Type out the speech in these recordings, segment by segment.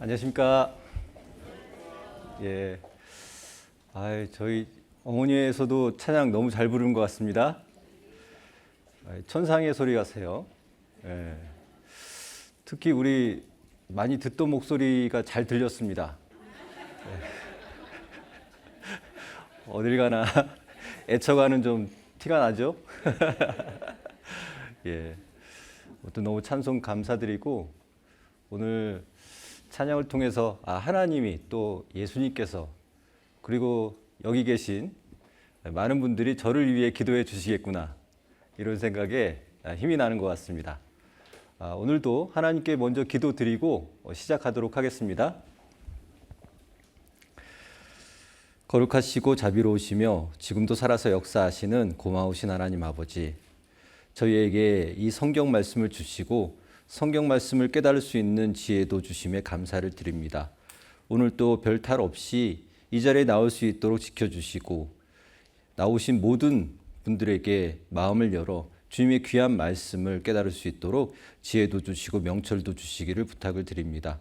안녕하십니까. 예. 저희 어머니에서도 찬양 너무 잘 부르는 것 같습니다. 천상의 소리 같아요. 예. 특히 우리 많이 듣던 목소리가 잘 들렸습니다. 예. 어딜 가나 애처가는 좀 티가 나죠? 예. 아무튼 너무 찬송 감사드리고 오늘 찬양을 통해서 하나님이 또 예수님께서 그리고 여기 계신 많은 분들이 저를 위해 기도해 주시겠구나 이런 생각에 힘이 나는 것 같습니다. 오늘도 하나님께 먼저 기도드리고 시작하도록 하겠습니다. 거룩하시고 자비로우시며 지금도 살아서 역사하시는 고마우신 하나님 아버지, 저희에게 이 성경 말씀을 주시고 성경 말씀을 깨달을 수 있는 지혜도 주심에 감사를 드립니다. 오늘 또 별 탈 없이 이 자리에 나올 수 있도록 지켜주시고 나오신 모든 분들에게 마음을 열어 주님의 귀한 말씀을 깨달을 수 있도록 지혜도 주시고 명철도 주시기를 부탁을 드립니다.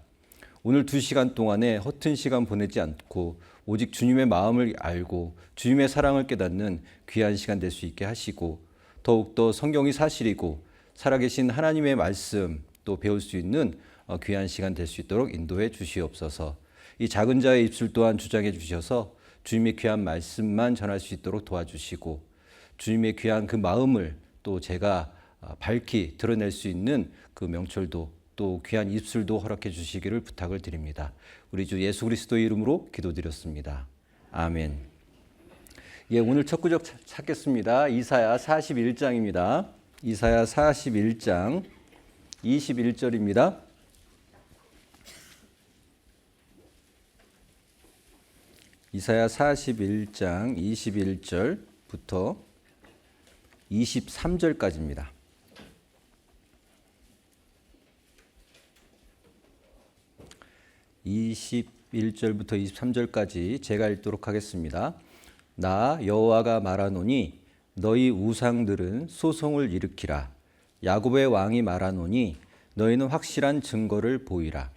오늘 2시간 동안에 허튼 시간 보내지 않고 오직 주님의 마음을 알고 주님의 사랑을 깨닫는 귀한 시간 될 수 있게 하시고 더욱더 성경이 사실이고 살아계신 하나님의 말씀 또 배울 수 있는 귀한 시간 될 수 있도록 인도해 주시옵소서. 이 작은 자의 입술 또한 주장해 주셔서 주님의 귀한 말씀만 전할 수 있도록 도와주시고 주님의 귀한 그 마음을 또 제가 밝히 드러낼 수 있는 그 명철도 또 귀한 입술도 허락해 주시기를 부탁을 드립니다. 우리 주 예수 그리스도의 이름으로 기도드렸습니다. 아멘. 예, 오늘 첫 구절 찾겠습니다. 이사야 41장입니다. 이사야 41장 21절입니다. 이사야 41장 21절부터 23절까지입니다. (21절부터 23절까지) 제가 읽도록 하겠습니다. 나 여호와가 말하노니 너희 우상들은 소송을 일으키라. 야곱의 왕이 말하노니 너희는 확실한 증거를 보이라.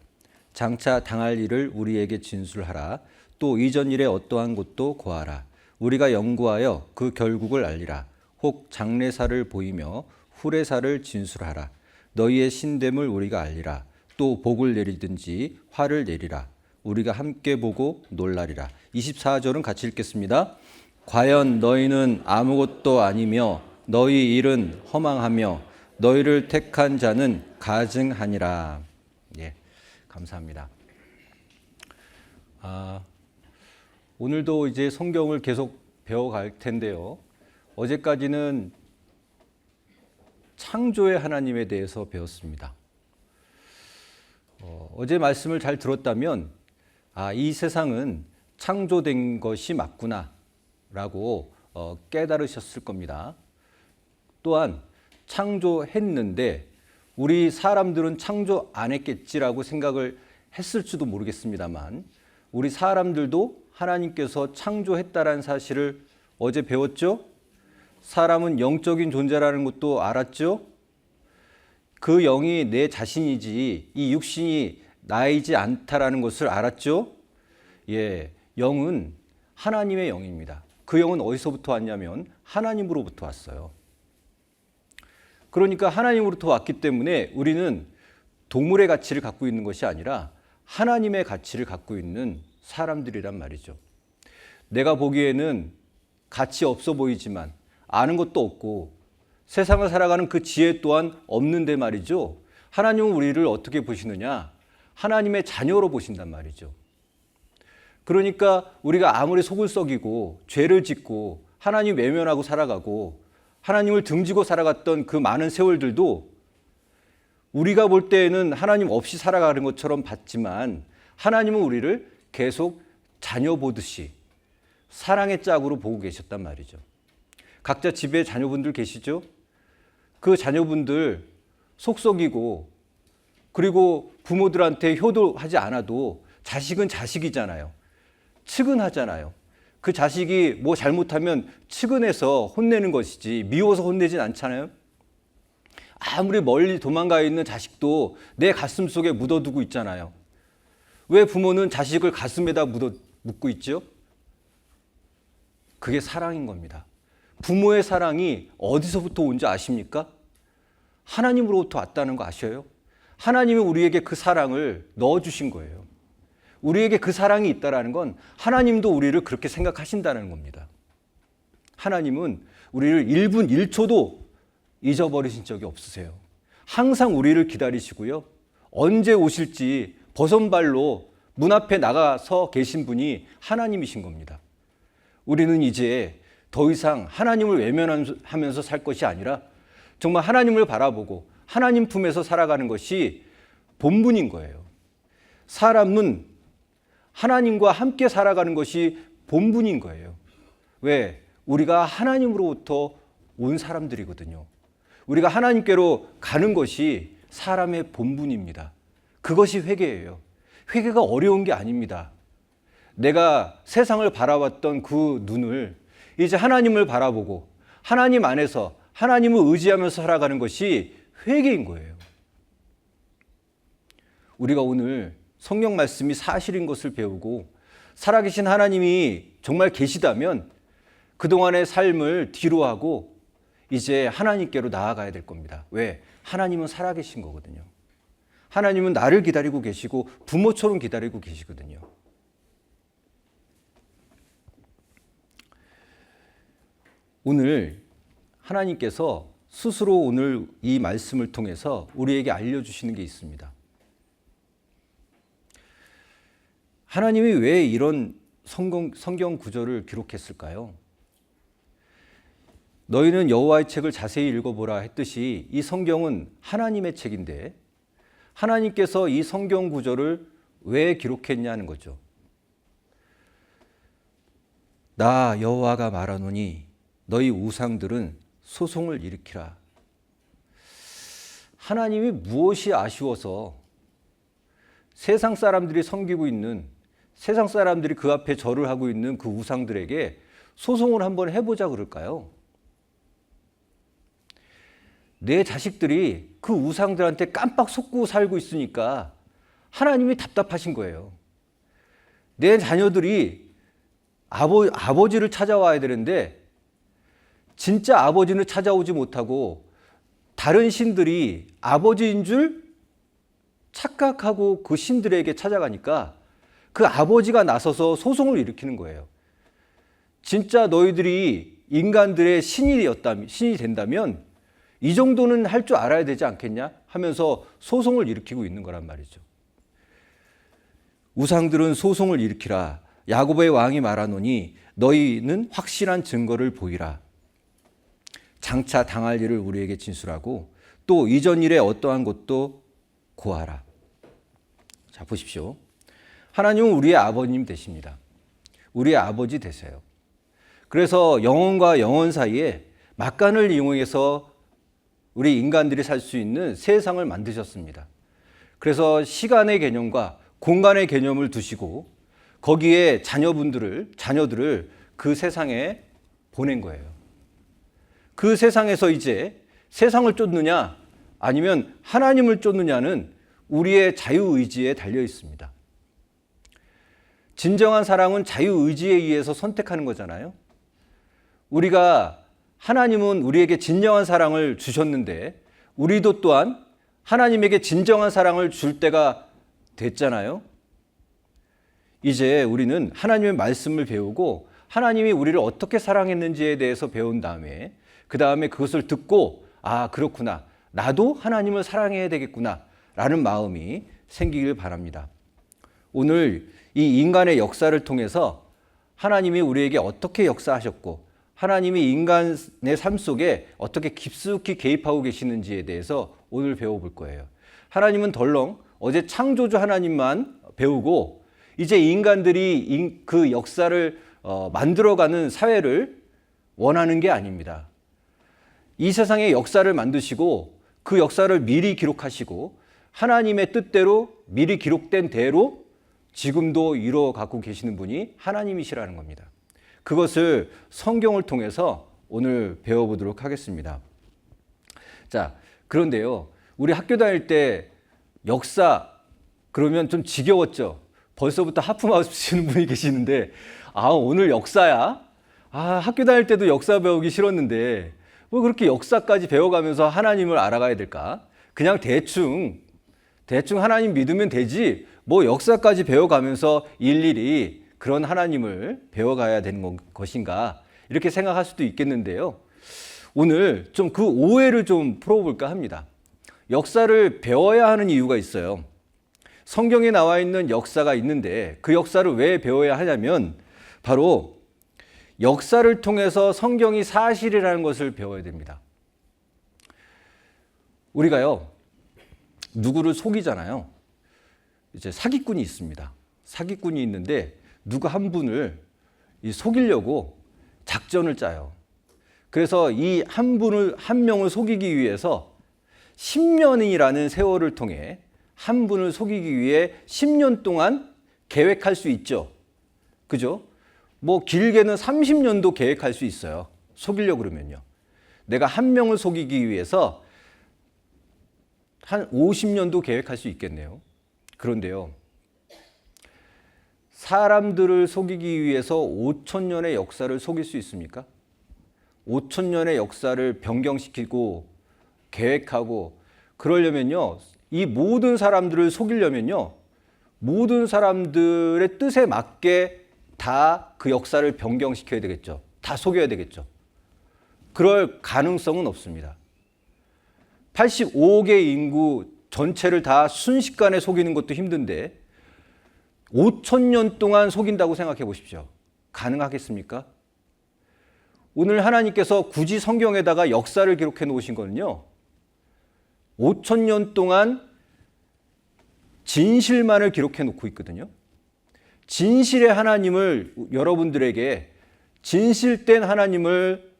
장차 당할 일을 우리에게 진술하라. 또 이전 일에 어떠한 것도 고하라. 우리가 연구하여 그 결국을 알리라. 혹 장래사를 보이며 후래사를 진술하라. 너희의 신됨을 우리가 알리라. 또 복을 내리든지 화를 내리라. 우리가 함께 보고 놀라리라. 24절은 같이 읽겠습니다. 과연 너희는 아무것도 아니며 너희 일은 허망하며 너희를 택한 자는 가증하니라. 예, 감사합니다. 오늘도 이제 성경을 계속 배워갈 텐데요. 어제까지는 창조의 하나님에 대해서 배웠습니다. 어제 말씀을 잘 들었다면 이 세상은 창조된 것이 맞구나 라고 깨달으셨을 겁니다. 또한 창조했는데 우리 사람들은 창조 안 했겠지라고 생각을 했을지도 모르겠습니다만 우리 사람들도 하나님께서 창조했다라는 사실을 어제 배웠죠? 사람은 영적인 존재라는 것도 알았죠? 그 영이 내 자신이지 이 육신이 나이지 않다라는 것을 알았죠? 예, 영은 하나님의 영입니다. 그 영은 어디서부터 왔냐면 하나님으로부터 왔어요. 그러니까 하나님으로부터 왔기 때문에 우리는 동물의 가치를 갖고 있는 것이 아니라 하나님의 가치를 갖고 있는 사람들이란 말이죠. 내가 보기에는 가치 없어 보이지만 아는 것도 없고 세상을 살아가는 그 지혜 또한 없는데 말이죠. 하나님은 우리를 어떻게 보시느냐? 하나님의 자녀로 보신단 말이죠. 그러니까 우리가 아무리 속을 썩이고 죄를 짓고 하나님 외면하고 살아가고 하나님을 등지고 살아갔던 그 많은 세월들도 우리가 볼 때에는 하나님 없이 살아가는 것처럼 봤지만 하나님은 우리를 계속 자녀 보듯이 사랑의 짝으로 보고 계셨단 말이죠. 각자 집에 자녀분들 계시죠? 그 자녀분들 속 썩이고 그리고 부모들한테 효도하지 않아도 자식은 자식이잖아요. 측은하잖아요. 그 자식이 뭐 잘못하면 측은해서 혼내는 것이지 미워서 혼내진 않잖아요. 아무리 멀리 도망가 있는 자식도 내 가슴 속에 묻어두고 있잖아요. 왜 부모는 자식을 가슴에다 묻고 있죠? 그게 사랑인 겁니다. 부모의 사랑이 어디서부터 온지 아십니까? 하나님으로부터 왔다는 거 아셔요? 하나님이 우리에게 그 사랑을 넣어주신 거예요. 우리에게 그 사랑이 있다는 건 하나님도 우리를 그렇게 생각하신다는 겁니다. 하나님은 우리를 1분 1초도 잊어버리신 적이 없으세요. 항상 우리를 기다리시고요. 언제 오실지 버선발로 문 앞에 나가서 계신 분이 하나님이신 겁니다. 우리는 이제 더 이상 하나님을 외면하면서 살 것이 아니라 정말 하나님을 바라보고 하나님 품에서 살아가는 것이 본분인 거예요. 사람은 하나님과 함께 살아가는 것이 본분인 거예요. 왜? 우리가 하나님으로부터 온 사람들이거든요. 우리가 하나님께로 가는 것이 사람의 본분입니다. 그것이 회개예요. 회개가 어려운 게 아닙니다. 내가 세상을 바라봤던 그 눈을 이제 하나님을 바라보고 하나님 안에서 하나님을 의지하면서 살아가는 것이 회개인 거예요. 우리가 오늘 성경 말씀이 사실인 것을 배우고 살아계신 하나님이 정말 계시다면 그동안의 삶을 뒤로하고 이제 하나님께로 나아가야 될 겁니다. 왜? 하나님은 살아계신 거거든요. 하나님은 나를 기다리고 계시고 부모처럼 기다리고 계시거든요. 오늘 하나님께서 스스로 오늘 이 말씀을 통해서 우리에게 알려주시는 게 있습니다. 하나님이 왜 이런 성경 구절을 기록했을까요? 너희는 여호와의 책을 자세히 읽어보라 했듯이 이 성경은 하나님의 책인데 하나님께서 이 성경 구절을 왜 기록했냐는 거죠. 나 여호와가 말하노니 너희 우상들은 소송을 일으키라. 하나님이 무엇이 아쉬워서 세상 사람들이 섬기고 있는, 세상 사람들이 그 앞에 절을 하고 있는 그 우상들에게 소송을 한번 해보자 그럴까요? 내 자식들이 그 우상들한테 깜빡 속고 살고 있으니까 하나님이 답답하신 거예요. 내 자녀들이 아버지를 찾아와야 되는데 진짜 아버지는 찾아오지 못하고 다른 신들이 아버지인 줄 착각하고 그 신들에게 찾아가니까 그 아버지가 나서서 소송을 일으키는 거예요. 진짜 너희들이 인간들의 신이 된다면 이 정도는 할 줄 알아야 되지 않겠냐 하면서 소송을 일으키고 있는 거란 말이죠. 우상들은 소송을 일으키라. 야곱의 왕이 말하노니 너희는 확실한 증거를 보이라. 장차 당할 일을 우리에게 진술하고 또 이전 일에 어떠한 것도 고하라. 자, 보십시오. 하나님은 우리의 아버님 되십니다. 우리의 아버지 되세요. 그래서 영혼과 영혼 사이에 막간을 이용해서 우리 인간들이 살 수 있는 세상을 만드셨습니다. 그래서 시간의 개념과 공간의 개념을 두시고 거기에 자녀들을 그 세상에 보낸 거예요. 그 세상에서 이제 세상을 쫓느냐 아니면 하나님을 쫓느냐는 우리의 자유의지에 달려 있습니다. 진정한 사랑은 자유의지에 의해서 선택하는 거잖아요. 하나님은 우리에게 진정한 사랑을 주셨는데 우리도 또한 하나님에게 진정한 사랑을 줄 때가 됐잖아요. 이제 우리는 하나님의 말씀을 배우고 하나님이 우리를 어떻게 사랑했는지에 대해서 배운 다음에 그 다음에 그것을 듣고 그렇구나. 나도 하나님을 사랑해야 되겠구나 라는 마음이 생기길 바랍니다. 오늘 이 인간의 역사를 통해서 하나님이 우리에게 어떻게 역사하셨고 하나님이 인간의 삶 속에 어떻게 깊숙이 개입하고 계시는지에 대해서 오늘 배워볼 거예요. 하나님은 덜렁 어제 창조주 하나님만 배우고 이제 인간들이 그 역사를 만들어가는 사회를 원하는 게 아닙니다. 이 세상의 역사를 만드시고 그 역사를 미리 기록하시고 하나님의 뜻대로 미리 기록된 대로 지금도 이루어 갖고 계시는 분이 하나님이시라는 겁니다. 그것을 성경을 통해서 오늘 배워보도록 하겠습니다. 자, 그런데요. 우리 학교 다닐 때 역사 그러면 좀 지겨웠죠. 벌써부터 하품하고 싶으시는 분이 계시는데, 오늘 역사야? 학교 다닐 때도 역사 배우기 싫었는데 뭐 그렇게 역사까지 배워가면서 하나님을 알아가야 될까? 그냥 대충 하나님 믿으면 되지 뭐 역사까지 배워가면서 일일이 그런 하나님을 배워가야 되는 것인가, 이렇게 생각할 수도 있겠는데요. 오늘 좀 그 오해를 좀 풀어볼까 합니다. 역사를 배워야 하는 이유가 있어요. 성경에 나와 있는 역사가 있는데 그 역사를 왜 배워야 하냐면 바로 역사를 통해서 성경이 사실이라는 것을 배워야 됩니다. 우리가요, 누구를 속이잖아요. 이제 사기꾼이 있습니다. 사기꾼이 있는데 누구 한 분을 속이려고 작전을 짜요. 그래서 이 한 명을 속이기 위해서 10년이라는 세월을 통해 한 분을 속이기 위해 10년 동안 계획할 수 있죠. 그죠? 뭐 길게는 30년도 계획할 수 있어요. 속이려고 그러면요. 내가 한 명을 속이기 위해서 한 50년도 계획할 수 있겠네요. 그런데요, 사람들을 속이기 위해서 5,000년의 역사를 속일 수 있습니까? 5,000년의 역사를 변경시키고 계획하고 그러려면요, 이 모든 사람들을 속이려면요, 모든 사람들의 뜻에 맞게 다 그 역사를 변경시켜야 되겠죠. 다 속여야 되겠죠. 그럴 가능성은 없습니다. 85억의 인구 전체를 다 순식간에 속이는 것도 힘든데 5,000년 동안 속인다고 생각해 보십시오. 가능하겠습니까? 오늘 하나님께서 굳이 성경에다가 역사를 기록해 놓으신 거는요, 5,000년 동안 진실만을 기록해 놓고 있거든요. 진실의 하나님을, 여러분들에게 진실된 하나님을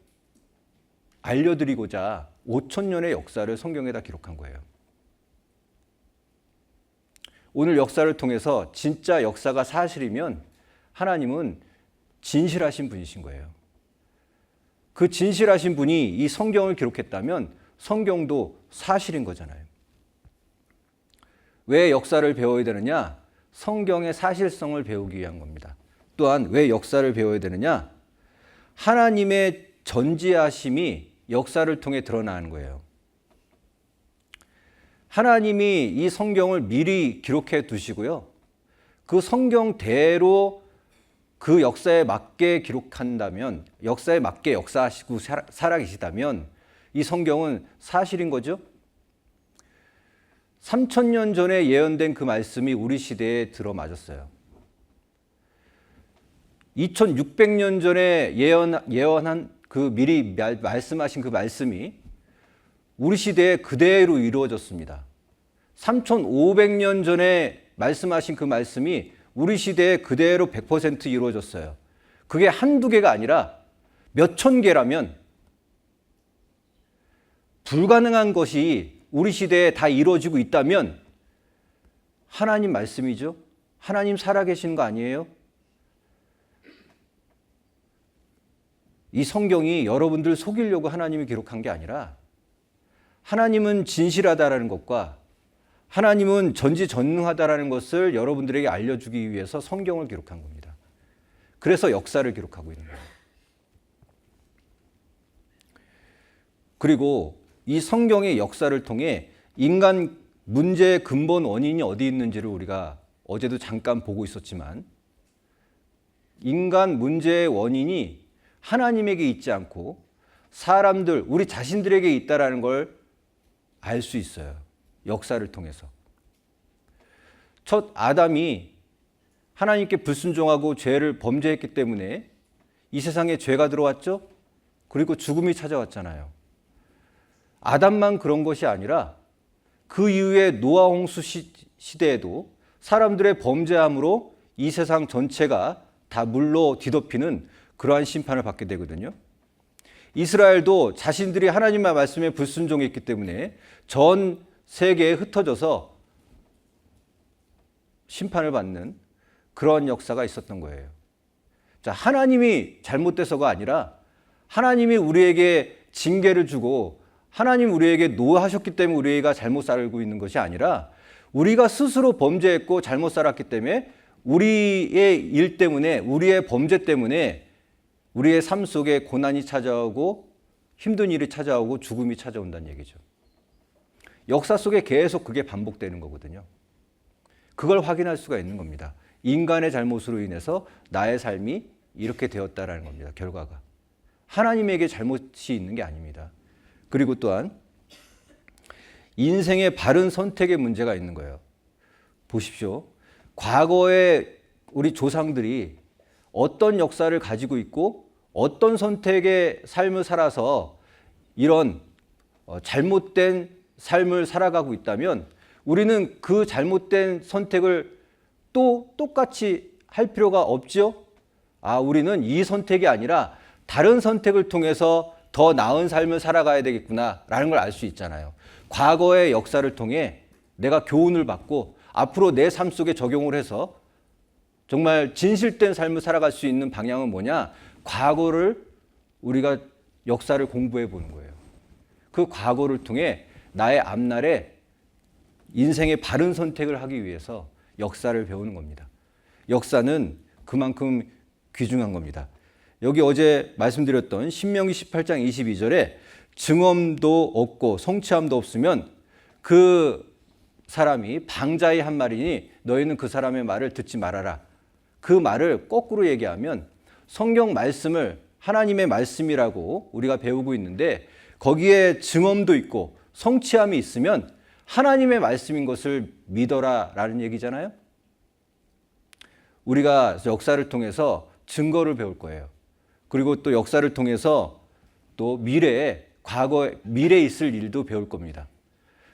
알려드리고자 5,000년의 역사를 성경에다 기록한 거예요. 오늘 역사를 통해서 진짜 역사가 사실이면 하나님은 진실하신 분이신 거예요. 그 진실하신 분이 이 성경을 기록했다면 성경도 사실인 거잖아요. 왜 역사를 배워야 되느냐? 성경의 사실성을 배우기 위한 겁니다. 또한 왜 역사를 배워야 되느냐? 하나님의 전지하심이 역사를 통해 드러나는 거예요. 하나님이 이 성경을 미리 기록해 두시고요, 그 성경대로 그 역사에 맞게 기록한다면, 역사에 맞게 역사하시고 살아계시다면 이 성경은 사실인 거죠. 3,000년 전에 예언된 그 말씀이 우리 시대에 들어맞았어요. 2,600년 전에 예언한 그 미리 말씀하신 그 말씀이 우리 시대에 그대로 이루어졌습니다. 3,500년 전에 말씀하신 그 말씀이 우리 시대에 그대로 100% 이루어졌어요. 그게 한두 개가 아니라 몇천 개라면 불가능한 것이 우리 시대에 다 이루어지고 있다면 하나님 말씀이죠. 하나님 살아계신 거 아니에요? 이 성경이 여러분들 속이려고 하나님이 기록한 게 아니라 하나님은 진실하다라는 것과 하나님은 전지전능하다라는 것을 여러분들에게 알려주기 위해서 성경을 기록한 겁니다. 그래서 역사를 기록하고 있는 거예요. 그리고 이 성경의 역사를 통해 인간 문제의 근본 원인이 어디 있는지를 우리가 어제도 잠깐 보고 있었지만, 인간 문제의 원인이 하나님에게 있지 않고 사람들, 우리 자신들에게 있다라는 걸 알 수 있어요. 역사를 통해서. 첫 아담이 하나님께 불순종하고 죄를 범죄했기 때문에 이 세상에 죄가 들어왔죠. 그리고 죽음이 찾아왔잖아요. 아담만 그런 것이 아니라 그 이후에 노아 홍수 시대에도 사람들의 범죄함으로 이 세상 전체가 다 물로 뒤덮이는 그러한 심판을 받게 되거든요. 이스라엘도 자신들이 하나님의 말씀에 불순종했기 때문에 전 세계에 흩어져서 심판을 받는 그런 역사가 있었던 거예요. 자, 하나님이 잘못돼서가 아니라 하나님이 우리에게 징계를 주고 하나님 우리에게 노하셨기 때문에 우리가 잘못 살고 있는 것이 아니라 우리가 스스로 범죄했고 잘못 살았기 때문에 우리의 일 때문에, 우리의 범죄 때문에 우리의 삶 속에 고난이 찾아오고 힘든 일이 찾아오고 죽음이 찾아온다는 얘기죠. 역사 속에 계속 그게 반복되는 거거든요. 그걸 확인할 수가 있는 겁니다. 인간의 잘못으로 인해서 나의 삶이 이렇게 되었다라는 겁니다. 결과가. 하나님에게 잘못이 있는 게 아닙니다. 그리고 또한 인생의 바른 선택의 문제가 있는 거예요. 보십시오. 과거에 우리 조상들이 어떤 역사를 가지고 있고 어떤 선택의 삶을 살아서 이런 잘못된 삶을 살아가고 있다면 우리는 그 잘못된 선택을 또 똑같이 할 필요가 없죠. 우리는 이 선택이 아니라 다른 선택을 통해서 더 나은 삶을 살아가야 되겠구나라는 걸 알 수 있잖아요. 과거의 역사를 통해 내가 교훈을 받고 앞으로 내 삶 속에 적용을 해서 정말 진실된 삶을 살아갈 수 있는 방향은 뭐냐? 과거를 우리가 역사를 공부해 보는 거예요. 그 과거를 통해 나의 앞날에 인생의 바른 선택을 하기 위해서 역사를 배우는 겁니다. 역사는 그만큼 귀중한 겁니다. 여기 어제 말씀드렸던 신명기 18장 22절에 증언도 없고 성취함도 없으면 그 사람이 방자의 한 말이니 너희는 그 사람의 말을 듣지 말아라. 그 말을 거꾸로 얘기하면 성경 말씀을 하나님의 말씀이라고 우리가 배우고 있는데 거기에 증언도 있고 성취함이 있으면 하나님의 말씀인 것을 믿어라 라는 얘기잖아요. 우리가 역사를 통해서 증거를 배울 거예요. 그리고 또 역사를 통해서 또 미래에 있을 일도 배울 겁니다.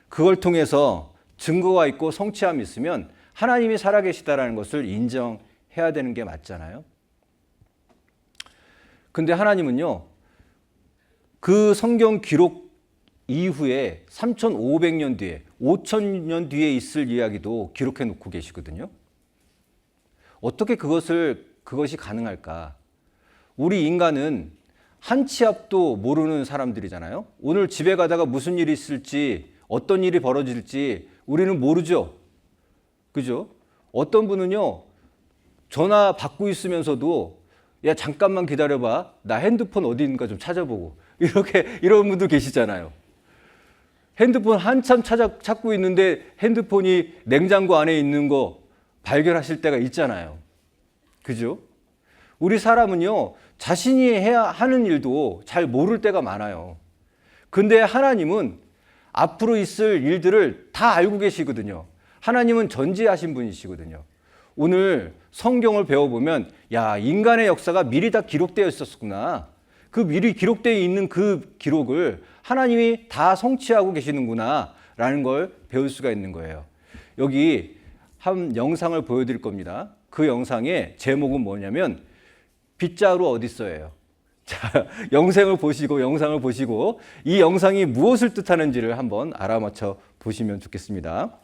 그걸 통해서 증거가 있고 성취함이 있으면 하나님이 살아계시다라는 것을 인정해야 되는 게 맞잖아요. 근데 하나님은요, 그 성경 기록 이후에 3,500년 뒤에, 5,000년 뒤에 있을 이야기도 기록해 놓고 계시거든요. 어떻게 그것이 가능할까? 우리 인간은 한 치 앞도 모르는 사람들이잖아요. 오늘 집에 가다가 무슨 일이 있을지, 어떤 일이 벌어질지 우리는 모르죠. 그죠? 어떤 분은요, 전화 받고 있으면서도 야, 잠깐만 기다려봐. 나 핸드폰 어디 있는가 좀 찾아보고. 이런 분도 계시잖아요. 핸드폰 한참 찾고 있는데 핸드폰이 냉장고 안에 있는 거 발견하실 때가 있잖아요. 그죠? 우리 사람은요, 자신이 해야 하는 일도 잘 모를 때가 많아요. 근데 하나님은 앞으로 있을 일들을 다 알고 계시거든요. 하나님은 전지하신 분이시거든요. 오늘 성경을 배워보면 야, 인간의 역사가 미리 다 기록되어 있었구나. 그 미리 기록되어 있는 그 기록을 하나님이 다 성취하고 계시는구나 라는 걸 배울 수가 있는 거예요. 여기 한 영상을 보여드릴 겁니다. 그 영상의 제목은 뭐냐면 빗자루 어딨어예요. 자, 영상을 보시고 이 영상이 무엇을 뜻하는지를 한번 알아맞혀 보시면 좋겠습니다.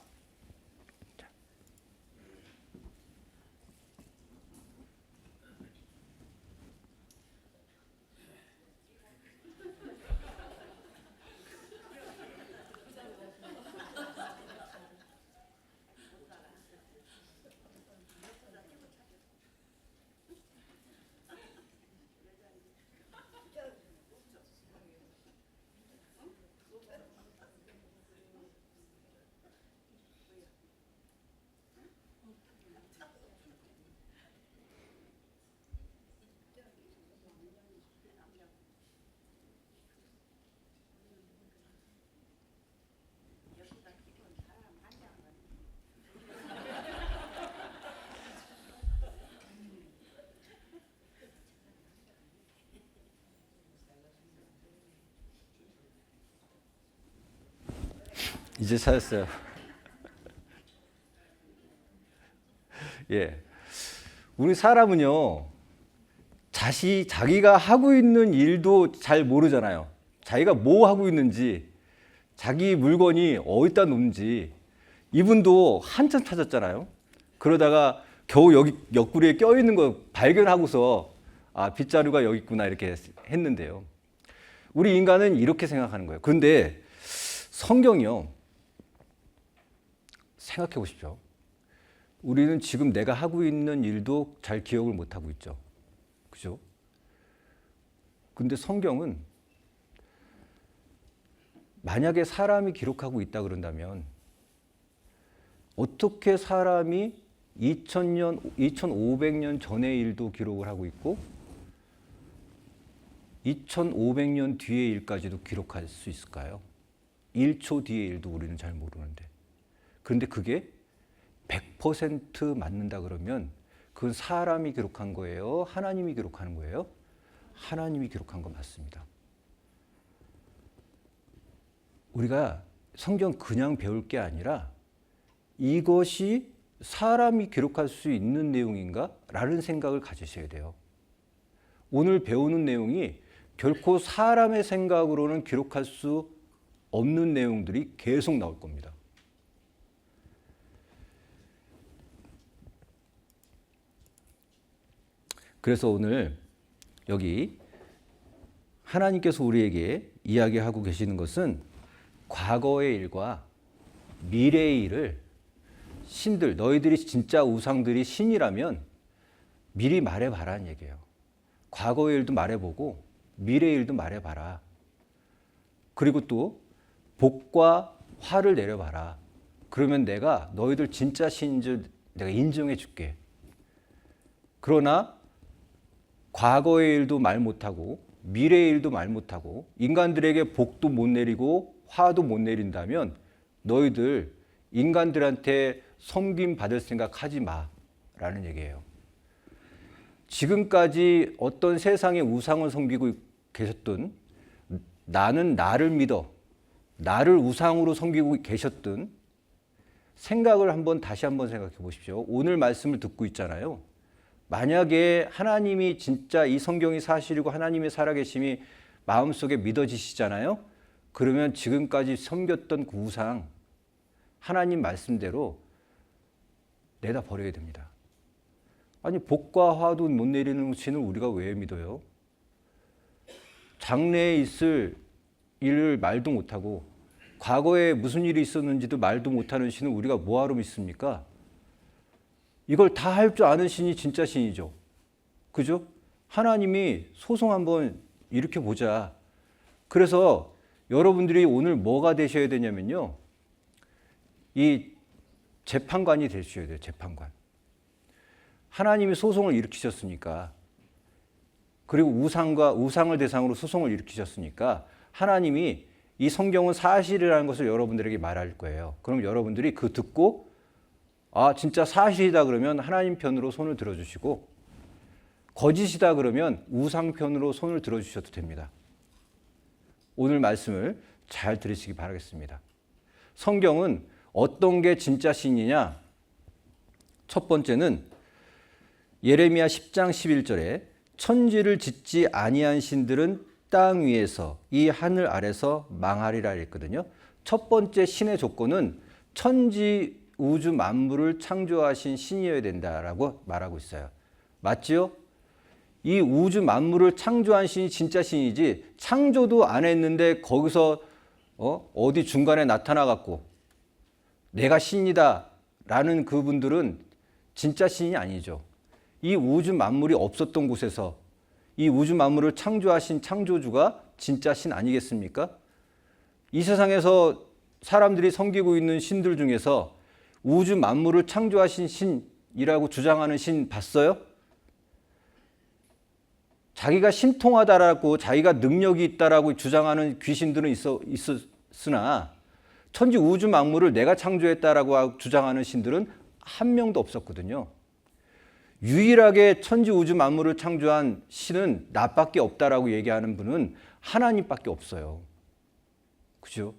이제 찾았어요. 예. 우리 사람은요, 자기가 하고 있는 일도 잘 모르잖아요. 자기가 뭐 하고 있는지, 자기 물건이 어디다 놓는지. 이분도 한참 찾았잖아요. 그러다가 겨우 여기 옆구리에 껴있는 거 발견하고서 빗자루가 여기 있구나 이렇게 했는데요. 우리 인간은 이렇게 생각하는 거예요. 그런데 성경이요, 생각해 보십시오. 우리는 지금 내가 하고 있는 일도 잘 기억을 못하고 있죠. 그죠? 근데 성경은 만약에 사람이 기록하고 있다 그런다면 어떻게 사람이 2000년, 2500년 전의 일도 기록을 하고 있고 2500년 뒤의 일까지도 기록할 수 있을까요? 1초 뒤의 일도 우리는 잘 모르는데. 그런데 그게 100% 맞는다 그러면 그건 사람이 기록한 거예요? 하나님이 기록하는 거예요? 하나님이 기록한 거 맞습니다. 우리가 성경 그냥 배울 게 아니라 이것이 사람이 기록할 수 있는 내용인가? 라는 생각을 가지셔야 돼요. 오늘 배우는 내용이 결코 사람의 생각으로는 기록할 수 없는 내용들이 계속 나올 겁니다. 그래서 오늘 여기 하나님께서 우리에게 이야기하고 계시는 것은 과거의 일과 미래의 일을 신들, 너희들이 진짜 우상들이 신이라면 미리 말해봐라는 얘기예요. 과거의 일도 말해보고 미래의 일도 말해봐라. 그리고 또 복과 화를 내려봐라. 그러면 내가 너희들 진짜 신인 줄 내가 인정해 줄게. 그러나 과거의 일도 말 못하고 미래의 일도 말 못하고 인간들에게 복도 못 내리고 화도 못 내린다면 너희들 인간들한테 섬김 받을 생각 하지 마라는 얘기예요. 지금까지 어떤 세상의 우상을 섬기고 계셨든 나는 나를 믿어 나를 우상으로 섬기고 계셨든 생각을 다시 한번 생각해 보십시오. 오늘 말씀을 듣고 있잖아요. 만약에 하나님이 진짜 이 성경이 사실이고 하나님의 살아계심이 마음속에 믿어지시잖아요. 그러면 지금까지 섬겼던 그 우상 하나님 말씀대로 내다 버려야 됩니다. 아니 복과 화도 못 내리는 신을 우리가 왜 믿어요? 장래에 있을 일을 말도 못하고 과거에 무슨 일이 있었는지도 말도 못하는 신을 우리가 뭐하러 믿습니까? 이걸 다 할 줄 아는 신이 진짜 신이죠. 그죠? 하나님이 소송 한번 일으켜 보자. 그래서 여러분들이 오늘 뭐가 되셔야 되냐면요. 이 재판관이 되셔야 돼요. 재판관. 하나님이 소송을 일으키셨으니까 그리고 우상을 대상으로 소송을 일으키셨으니까 하나님이 이 성경은 사실이라는 것을 여러분들에게 말할 거예요. 그럼 여러분들이 그 듣고 아 진짜 사실이다 그러면 하나님 편으로 손을 들어주시고 거짓이다 그러면 우상 편으로 손을 들어주셔도 됩니다. 오늘 말씀을 잘 들으시기 바라겠습니다. 성경은 어떤 게 진짜 신이냐? 첫 번째는 예레미야 10장 11절에 천지를 짓지 아니한 신들은 땅 위에서 이 하늘 아래서 망하리라 했거든요. 첫 번째 신의 조건은 천지 우주 만물을 창조하신 신이어야 된다라고 말하고 있어요. 맞지요? 이 우주 만물을 창조한 신이 진짜 신이지 창조도 안 했는데 거기서 어디 중간에 나타나갖고 내가 신이다 라는 그분들은 진짜 신이 아니죠. 이 우주 만물이 없었던 곳에서 이 우주 만물을 창조하신 창조주가 진짜 신 아니겠습니까? 이 세상에서 사람들이 섬기고 있는 신들 중에서 우주 만물을 창조하신 신이라고 주장하는 신 봤어요? 자기가 신통하다라고 자기가 능력이 있다라고 주장하는 귀신들은 있었으나 천지 우주 만물을 내가 창조했다라고 주장하는 신들은 한 명도 없었거든요. 유일하게 천지 우주 만물을 창조한 신은 나밖에 없다라고 얘기하는 분은 하나님밖에 없어요. 그죠?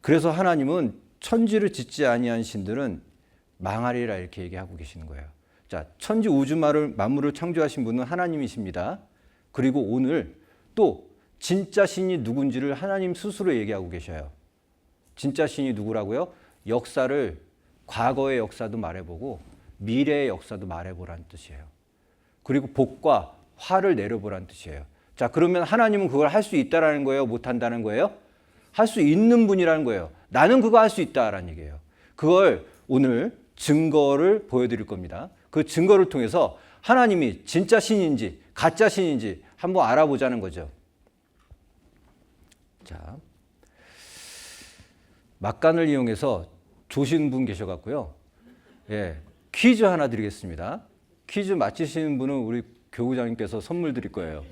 그래서 하나님은 천지를 짓지 아니한 신들은 망하리라 이렇게 얘기하고 계시는 거예요. 자, 천지 우주 만물을 창조하신 분은 하나님이십니다. 그리고 오늘 또 진짜 신이 누군지를 하나님 스스로 얘기하고 계셔요. 진짜 신이 누구라고요? 과거의 역사도 말해보고 미래의 역사도 말해보라는 뜻이에요. 그리고 복과 화를 내려보라는 뜻이에요. 자, 그러면 하나님은 그걸 할 수 있다라는 거예요? 못한다는 거예요? 할 수 있는 분이라는 거예요. 나는 그거 할 수 있다라는 얘기예요. 그걸 오늘 증거를 보여드릴 겁니다. 그 증거를 통해서 하나님이 진짜 신인지 가짜 신인지 한번 알아보자는 거죠. 자, 막간을 이용해서 조신 분 계셔갖고요. 예, 퀴즈 하나 드리겠습니다. 퀴즈 맞히시는 분은 우리 교구장님께서 선물 드릴 거예요.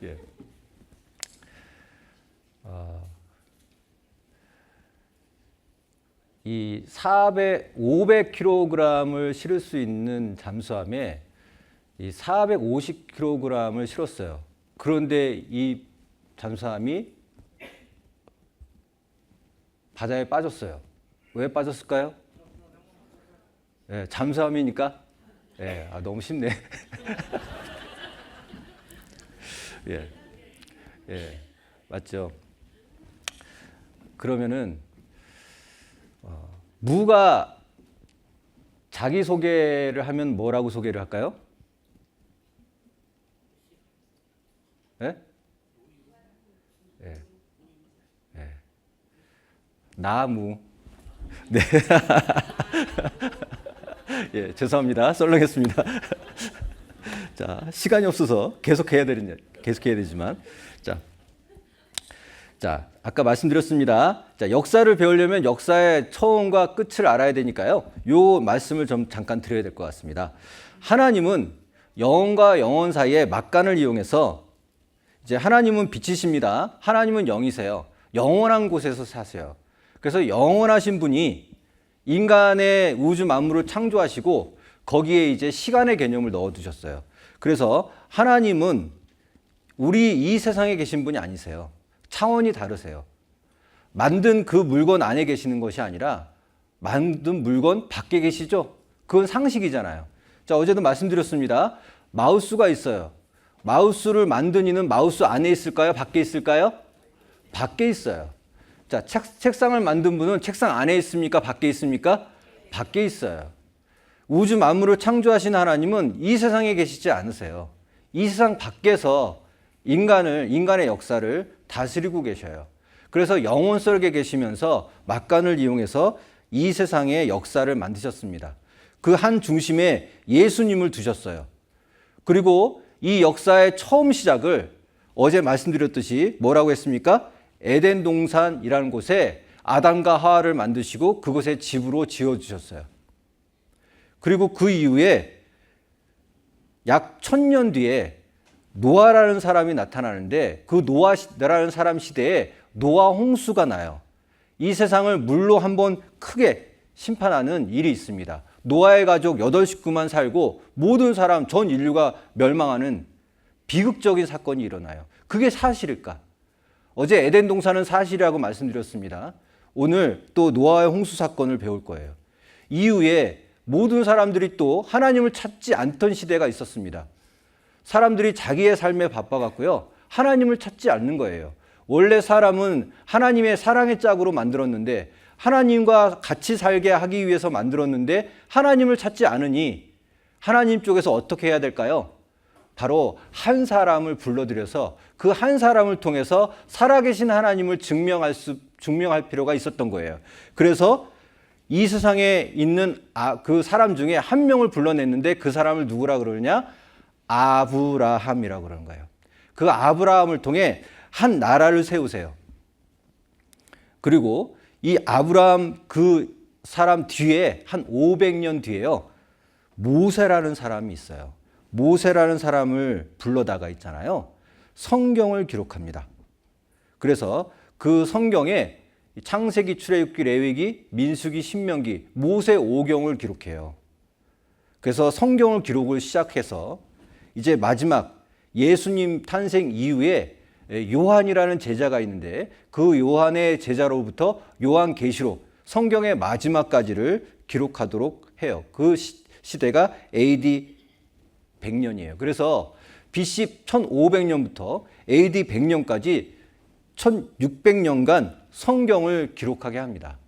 예. 이 500kg을 실을 수 있는 잠수함에 이 450kg을 실었어요. 그런데 이 잠수함이 바다에 빠졌어요. 왜 빠졌을까요? 예, 잠수함이니까? 예, 너무 쉽네. 예, 예, 맞죠. 그러면은 무가 자기소개를 하면 뭐라고 소개를 할까요? 예? 예. 예. 나무. 네. 예, 죄송합니다. 썰렁했습니다. 자, 시간이 없어서 계속해야 되지만. 자, 아까 말씀드렸습니다. 자, 역사를 배우려면 역사의 처음과 끝을 알아야 되니까요. 요 말씀을 좀 잠깐 드려야 될 것 같습니다. 하나님은 영혼과 영혼 사이에 막간을 이용해서 이제 하나님은 빛이십니다. 하나님은 영이세요. 영원한 곳에서 사세요. 그래서 영원하신 분이 인간의 우주 만물을 창조하시고 거기에 이제 시간의 개념을 넣어두셨어요. 그래서 하나님은 우리 이 세상에 계신 분이 아니세요. 차원이 다르세요. 만든 그 물건 안에 계시는 것이 아니라 만든 물건 밖에 계시죠? 그건 상식이잖아요. 자, 어제도 말씀드렸습니다. 마우스가 있어요. 마우스를 만든 이는 마우스 안에 있을까요? 밖에 있을까요? 밖에 있어요. 자, 책상을 만든 분은 책상 안에 있습니까? 밖에 있습니까? 밖에 있어요. 우주 만물을 창조하신 하나님은 이 세상에 계시지 않으세요. 이 세상 밖에서 인간의 역사를 다스리고 계셔요. 그래서 영혼 속에 계시면서 막간을 이용해서 이 세상의 역사를 만드셨습니다. 그 한 중심에 예수님을 두셨어요. 그리고 이 역사의 처음 시작을 어제 말씀드렸듯이 뭐라고 했습니까? 에덴 동산이라는 곳에 아담과 하와를 만드시고 그곳에 집으로 지어주셨어요. 그리고 그 이후에 약 1000년 뒤에 노아라는 사람이 나타나는데 그 노아라는 사람 시대에 노아 홍수가 나요. 이 세상을 물로 한번 크게 심판하는 일이 있습니다. 노아의 가족 8식구만 살고 모든 사람 전 인류가 멸망하는 비극적인 사건이 일어나요. 그게 사실일까? 어제 에덴 동산은 사실이라고 말씀드렸습니다. 오늘 또 노아의 홍수 사건을 배울 거예요. 이후에 모든 사람들이 또 하나님을 찾지 않던 시대가 있었습니다. 사람들이 자기의 삶에 바빠갔고요. 하나님을 찾지 않는 거예요. 원래 사람은 하나님의 사랑의 짝으로 만들었는데 하나님과 같이 살게 하기 위해서 만들었는데 하나님을 찾지 않으니 하나님 쪽에서 어떻게 해야 될까요? 바로 한 사람을 불러들여서 그 한 사람을 통해서 살아계신 하나님을 증명할 필요가 있었던 거예요. 그래서 이 세상에 있는 그 사람 중에 한 명을 불러냈는데 그 사람을 누구라 그러느냐? 아브라함이라고 그러는 거예요. 그 아브라함을 통해 한 나라를 세우세요. 그리고 이 아브라함 그 사람 뒤에 한 500년 뒤에요. 모세라는 사람이 있어요. 모세라는 사람을 불러다가 있잖아요. 성경을 기록합니다. 그래서 그 성경에 창세기, 출애굽기, 레위기, 민수기, 신명기, 모세 5경을 기록해요. 그래서 성경을 기록을 시작해서 이제 마지막 예수님 탄생 이후에 요한이라는 제자가 있는데 그 요한의 제자로부터 요한계시록 성경의 마지막까지를 기록하도록 해요. 그 시대가 AD 100년이에요. 그래서 BC 1500년부터 AD 100년까지 1600년간 성경을 기록하게 합니다.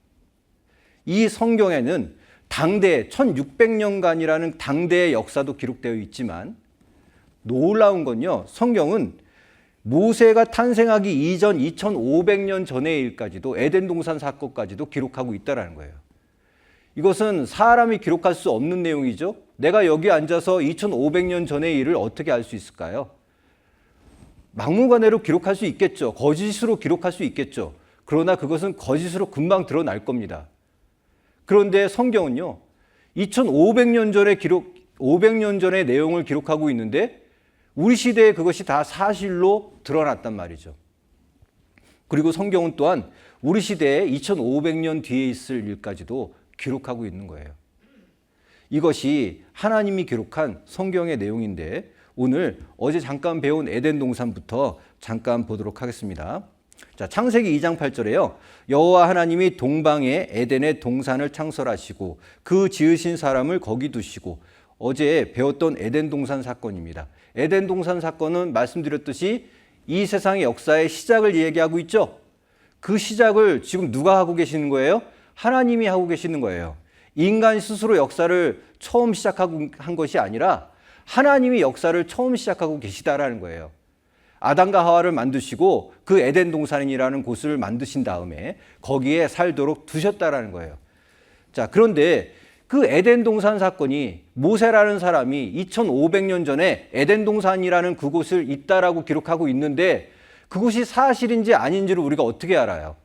이 성경에는 당대 1600년간이라는 당대의 역사도 기록되어 있지만 놀라운 건요. 성경은 모세가 탄생하기 이전 2500년 전의 일까지도 에덴 동산 사건까지도 기록하고 있다는 거예요. 이것은 사람이 기록할 수 없는 내용이죠. 내가 여기 앉아서 2500년 전의 일을 어떻게 알 수 있을까요? 막무가내로 기록할 수 있겠죠. 거짓으로 기록할 수 있겠죠. 그러나 그것은 거짓으로 금방 드러날 겁니다. 그런데 성경은요, 2500년 전의 500년 전의 내용을 기록하고 있는데 우리 시대에 그것이 다 사실로 드러났단 말이죠. 그리고 성경은 또한 우리 시대에 2500년 뒤에 있을 일까지도 기록하고 있는 거예요. 이것이 하나님이 기록한 성경의 내용인데 오늘 어제 잠깐 배운 에덴 동산부터 잠깐 보도록 하겠습니다. 자, 창세기 2장 8절에요. 여호와 하나님이 동방에 에덴의 동산을 창설하시고 그 지으신 사람을 거기 두시고, 어제 배웠던 에덴 동산 사건입니다. 에덴 동산 사건은 말씀드렸듯이 이 세상의 역사의 시작을 얘기하고 있죠. 그 시작을 지금 누가 하고 계시는 거예요? 하나님이 하고 계시는 거예요. 인간 스스로 역사를 처음 시작하고 한 것이 아니라 하나님이 역사를 처음 시작하고 계시다라는 거예요. 아담과 하와를 만드시고 그 에덴 동산이라는 곳을 만드신 다음에 거기에 살도록 두셨다라는 거예요. 자, 그런데 그 에덴 동산 사건이 모세라는 사람이 2500년 전에 에덴 동산이라는 그곳을 있다라고 기록하고 있는데 그곳이 사실인지 아닌지를 우리가 어떻게 알아요?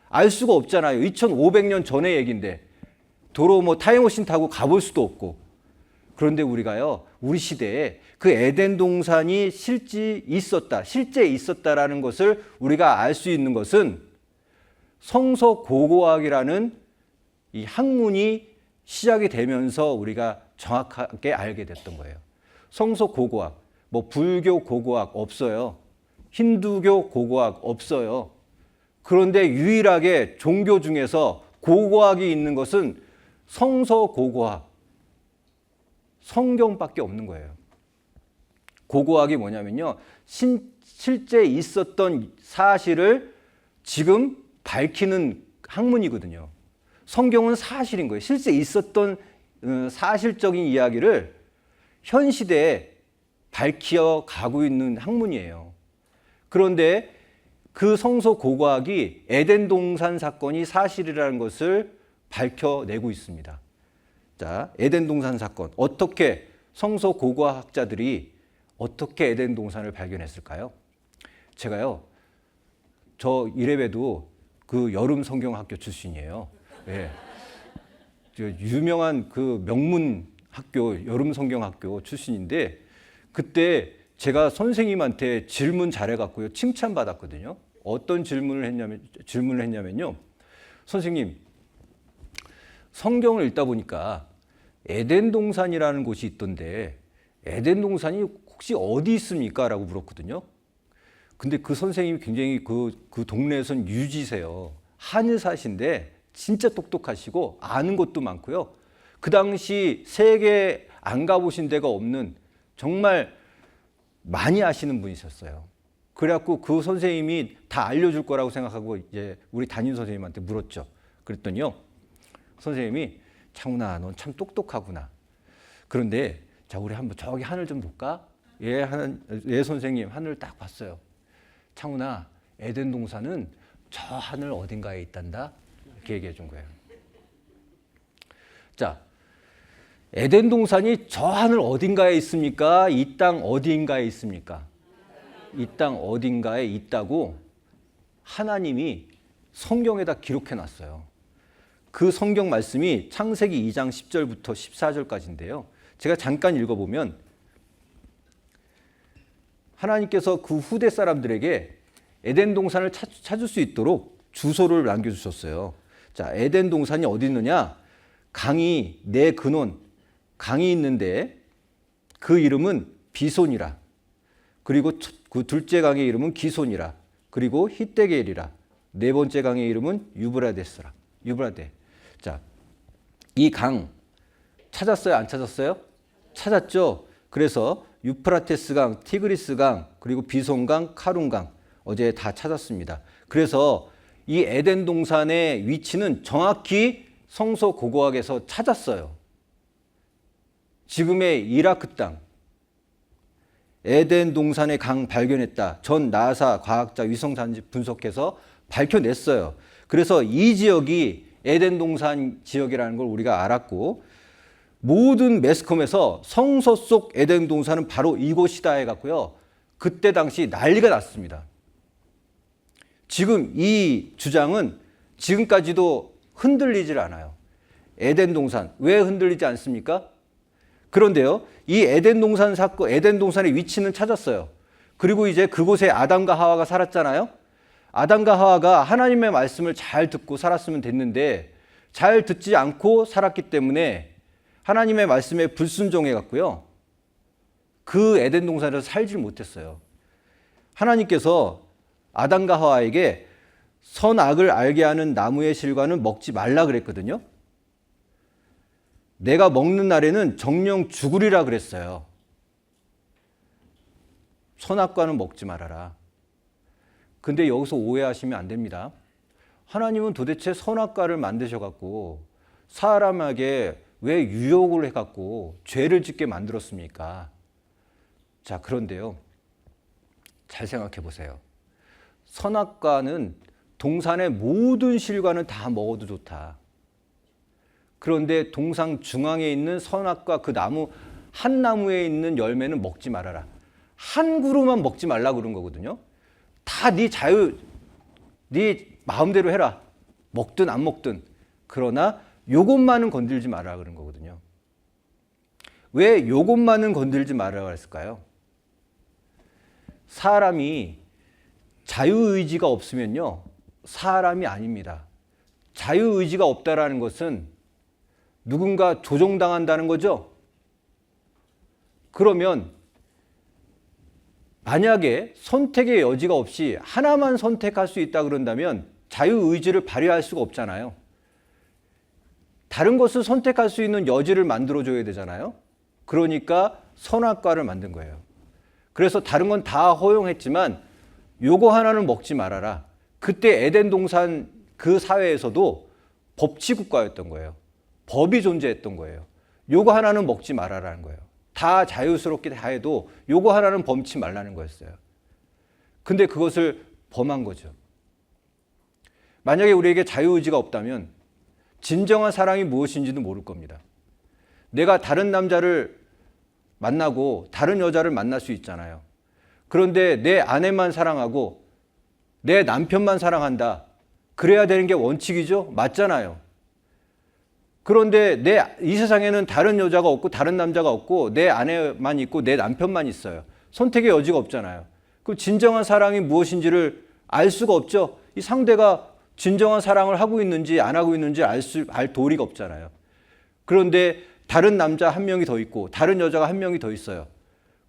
알 수가 없잖아요. 2500년 전의 얘기인데 도로 타임머신 타고 가볼 수도 없고. 그런데 우리가요, 우리 시대에 그 에덴 동산이 실제 있었다라는 것을 우리가 알 수 있는 것은 성서고고학이라는 이 학문이 시작이 되면서 우리가 정확하게 알게 됐던 거예요. 성서고고학, 불교 고고학 없어요. 힌두교 고고학 없어요. 그런데 유일하게 종교 중에서 고고학이 있는 것은 성서고고학, 성경밖에 없는 거예요. 고고학이 뭐냐면요, 실제 있었던 사실을 지금 밝히는 학문이거든요. 성경은 사실인 거예요. 실제 있었던 사실적인 이야기를 현 시대에 밝혀 가고 있는 학문이에요. 그런데 그 성서고고학이 에덴 동산 사건이 사실이라는 것을 밝혀내고 있습니다. 자, 에덴 동산 사건. 어떻게 성서고고학자들이 어떻게 에덴 동산을 발견했을까요? 제가요, 저 이래봬도 그 여름 성경학교 출신이에요. 예. 유명한 그 명문 학교, 여름 성경학교 출신인데 그때 제가 선생님한테 질문 잘해갖고요, 칭찬받았거든요. 어떤 질문을 했냐면요. 선생님, 성경을 읽다 보니까 에덴 동산이라는 곳이 있던데 에덴 동산이 혹시 어디 있습니까? 라고 물었거든요. 근데 그 선생님이 굉장히 그 동네에선 유지세요. 한의사신데 진짜 똑똑하시고 아는 것도 많고요. 그 당시 세계 안 가보신 데가 없는 정말 많이 아시는 분이셨어요. 그래갖고 그 선생님이 다 알려줄 거라고 생각하고 이제 우리 담임 선생님한테 물었죠. 그랬더니요, 선생님이 창훈아, 넌 참 똑똑하구나. 그런데 자, 우리 한번 저기 하늘 좀 볼까? 예, 선생님 하늘을 딱 봤어요. 창훈아, 에덴 동산은 저 하늘 어딘가에 있단다. 이렇게 얘기해 준 거예요. 자, 에덴 동산이 저 하늘 어딘가에 있습니까? 이 땅 어딘가에 있습니까? 이 땅 어딘가에 있다고 하나님이 성경에다 기록해 놨어요. 그 성경 말씀이 창세기 2장 10절부터 14절까지인데요. 제가 잠깐 읽어보면 하나님께서 그 후대 사람들에게 에덴 동산을 찾을 수 있도록 주소를 남겨주셨어요. 자, 에덴 동산이 어디 있느냐? 강이 네 근원, 강이 있는데 그 이름은 비손이라. 그리고 그 둘째 강의 이름은 기손이라. 그리고 히데겔이라. 네 번째 강의 이름은 유브라데스라. 유브라데. 자, 이 강 찾았어요? 안 찾았어요? 찾았죠. 그래서 유프라테스 강, 티그리스 강, 그리고 비손 강, 카룬 강 어제 다 찾았습니다. 그래서 이 에덴 동산의 위치는 정확히 성서고고학에서 찾았어요. 지금의 이라크 땅, 에덴 동산의 강 발견했다. 전 나사 과학자 위성사진 분석해서 밝혀냈어요. 그래서 이 지역이 에덴 동산 지역이라는 걸 우리가 알았고, 모든 매스컴에서 성서 속 에덴 동산은 바로 이곳이다 해갖고요, 그때 당시 난리가 났습니다. 지금 이 주장은 지금까지도 흔들리질 않아요. 에덴 동산 왜 흔들리지 않습니까? 그런데요, 이 에덴 동산 사건, 에덴 동산의 위치는 찾았어요. 그리고 이제 그곳에 아담과 하와가 살았잖아요. 아담과 하와가 하나님의 말씀을 잘 듣고 살았으면 됐는데 잘 듣지 않고 살았기 때문에 하나님의 말씀에 불순종해 갔고요, 그 에덴 동산에서 살질 못했어요. 하나님께서 아담과 하와에게 선악을 알게 하는 나무의 실과는 먹지 말라 그랬거든요. 내가 먹는 날에는 정령 죽으리라 그랬어요. 선악과는 먹지 말아라. 근데 여기서 오해하시면 안 됩니다. 하나님은 도대체 선악과를 만드셔갖고 사람에게 왜 유혹을 해갖고 죄를 짓게 만들었습니까? 자, 그런데요, 잘 생각해 보세요. 선악과는 동산의 모든 실과는 다 먹어도 좋다. 그런데 동산 중앙에 있는 선악과 그 나무 한 나무에 있는 열매는 먹지 말아라. 한 그루만 먹지 말라 그런 거거든요. 다 네 자유, 네 마음대로 해라. 먹든 안 먹든. 그러나 요것만은 건들지 말아라 그런 거거든요. 왜 요것만은 건들지 말아라 했을까요? 사람이 자유의지가 없으면요, 사람이 아닙니다. 자유의지가 없다라는 것은 누군가 조종당한다는 거죠. 그러면 만약에 선택의 여지가 없이 하나만 선택할 수 있다 그런다면 자유의지를 발휘할 수가 없잖아요. 다른 것을 선택할 수 있는 여지를 만들어줘야 되잖아요. 그러니까 선악과를 만든 거예요. 그래서 다른 건 다 허용했지만 요거 하나는 먹지 말아라. 그때 에덴 동산 그 사회에서도 법치국가였던 거예요. 법이 존재했던 거예요. 요거 하나는 먹지 말아라는 거예요. 다 자유스럽게 다 해도 요거 하나는 범치 말라는 거였어요. 근데 그것을 범한 거죠. 만약에 우리에게 자유의지가 없다면 진정한 사랑이 무엇인지도 모를 겁니다. 내가 다른 남자를 만나고 다른 여자를 만날 수 있잖아요. 그런데 내 아내만 사랑하고 내 남편만 사랑한다. 그래야 되는 게 원칙이죠? 맞잖아요. 그런데 이 세상에는 다른 여자가 없고 다른 남자가 없고 내 아내만 있고 내 남편만 있어요. 선택의 여지가 없잖아요. 그 진정한 사랑이 무엇인지를 알 수가 없죠. 이 상대가 진정한 사랑을 하고 있는지 안 하고 있는지 알 도리가 없잖아요. 그런데 다른 남자 한 명이 더 있고 다른 여자가 한 명이 더 있어요.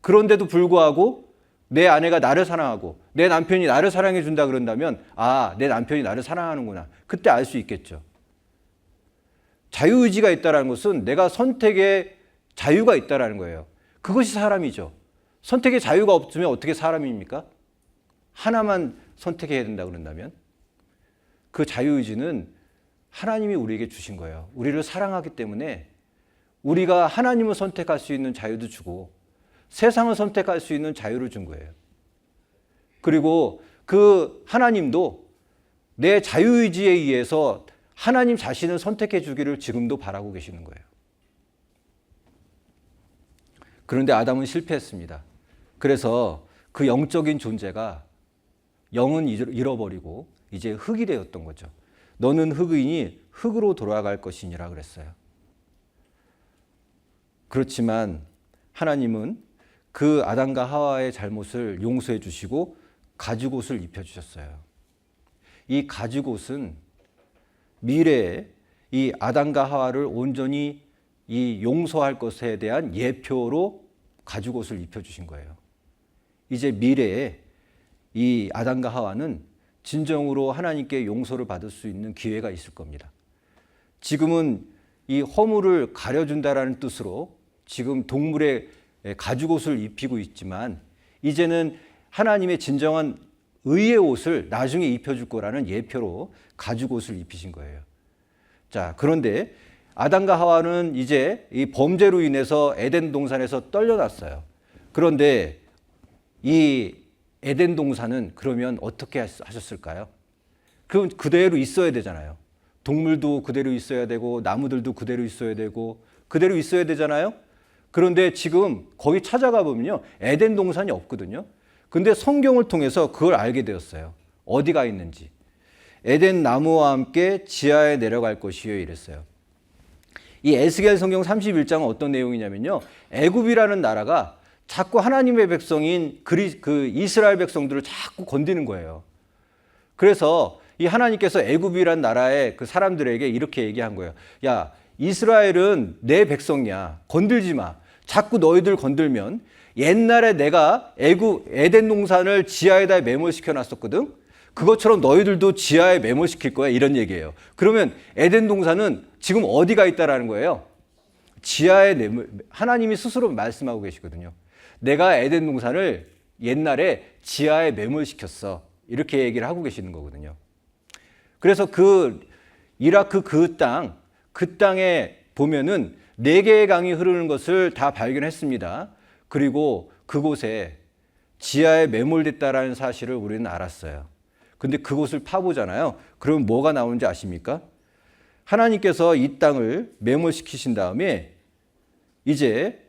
그런데도 불구하고 내 아내가 나를 사랑하고 내 남편이 나를 사랑해 준다 그런다면, 아, 내 남편이 나를 사랑하는구나. 그때 알 수 있겠죠. 자유의지가 있다는 것은 내가 선택의 자유가 있다는 거예요. 그것이 사람이죠. 선택의 자유가 없으면 어떻게 사람입니까? 하나만 선택해야 된다 그런다면 그 자유의지는 하나님이 우리에게 주신 거예요. 우리를 사랑하기 때문에 우리가 하나님을 선택할 수 있는 자유도 주고 세상을 선택할 수 있는 자유를 준 거예요. 그리고 그 하나님도 내 자유의지에 의해서 하나님 자신을 선택해 주기를 지금도 바라고 계시는 거예요. 그런데 아담은 실패했습니다. 그래서 그 영적인 존재가 영은 잃어버리고 이제 흙이 되었던 거죠. 너는 흙이니 흙으로 돌아갈 것이니라 그랬어요. 그렇지만 하나님은 그 아담과 하와의 잘못을 용서해 주시고 가죽옷을 입혀주셨어요. 이 가죽옷은 미래에 이 아담과 하와를 온전히 이 용서할 것에 대한 예표로 가죽옷을 입혀주신 거예요. 이제 미래에 이 아담과 하와는 진정으로 하나님께 용서를 받을 수 있는 기회가 있을 겁니다. 지금은 이 허물을 가려준다라는 뜻으로 지금 동물의 가죽옷을 입히고 있지만 이제는 하나님의 진정한 의의 옷을 나중에 입혀줄 거라는 예표로 가죽옷을 입히신 거예요. 자, 그런데 아담과 하와는 이제 이 범죄로 인해서 에덴 동산에서 떨려났어요. 그런데 이 에덴 동산은 그러면 어떻게 하셨을까요? 그럼 그대로 있어야 되잖아요. 동물도 그대로 있어야 되고 나무들도 그대로 있어야 되고 그대로 있어야 되잖아요. 그런데 지금 거기 찾아가 보면요, 에덴 동산이 없거든요. 근데 성경을 통해서 그걸 알게 되었어요. 어디가 있는지. 에덴 나무와 함께 지하에 내려갈 것이요 이랬어요. 이 에스겔 성경 31장은 어떤 내용이냐면요, 애굽이라는 나라가 자꾸 하나님의 백성인 그 이스라엘 백성들을 자꾸 건드는 거예요. 그래서 이 하나님께서 애굽이란 나라의 그 사람들에게 이렇게 얘기한 거예요. 야, 이스라엘은 내 백성이야. 건들지 마. 자꾸 너희들 건들면 옛날에 내가 에덴 동산을 지하에다 매몰시켜 놨었거든. 그것처럼 너희들도 지하에 매몰시킬 거야. 이런 얘기예요. 그러면 에덴 동산은 지금 어디가 있다라는 거예요? 지하에 하나님이 스스로 말씀하고 계시거든요. 내가 에덴 동산을 옛날에 지하에 매몰시켰어. 이렇게 얘기를 하고 계시는 거거든요. 그래서 그 이라크 그 땅에 보면은 4개의 강이 흐르는 것을 다 발견했습니다. 그리고 그곳에 지하에 매몰됐다라는 사실을 우리는 알았어요. 근데 그곳을 파보잖아요. 그럼 뭐가 나오는지 아십니까? 하나님께서 이 땅을 매몰시키신 다음에 이제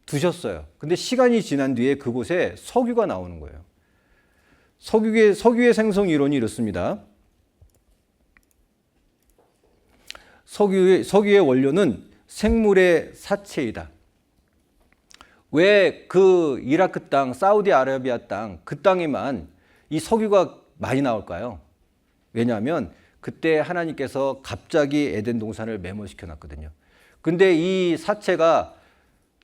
두셨어요. 근데 시간이 지난 뒤에 그곳에 석유가 나오는 거예요. 석유의 생성 이론이 이렇습니다. 석유의 원료는 생물의 사체이다. 왜 그 이라크 땅, 사우디아라비아 땅, 그 땅에만 이 석유가 많이 나올까요? 왜냐하면 그때 하나님께서 갑자기 에덴 동산을 매몰시켜 놨거든요. 근데 이 사체가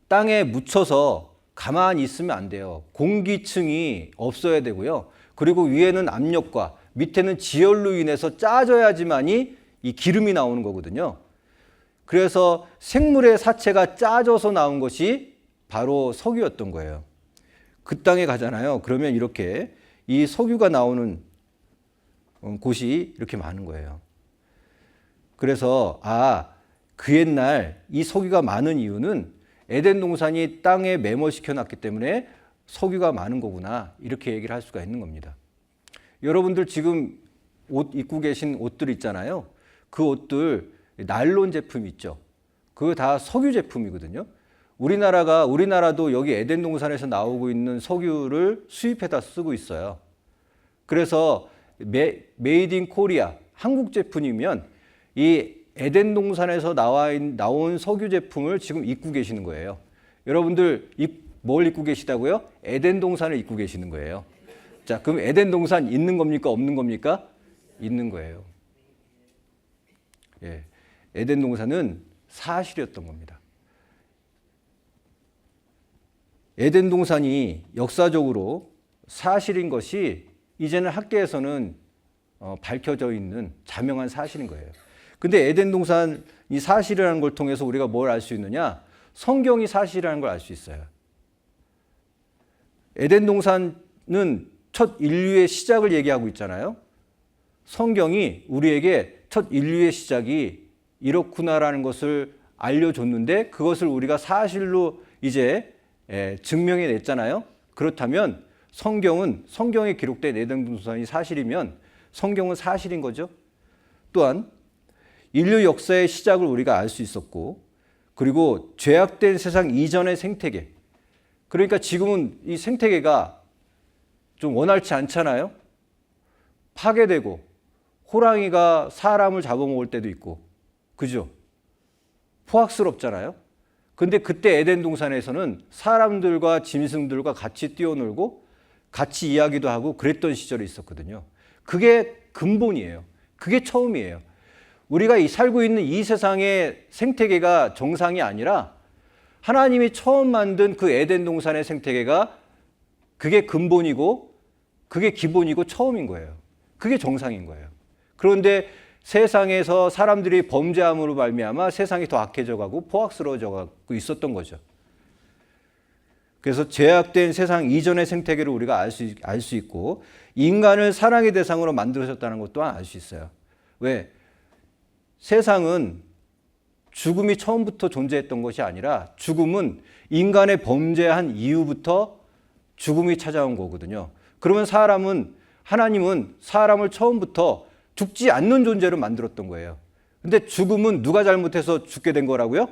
땅에 묻혀서 가만히 있으면 안 돼요. 공기층이 없어야 되고요. 그리고 위에는 압력과 밑에는 지열로 인해서 짜져야지만이 이 기름이 나오는 거거든요. 그래서 생물의 사체가 짜져서 나온 것이 바로 석유였던 거예요. 그 땅에 가잖아요. 그러면 이렇게 이 석유가 나오는 곳이 이렇게 많은 거예요. 그래서 그 옛날 이 석유가 많은 이유는 에덴 동산이 땅에 매몰시켜 놨기 때문에 석유가 많은 거구나, 이렇게 얘기를 할 수가 있는 겁니다. 여러분들 지금 옷 입고 계신 옷들 있잖아요. 그 옷들 나일론 제품 있죠. 그거 다 석유 제품이거든요. 우리나라도 여기 에덴 동산에서 나오고 있는 석유를 수입해다 쓰고 있어요. 그래서 메이드 인 코리아, 한국 제품이면 이 에덴 동산에서 나온 석유 제품을 지금 입고 계시는 거예요. 여러분들 뭘 입고 계시다고요? 에덴 동산을 입고 계시는 거예요. 자, 그럼 에덴 동산 있는 겁니까? 없는 겁니까? 있는 거예요. 예, 에덴 동산은 사실이었던 겁니다. 에덴 동산이 역사적으로 사실인 것이 이제는 학계에서는 밝혀져 있는 자명한 사실인 거예요. 근데 에덴 동산이 사실이라는 걸 통해서 우리가 뭘 알 수 있느냐? 성경이 사실이라는 걸 알 수 있어요. 에덴 동산은 첫 인류의 시작을 얘기하고 있잖아요. 성경이 우리에게 첫 인류의 시작이 이렇구나라는 것을 알려줬는데 그것을 우리가 사실로 이제 증명해 냈잖아요. 그렇다면 성경에 기록된 에덴 동산이 사실이면 성경은 사실인 거죠. 또한 인류 역사의 시작을 우리가 알 수 있었고, 그리고 죄악된 세상 이전의 생태계, 그러니까 지금은 이 생태계가 좀 원활치 않잖아요. 파괴되고 호랑이가 사람을 잡아먹을 때도 있고, 그죠? 포악스럽잖아요. 근데 그때 에덴 동산에서는 사람들과 짐승들과 같이 뛰어놀고 같이 이야기도 하고 그랬던 시절이 있었거든요. 그게 근본이에요. 그게 처음이에요. 우리가 살고 있는 이 세상의 생태계가 정상이 아니라 하나님이 처음 만든 그 에덴 동산의 생태계가 그게 근본이고 그게 기본이고 처음인 거예요. 그게 정상인 거예요. 그런데 세상에서 사람들이 범죄함으로 말미암아 세상이 더 악해져 가고 포악스러워져 가고 있었던 거죠. 그래서 죄악된 세상 이전의 생태계를 우리가 알 수 있고 인간을 사랑의 대상으로 만들어졌다는 것 또한 알 수 있어요. 왜? 세상은 죽음이 처음부터 존재했던 것이 아니라 죽음은 인간의 범죄한 이후부터 죽음이 찾아온 거거든요. 그러면 하나님은 사람을 처음부터 죽지 않는 존재로 만들었던 거예요. 근데 죽음은 누가 잘못해서 죽게 된 거라고요?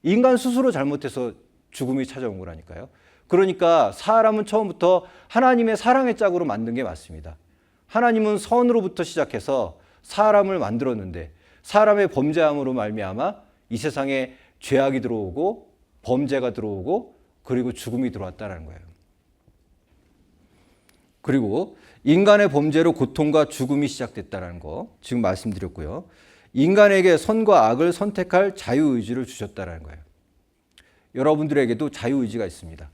인간 스스로 잘못해서 죽음이 찾아온 거라니까요. 그러니까 사람은 처음부터 하나님의 사랑의 짝으로 만든 게 맞습니다. 하나님은 선으로부터 시작해서 사람을 만들었는데 사람의 범죄함으로 말미암아 이 세상에 죄악이 들어오고 범죄가 들어오고 그리고 죽음이 들어왔다는 거예요. 그리고 인간의 범죄로 고통과 죽음이 시작됐다는 거 지금 말씀드렸고요. 인간에게 선과 악을 선택할 자유의지를 주셨다는 거예요. 여러분들에게도 자유의지가 있습니다.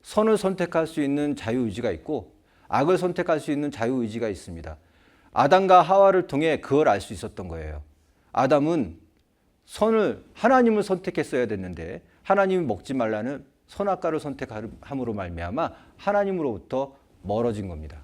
선을 선택할 수 있는 자유의지가 있고 악을 선택할 수 있는 자유의지가 있습니다. 아담과 하와를 통해 그걸 알 수 있었던 거예요. 아담은 하나님을 선택했어야 됐는데 하나님이 먹지 말라는 선악과를 선택함으로 말미암아 하나님으로부터 멀어진 겁니다.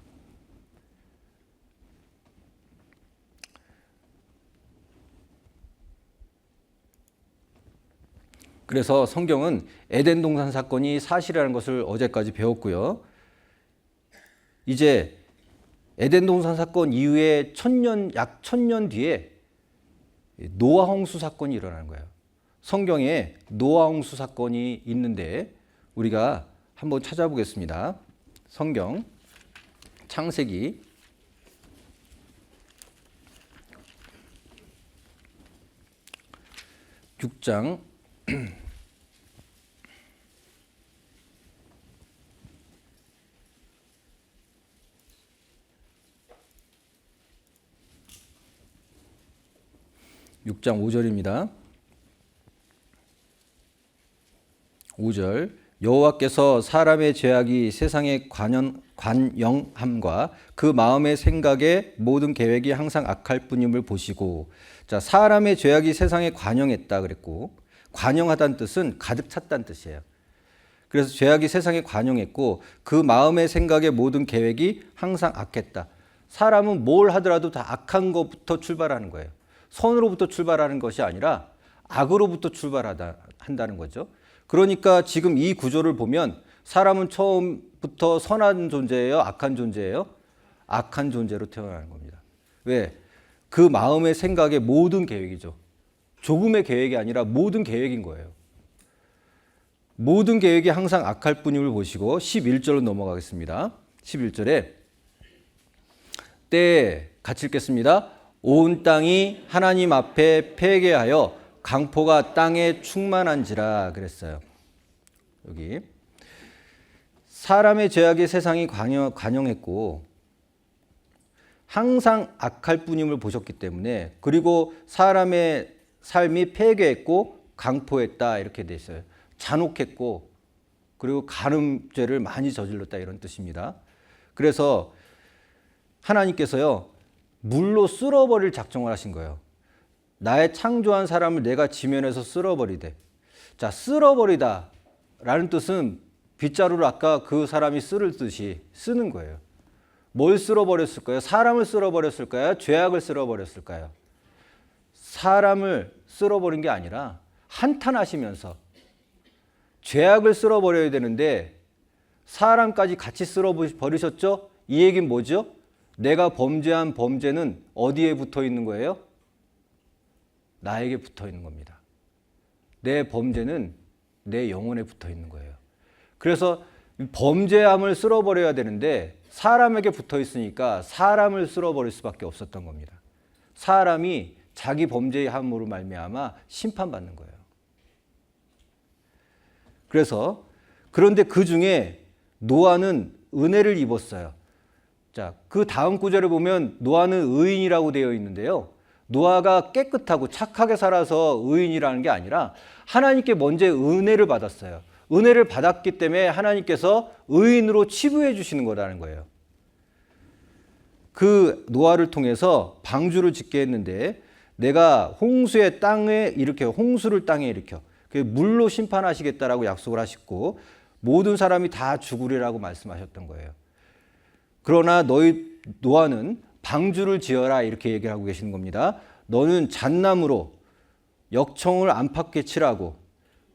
그래서 성경은 에덴 동산 사건이 사실이라는 것을 어제까지 배웠고요. 이제 에덴 동산 사건 이후에 약 1000년 뒤에 노아 홍수 사건이 일어나는 거예요. 성경에 노아 홍수 사건이 있는데 우리가 한번 찾아보겠습니다. 성경 창세기 6장 6장 5절입니다. 5절 여호와께서 사람의 죄악이 세상에 관영함과 그 마음의 생각의 모든 계획이 항상 악할 뿐임을 보시고 자 사람의 죄악이 세상에 관영했다 그랬고 관영하다는 뜻은 가득 찼다는 뜻이에요. 그래서 죄악이 세상에 관영했고 그 마음의 생각의 모든 계획이 항상 악했다. 사람은 뭘 하더라도 다 악한 것부터 출발하는 거예요. 선으로부터 출발하는 것이 아니라 악으로부터 출발한다는 거죠. 그러니까 지금 이 구조를 보면 사람은 처음부터 선한 존재예요? 악한 존재예요? 악한 존재로 태어나는 겁니다. 왜? 그 마음의 생각의 모든 계획이죠. 조금의 계획이 아니라 모든 계획인 거예요. 모든 계획이 항상 악할 뿐임을 보시고 11절로 넘어가겠습니다. 11절에 때에 같이 읽겠습니다. 온 땅이 하나님 앞에 패괴하여 강포가 땅에 충만한지라 그랬어요. 여기 사람의 죄악이 세상이 관영했고 항상 악할 뿐임을 보셨기 때문에 그리고 사람의 삶이 패괴했고 강포했다 이렇게 돼 있어요. 잔혹했고 그리고 간음죄를 많이 저질렀다 이런 뜻입니다. 그래서 하나님께서요 물로 쓸어버릴 작정을 하신 거예요. 나의 창조한 사람을 내가 지면에서 쓸어버리되 자 쓸어버리다 라는 뜻은 빗자루를 아까 그 사람이 쓸듯이 쓰는 거예요. 뭘 쓸어버렸을까요? 사람을 쓸어버렸을까요? 죄악을 쓸어버렸을까요? 사람을 쓸어버린 게 아니라 한탄하시면서 죄악을 쓸어버려야 되는데 사람까지 같이 쓸어버리셨죠? 이 얘기는 뭐죠? 내가 범죄한 범죄는 어디에 붙어 있는 거예요? 나에게 붙어 있는 겁니다. 내 범죄는 내 영혼에 붙어 있는 거예요. 그래서 범죄함을 쓸어버려야 되는데 사람에게 붙어 있으니까 사람을 쓸어버릴 수밖에 없었던 겁니다. 사람이 자기 범죄의 함으로 말미암아 심판받는 거예요. 그런데 그 중에 노아는 은혜를 입었어요. 자, 그 다음 구절을 보면 노아는 의인이라고 되어 있는데요. 노아가 깨끗하고 착하게 살아서 의인이라는 게 아니라 하나님께 먼저 은혜를 받았어요. 은혜를 받았기 때문에 하나님께서 의인으로 치부해 주시는 거라는 거예요. 그 노아를 통해서 방주를 짓게 했는데 내가 홍수의 땅에 일으켜 홍수를 땅에 일으켜 물로 심판하시겠다라고 약속을 하셨고 모든 사람이 다 죽으리라고 말씀하셨던 거예요. 그러나 너희 노아는 방주를 지어라 이렇게 얘기를 하고 계시는 겁니다. 너는 잣나무로 역청을 안팎에 칠하고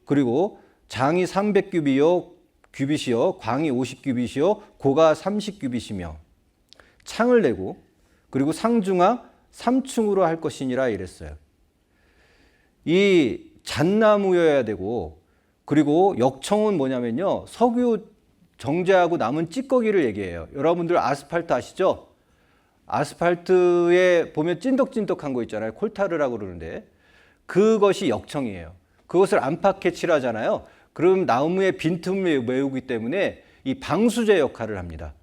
그리고 장이 300규비요 규빗이요 광이 50규빗이요 고가 30규빗이며 창을 내고 그리고 상중하 3층으로 할 것이니라 이랬어요. 이 잣나무여야 되고 그리고 역청은 뭐냐면요 석유 정제하고 남은 찌꺼기를 얘기해요. 여러분들 아스팔트 아시죠? 아스팔트에 보면 찐덕찐덕한 거 있잖아요. 콜타르라고 그러는데 그것이 역청이에요. 그것을 안팎에 칠하잖아요. 그럼 나무의 빈틈을 메우기 때문에 이 방수제 역할을 합니다.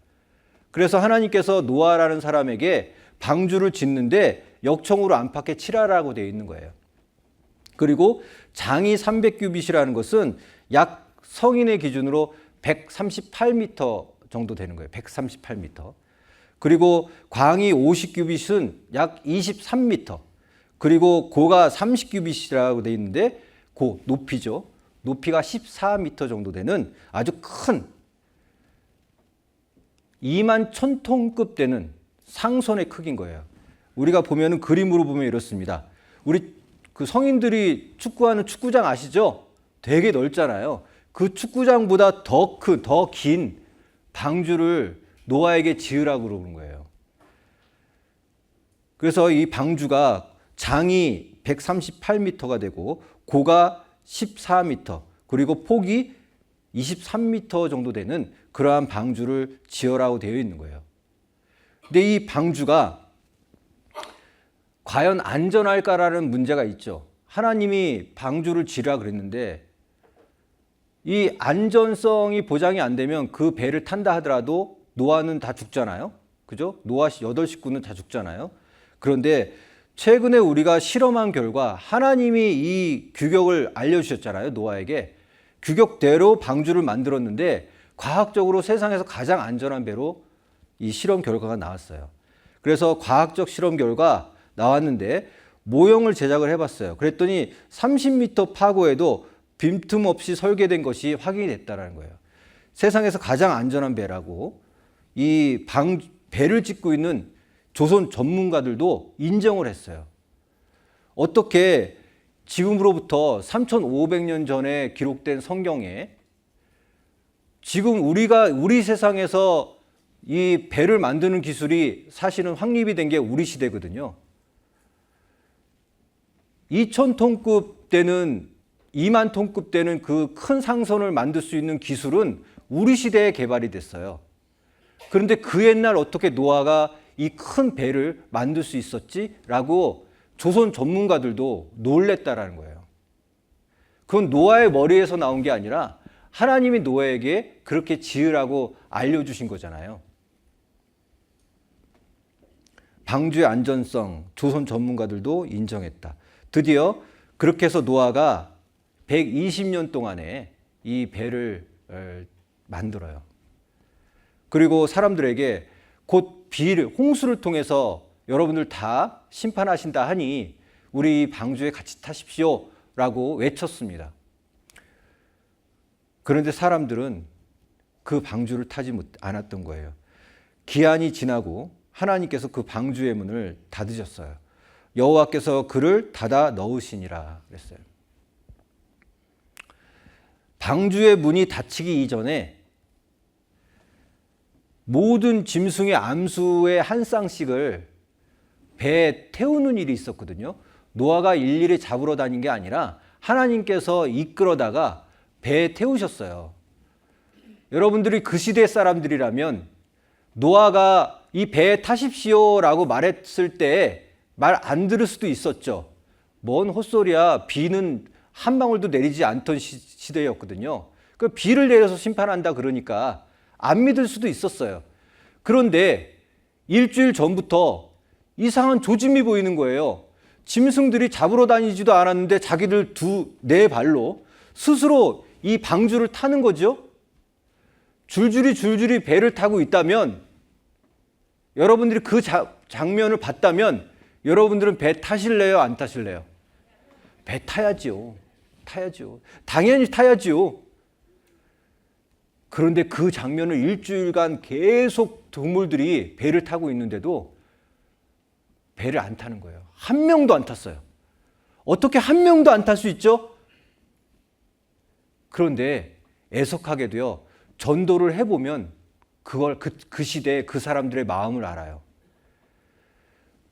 그래서 하나님께서 노아라는 사람에게 방주를 짓는데 역청으로 안팎에 칠하라고 되어 있는 거예요. 그리고 장이 300규빗이라는 것은 약 성인의 기준으로 138m 정도 되는 거예요. 138m. 그리고 광이 50규빗은 약 23m. 그리고 고가 30규빗이라고 되어 있는데 고 높이죠. 높이가 14m 정도 되는 아주 큰 2만 1000톤급 되는 상선의 크기인 거예요. 우리가 보면은 그림으로 보면 이렇습니다. 우리 그 성인들이 축구하는 축구장 아시죠? 되게 넓잖아요. 그 축구장보다 더 큰, 더 긴 방주를 노아에게 지으라고 그러는 거예요. 그래서 이 방주가 장이 138m가 되고 고가 14m 그리고 폭이 23m 정도 되는 그러한 방주를 지어라고 되어 있는 거예요. 근데 이 방주가 과연 안전할까라는 문제가 있죠. 하나님이 방주를 지으라 그랬는데 이 안전성이 보장이 안 되면 그 배를 탄다 하더라도 노아는 다 죽잖아요. 그죠? 노아 8식구는 다 죽잖아요. 그런데 최근에 우리가 실험한 결과 하나님이 이 규격을 알려주셨잖아요. 노아에게. 규격대로 방주를 만들었는데 과학적으로 세상에서 가장 안전한 배로 이 실험 결과가 나왔어요. 그래서 과학적 실험 결과 나왔는데 모형을 제작을 해봤어요. 그랬더니 30m 파고에도 빈틈없이 설계된 것이 확인이 됐다는 거예요. 세상에서 가장 안전한 배라고 이 배를 짓고 있는 조선 전문가들도 인정을 했어요. 어떻게 지금으로부터 3,500년 전에 기록된 성경에 지금 우리 세상에서 이 배를 만드는 기술이 사실은 확립이 된 게 우리 시대거든요. 2,000톤급 되는 2만 톤급 되는 그 큰 상선을 만들 수 있는 기술은 우리 시대에 개발이 됐어요. 그런데 그 옛날 어떻게 노아가 이 큰 배를 만들 수 있었지? 라고 조선 전문가들도 놀랬다라는 거예요. 그건 노아의 머리에서 나온 게 아니라 하나님이 노아에게 그렇게 지으라고 알려주신 거잖아요. 방주의 안전성 조선 전문가들도 인정했다. 드디어 그렇게 해서 노아가 120년 동안에 이 배를 만들어요. 그리고 사람들에게 곧 홍수를 통해서 여러분들 다 심판하신다 하니 우리 방주에 같이 타십시오 라고 외쳤습니다. 그런데 사람들은 그 방주를 타지 않았던 거예요. 기한이 지나고 하나님께서 그 방주의 문을 닫으셨어요. 여호와께서 그를 닫아 넣으시니라 그랬어요. 방주의 문이 닫히기 이전에 모든 짐승의 암수의 한 쌍씩을 배에 태우는 일이 있었거든요. 노아가 일일이 잡으러 다닌 게 아니라 하나님께서 이끌어다가 배에 태우셨어요. 여러분들이 그 시대 사람들이라면 노아가 이 배에 타십시오라고 말했을 때 말 안 들을 수도 있었죠. 뭔 헛소리야. 비는 한 방울도 내리지 않던 시대였거든요. 그 비를 내려서 심판한다 그러니까 안 믿을 수도 있었어요. 그런데 일주일 전부터 이상한 조짐이 보이는 거예요. 짐승들이 잡으러 다니지도 않았는데 자기들 네 발로 스스로 이 방주를 타는 거죠. 줄줄이 배를 타고 있다면 여러분들이 그 장면을 봤다면 여러분들은 배 타실래요? 안 타실래요? 배 타야지요. 당연히 타야지요. 그런데 그 장면을 일주일간 계속 동물들이 배를 타고 있는데도 배를 안 타는 거예요. 한 명도 안 탔어요. 어떻게 한 명도 안 탈 수 있죠? 그런데 애석하게도요, 전도를 해보면 그걸 그 시대에 그 사람들의 마음을 알아요.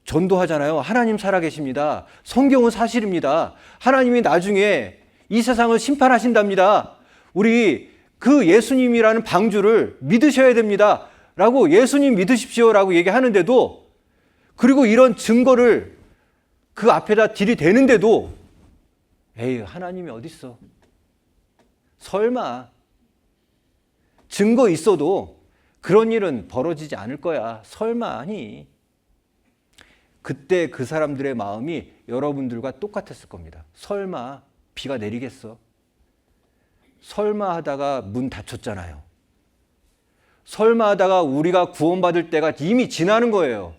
전도하잖아요. 하나님 살아계십니다. 성경은 사실입니다. 하나님이 나중에 이 세상을 심판하신답니다. 우리 그 예수님이라는 방주를 믿으셔야 됩니다. 라고 예수님 믿으십시오. 라고 얘기하는데도, 그리고 이런 증거를 그 앞에다 들이대는데도, 에이, 하나님이 어딨어? 설마. 증거 있어도 그런 일은 벌어지지 않을 거야. 설마 하니. 그때 그 사람들의 마음이 여러분들과 똑같았을 겁니다. 설마 비가 내리겠어? 설마 하다가 문 닫혔잖아요. 설마 하다가 우리가 구원받을 때가 이미 지나는 거예요.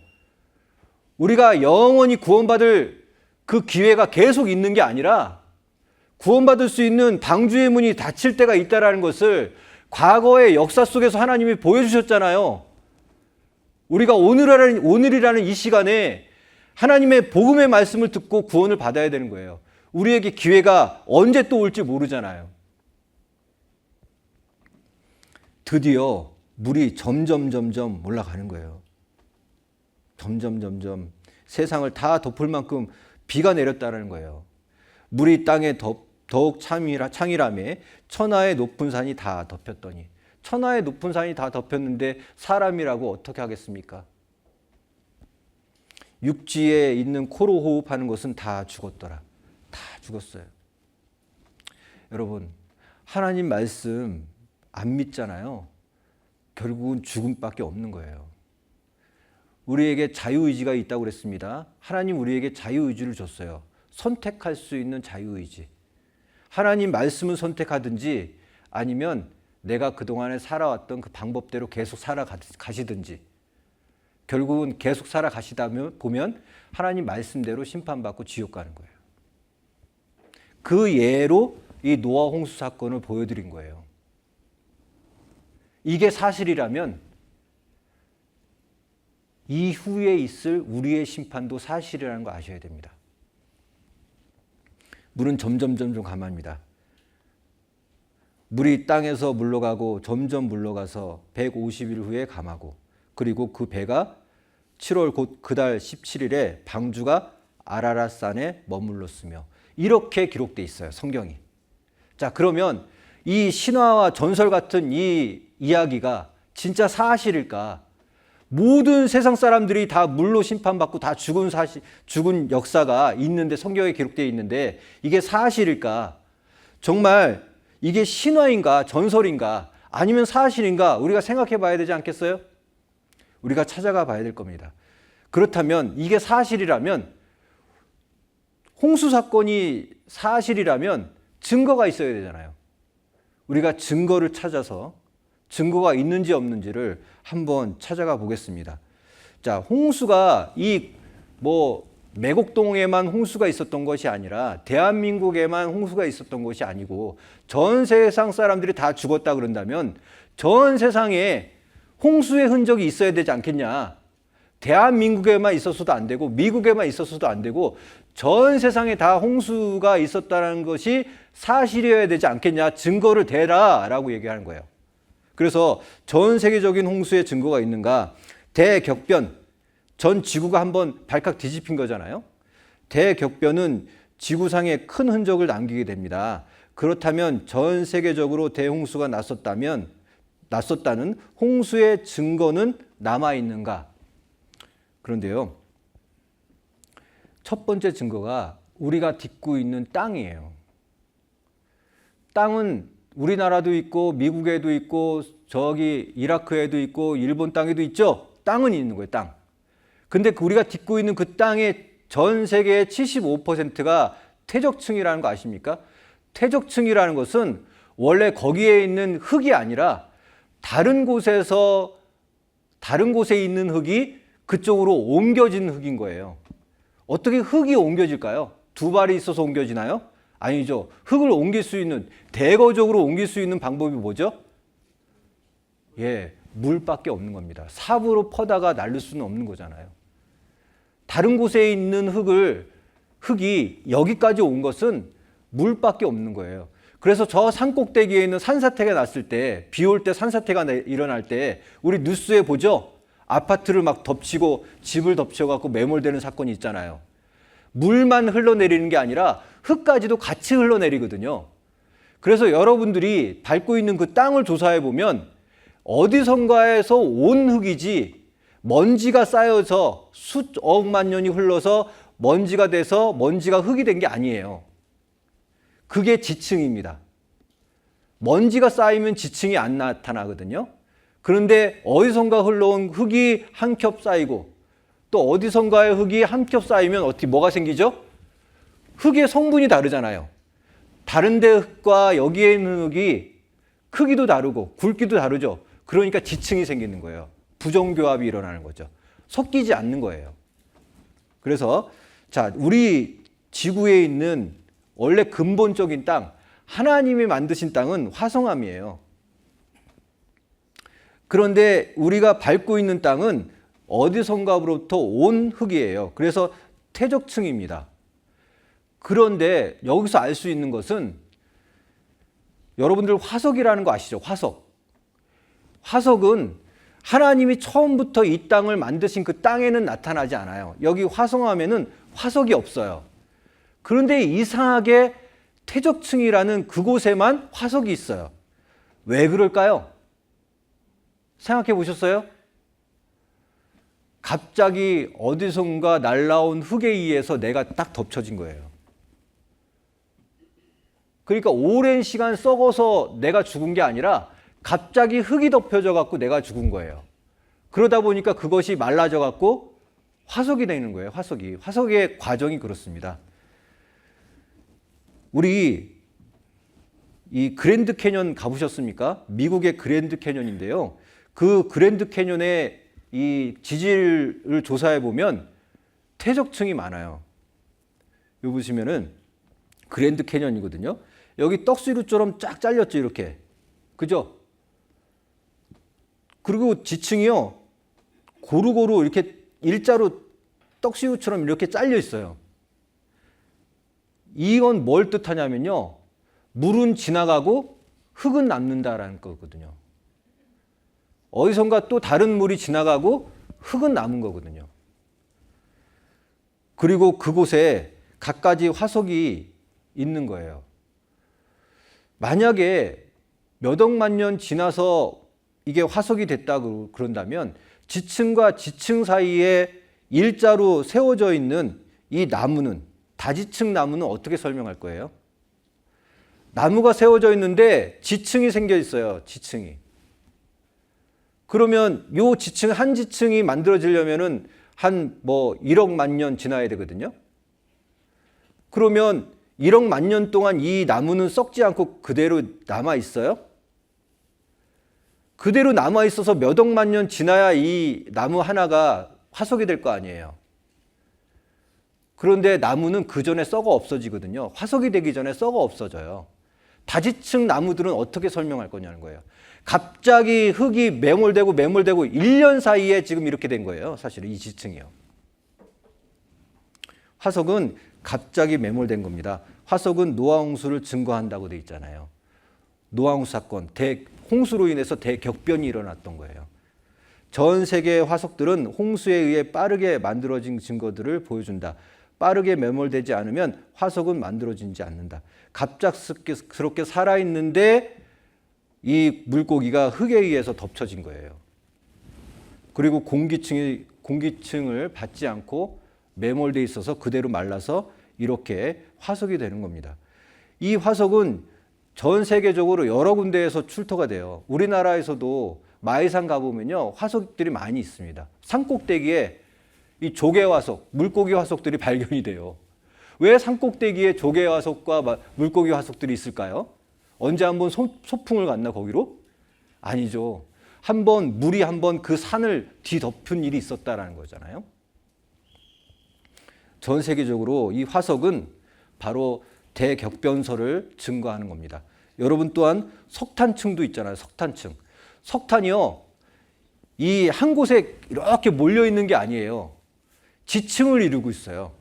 우리가 영원히 구원받을 그 기회가 계속 있는 게 아니라 구원받을 수 있는 방주의 문이 닫힐 때가 있다는 것을 과거의 역사 속에서 하나님이 보여주셨잖아요. 우리가 오늘이라는 이 시간에 하나님의 복음의 말씀을 듣고 구원을 받아야 되는 거예요. 우리에게 기회가 언제 또 올지 모르잖아요. 드디어 물이 점점 올라가는 거예요. 점점 세상을 다 덮을 만큼 비가 내렸다는 거예요. 물이 땅에 더욱 창이라매 천하의 높은 산이 다 덮였더니, 천하의 높은 산이 다 덮였는데 사람이라고 어떻게 하겠습니까? 육지에 있는 코로 호흡하는 것은 다 죽었더라. 다 죽었어요. 여러분, 하나님 말씀 안 믿잖아요. 결국은 죽음밖에 없는 거예요. 우리에게 자유의지가 있다고 그랬습니다. 하나님 우리에게 자유의지를 줬어요. 선택할 수 있는 자유의지. 하나님 말씀을 선택하든지 아니면 내가 그동안에 살아왔던 그 방법대로 계속 살아가시든지, 결국은 계속 살아가시다 보면 하나님 말씀대로 심판받고 지옥 가는 거예요. 그 예로 이 노아 홍수 사건을 보여드린 거예요. 이게 사실이라면 이후에 있을 우리의 심판도 사실이라는 거 아셔야 됩니다. 물은 점점 감합니다. 물이 땅에서 물러가고 점점 물러가서 150일 후에 감하고, 그리고 그 배가 7월 곧 그달 17일에 방주가 아라랏산에 머물렀으며, 이렇게 기록되어 있어요, 성경이. 자, 그러면 이 신화와 전설 같은 이 이야기가 진짜 사실일까? 모든 세상 사람들이 다 물로 심판받고 다 죽은 역사가 있는데, 성경에 기록되어 있는데 이게 사실일까? 정말 이게 신화인가 전설인가 아니면 사실인가 우리가 생각해 봐야 되지 않겠어요? 우리가 찾아가 봐야 될 겁니다. 그렇다면 이게 사실이라면, 홍수 사건이 사실이라면 증거가 있어야 되잖아요. 우리가 증거를 찾아서 증거가 있는지 없는지를 한번 찾아가 보겠습니다. 자, 홍수가 매곡동에만 홍수가 있었던 것이 아니라 대한민국에만 홍수가 있었던 것이 아니고 전 세상 사람들이 다 죽었다 그런다면 전 세상에 홍수의 흔적이 있어야 되지 않겠냐. 대한민국에만 있었어도 안 되고 미국에만 있었어도 안 되고 전 세상에 다 홍수가 있었다는 것이 사실이어야 되지 않겠냐. 증거를 대라 라고 얘기하는 거예요. 그래서 전 세계적인 홍수의 증거가 있는가? 대격변, 전 지구가 한번 발칵 뒤집힌 거잖아요. 대격변은 지구상에 큰 흔적을 남기게 됩니다. 그렇다면 전 세계적으로 대홍수가 났었다는 홍수의 증거는 남아있는가? 그런데요, 첫 번째 증거가 우리가 딛고 있는 땅이에요. 땅은 우리나라도 있고 미국에도 있고 저기 이라크에도 있고 일본 땅에도 있죠. 땅은 있는 거예요, 땅. 근데 우리가 딛고 있는 그 땅의 전 세계의 75%가 퇴적층이라는 거 아십니까? 퇴적층이라는 것은 원래 거기에 있는 흙이 아니라 다른 곳에 있는 흙이 그쪽으로 옮겨진 흙인 거예요. 어떻게 흙이 옮겨질까요? 두 발이 있어서 옮겨지나요? 아니죠. 흙을 옮길 수 있는, 대거적으로 옮길 수 있는 방법이 뭐죠? 물밖에 없는 겁니다. 삽으로 퍼다가 날릴 수는 없는 거잖아요. 다른 곳에 있는 흙이 여기까지 온 것은 물밖에 없는 거예요. 그래서 저 산꼭대기에 있는 산사태가 났을 때, 비 올 때 산사태가 일어날 때 우리 뉴스에 보죠? 아파트를 막 덮치고 집을 덮쳐갖고 매몰되는 사건이 있잖아요. 물만 흘러내리는 게 아니라 흙까지도 같이 흘러내리거든요. 그래서 여러분들이 밟고 있는 그 땅을 조사해 보면 어디선가에서 온 흙이지 먼지가 쌓여서 수억만 년이 흘러서 먼지가 돼서 먼지가 흙이 된 게 아니에요. 그게 지층입니다. 먼지가 쌓이면 지층이 안 나타나거든요. 그런데 어디선가 흘러온 흙이 한 겹 쌓이고 또 어디선가의 흙이 한 겹 쌓이면 어떻게 뭐가 생기죠? 흙의 성분이 다르잖아요. 다른 데 흙과 여기에 있는 흙이 크기도 다르고 굵기도 다르죠. 그러니까 지층이 생기는 거예요. 부정교합이 일어나는 거죠. 섞이지 않는 거예요. 그래서 자, 우리 지구에 있는 원래 근본적인 땅, 하나님이 만드신 땅은 화성암이에요. 그런데 우리가 밟고 있는 땅은 어디선가로부터 온 흙이에요. 그래서 퇴적층입니다. 그런데 여기서 알 수 있는 것은 여러분들 화석이라는 거 아시죠? 화석. 화석은 하나님이 처음부터 이 땅을 만드신 그 땅에는 나타나지 않아요. 여기 화성암에는 화석이 없어요. 그런데 이상하게 퇴적층이라는 그곳에만 화석이 있어요. 왜 그럴까요? 생각해 보셨어요? 갑자기 어디선가 날라온 흙에 의해서 내가 딱 덮쳐진 거예요. 그러니까 오랜 시간 썩어서 내가 죽은 게 아니라 갑자기 흙이 덮여져 갖고 내가 죽은 거예요. 그러다 보니까 그것이 말라져 갖고 화석이 되는 거예요. 화석이. 화석의 과정이 그렇습니다. 우리 이 그랜드 캐년 가보셨습니까? 미국의 그랜드 캐년인데요. 그 그랜드 캐년의 이 지질을 조사해 보면 퇴적층이 많아요. 여기 보시면은 그랜드 캐년이거든요. 여기 떡시루처럼 쫙 잘렸죠, 이렇게. 그죠? 그리고 지층이요, 고루고루 이렇게 일자로 떡시루처럼 이렇게 잘려 있어요. 이건 뭘 뜻하냐면요, 물은 지나가고 흙은 남는다라는 거거든요. 어디선가 또 다른 물이 지나가고 흙은 남은 거거든요. 그리고 그곳에 갖가지 화석이 있는 거예요. 만약에 몇 억만 년 지나서 이게 화석이 됐다고 그런다면 지층과 지층 사이에 일자로 세워져 있는 이 나무는, 다지층 나무는 어떻게 설명할 거예요? 나무가 세워져 있는데 지층이 생겨 있어요. 지층이. 그러면 요 지층, 한 지층이 만들어지려면은 한 1억만 년 지나야 되거든요. 그러면 1억만 년 동안 이 나무는 썩지 않고 그대로 남아 있어요? 그대로 남아 있어서 몇 억만 년 지나야 이 나무 하나가 화석이 될 거 아니에요. 그런데 나무는 그 전에 썩어 없어지거든요. 화석이 되기 전에 썩어 없어져요. 다지층 나무들은 어떻게 설명할 거냐는 거예요. 갑자기 흙이 매몰되고 1년 사이에 지금 이렇게 된 거예요. 사실은 이 지층이요. 화석은 갑자기 매몰된 겁니다. 화석은 노아 홍수를 증거한다고 돼 있잖아요. 노아 홍수 사건, 홍수로 인해서 대격변이 일어났던 거예요. 전 세계의 화석들은 홍수에 의해 빠르게 만들어진 증거들을 보여준다. 빠르게 매몰되지 않으면 화석은 만들어지지 않는다. 갑작스럽게 살아있는데 이 물고기가 흙에 의해서 덮쳐진 거예요. 그리고 공기층을 받지 않고 매몰돼 있어서 그대로 말라서 이렇게 화석이 되는 겁니다. 이 화석은 전 세계적으로 여러 군데에서 출토가 돼요. 우리나라에서도 마이산 가보면요, 화석들이 많이 있습니다. 산꼭대기에 이 조개 화석, 물고기 화석들이 발견이 돼요. 왜 산꼭대기에 조개 화석과 물고기 화석들이 있을까요? 언제 한번 소풍을 갔나 거기로? 아니죠. 물이 한번 그 산을 뒤덮은 일이 있었다라는 거잖아요. 전 세계적으로 이 화석은 바로 대격변설을 증거하는 겁니다. 여러분 또한 석탄층도 있잖아요. 석탄층. 석탄이요, 이 한 곳에 이렇게 몰려 있는 게 아니에요. 지층을 이루고 있어요.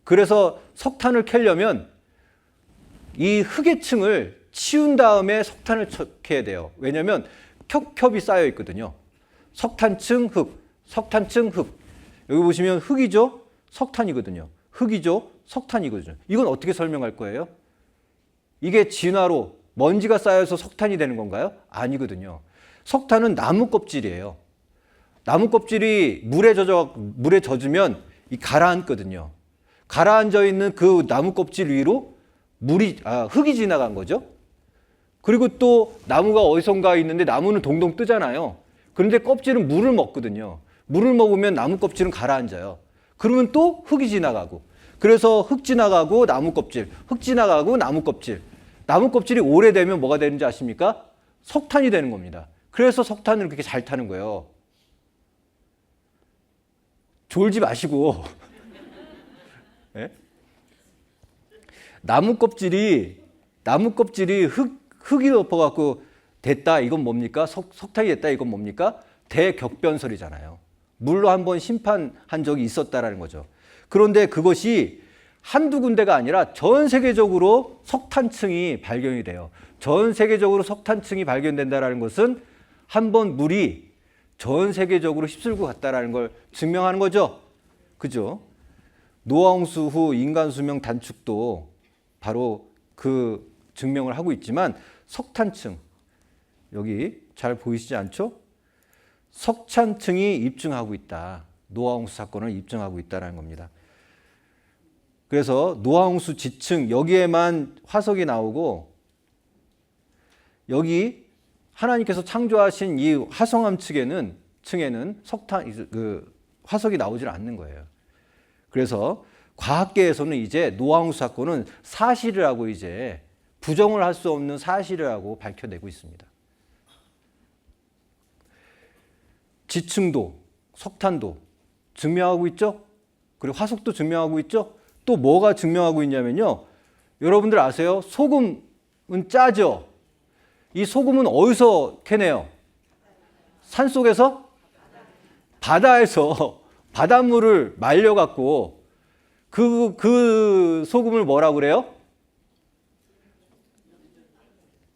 그래서 석탄을 캐려면 이 흙의 층을 치운 다음에 석탄을 척해야 돼요. 왜냐하면 겹겹이 쌓여 있거든요. 석탄층 흙, 석탄층 흙. 여기 보시면 흙이죠? 석탄이거든요. 흙이죠? 석탄이거든요. 이건 어떻게 설명할 거예요? 이게 진화로 먼지가 쌓여서 석탄이 되는 건가요? 아니거든요. 석탄은 나무 껍질이에요. 나무 껍질이 물에 젖으면 가라앉거든요. 가라앉아 있는 그 나무 껍질 위로 흙이 지나간 거죠. 그리고 또 나무가 어디선가 있는데 나무는 동동 뜨잖아요. 그런데 껍질은 물을 먹거든요. 물을 먹으면 나무 껍질은 가라앉아요. 그러면 또 흙이 지나가고, 그래서 흙 지나가고 나무 껍질, 흙 지나가고 나무 껍질. 나무 껍질이 오래되면 뭐가 되는지 아십니까? 석탄이 되는 겁니다. 그래서 석탄을 그렇게 잘 타는 거예요. 졸지 마시고. 네? 나무 껍질이 흙이 덮어갖고 됐다, 이건 뭡니까? 석탄이 됐다, 이건 뭡니까? 대격변설이잖아요. 물로 한번 심판한 적이 있었다라는 거죠. 그런데 그것이 한두 군데가 아니라 전 세계적으로 석탄층이 발견이 돼요. 전 세계적으로 석탄층이 발견된다는 것은 한번 물이 전 세계적으로 휩쓸고 갔다라는 걸 증명하는 거죠. 그죠? 노아 홍수 후 인간 수명 단축도 바로 그 증명을 하고 있지만 석탄층, 여기 잘 보이시지 않죠? 석탄층이 입증하고 있다. 노아 홍수 사건을 입증하고 있다는 겁니다. 그래서 노아 홍수 지층, 여기에만 화석이 나오고, 여기 하나님께서 창조하신 이 화성암 층에는 화석이 나오질 않는 거예요. 그래서 과학계에서는 이제 노아 홍수 사건은 사실이라고, 이제 부정을 할 수 없는 사실이라고 밝혀내고 있습니다. 지층도, 석탄도 증명하고 있죠? 그리고 화석도 증명하고 있죠? 또 뭐가 증명하고 있냐면요. 여러분들 아세요? 소금은 짜죠? 이 소금은 어디서 캐내요? 산속에서? 바다에서 바닷물을 말려갖고 그 소금을 뭐라고 그래요?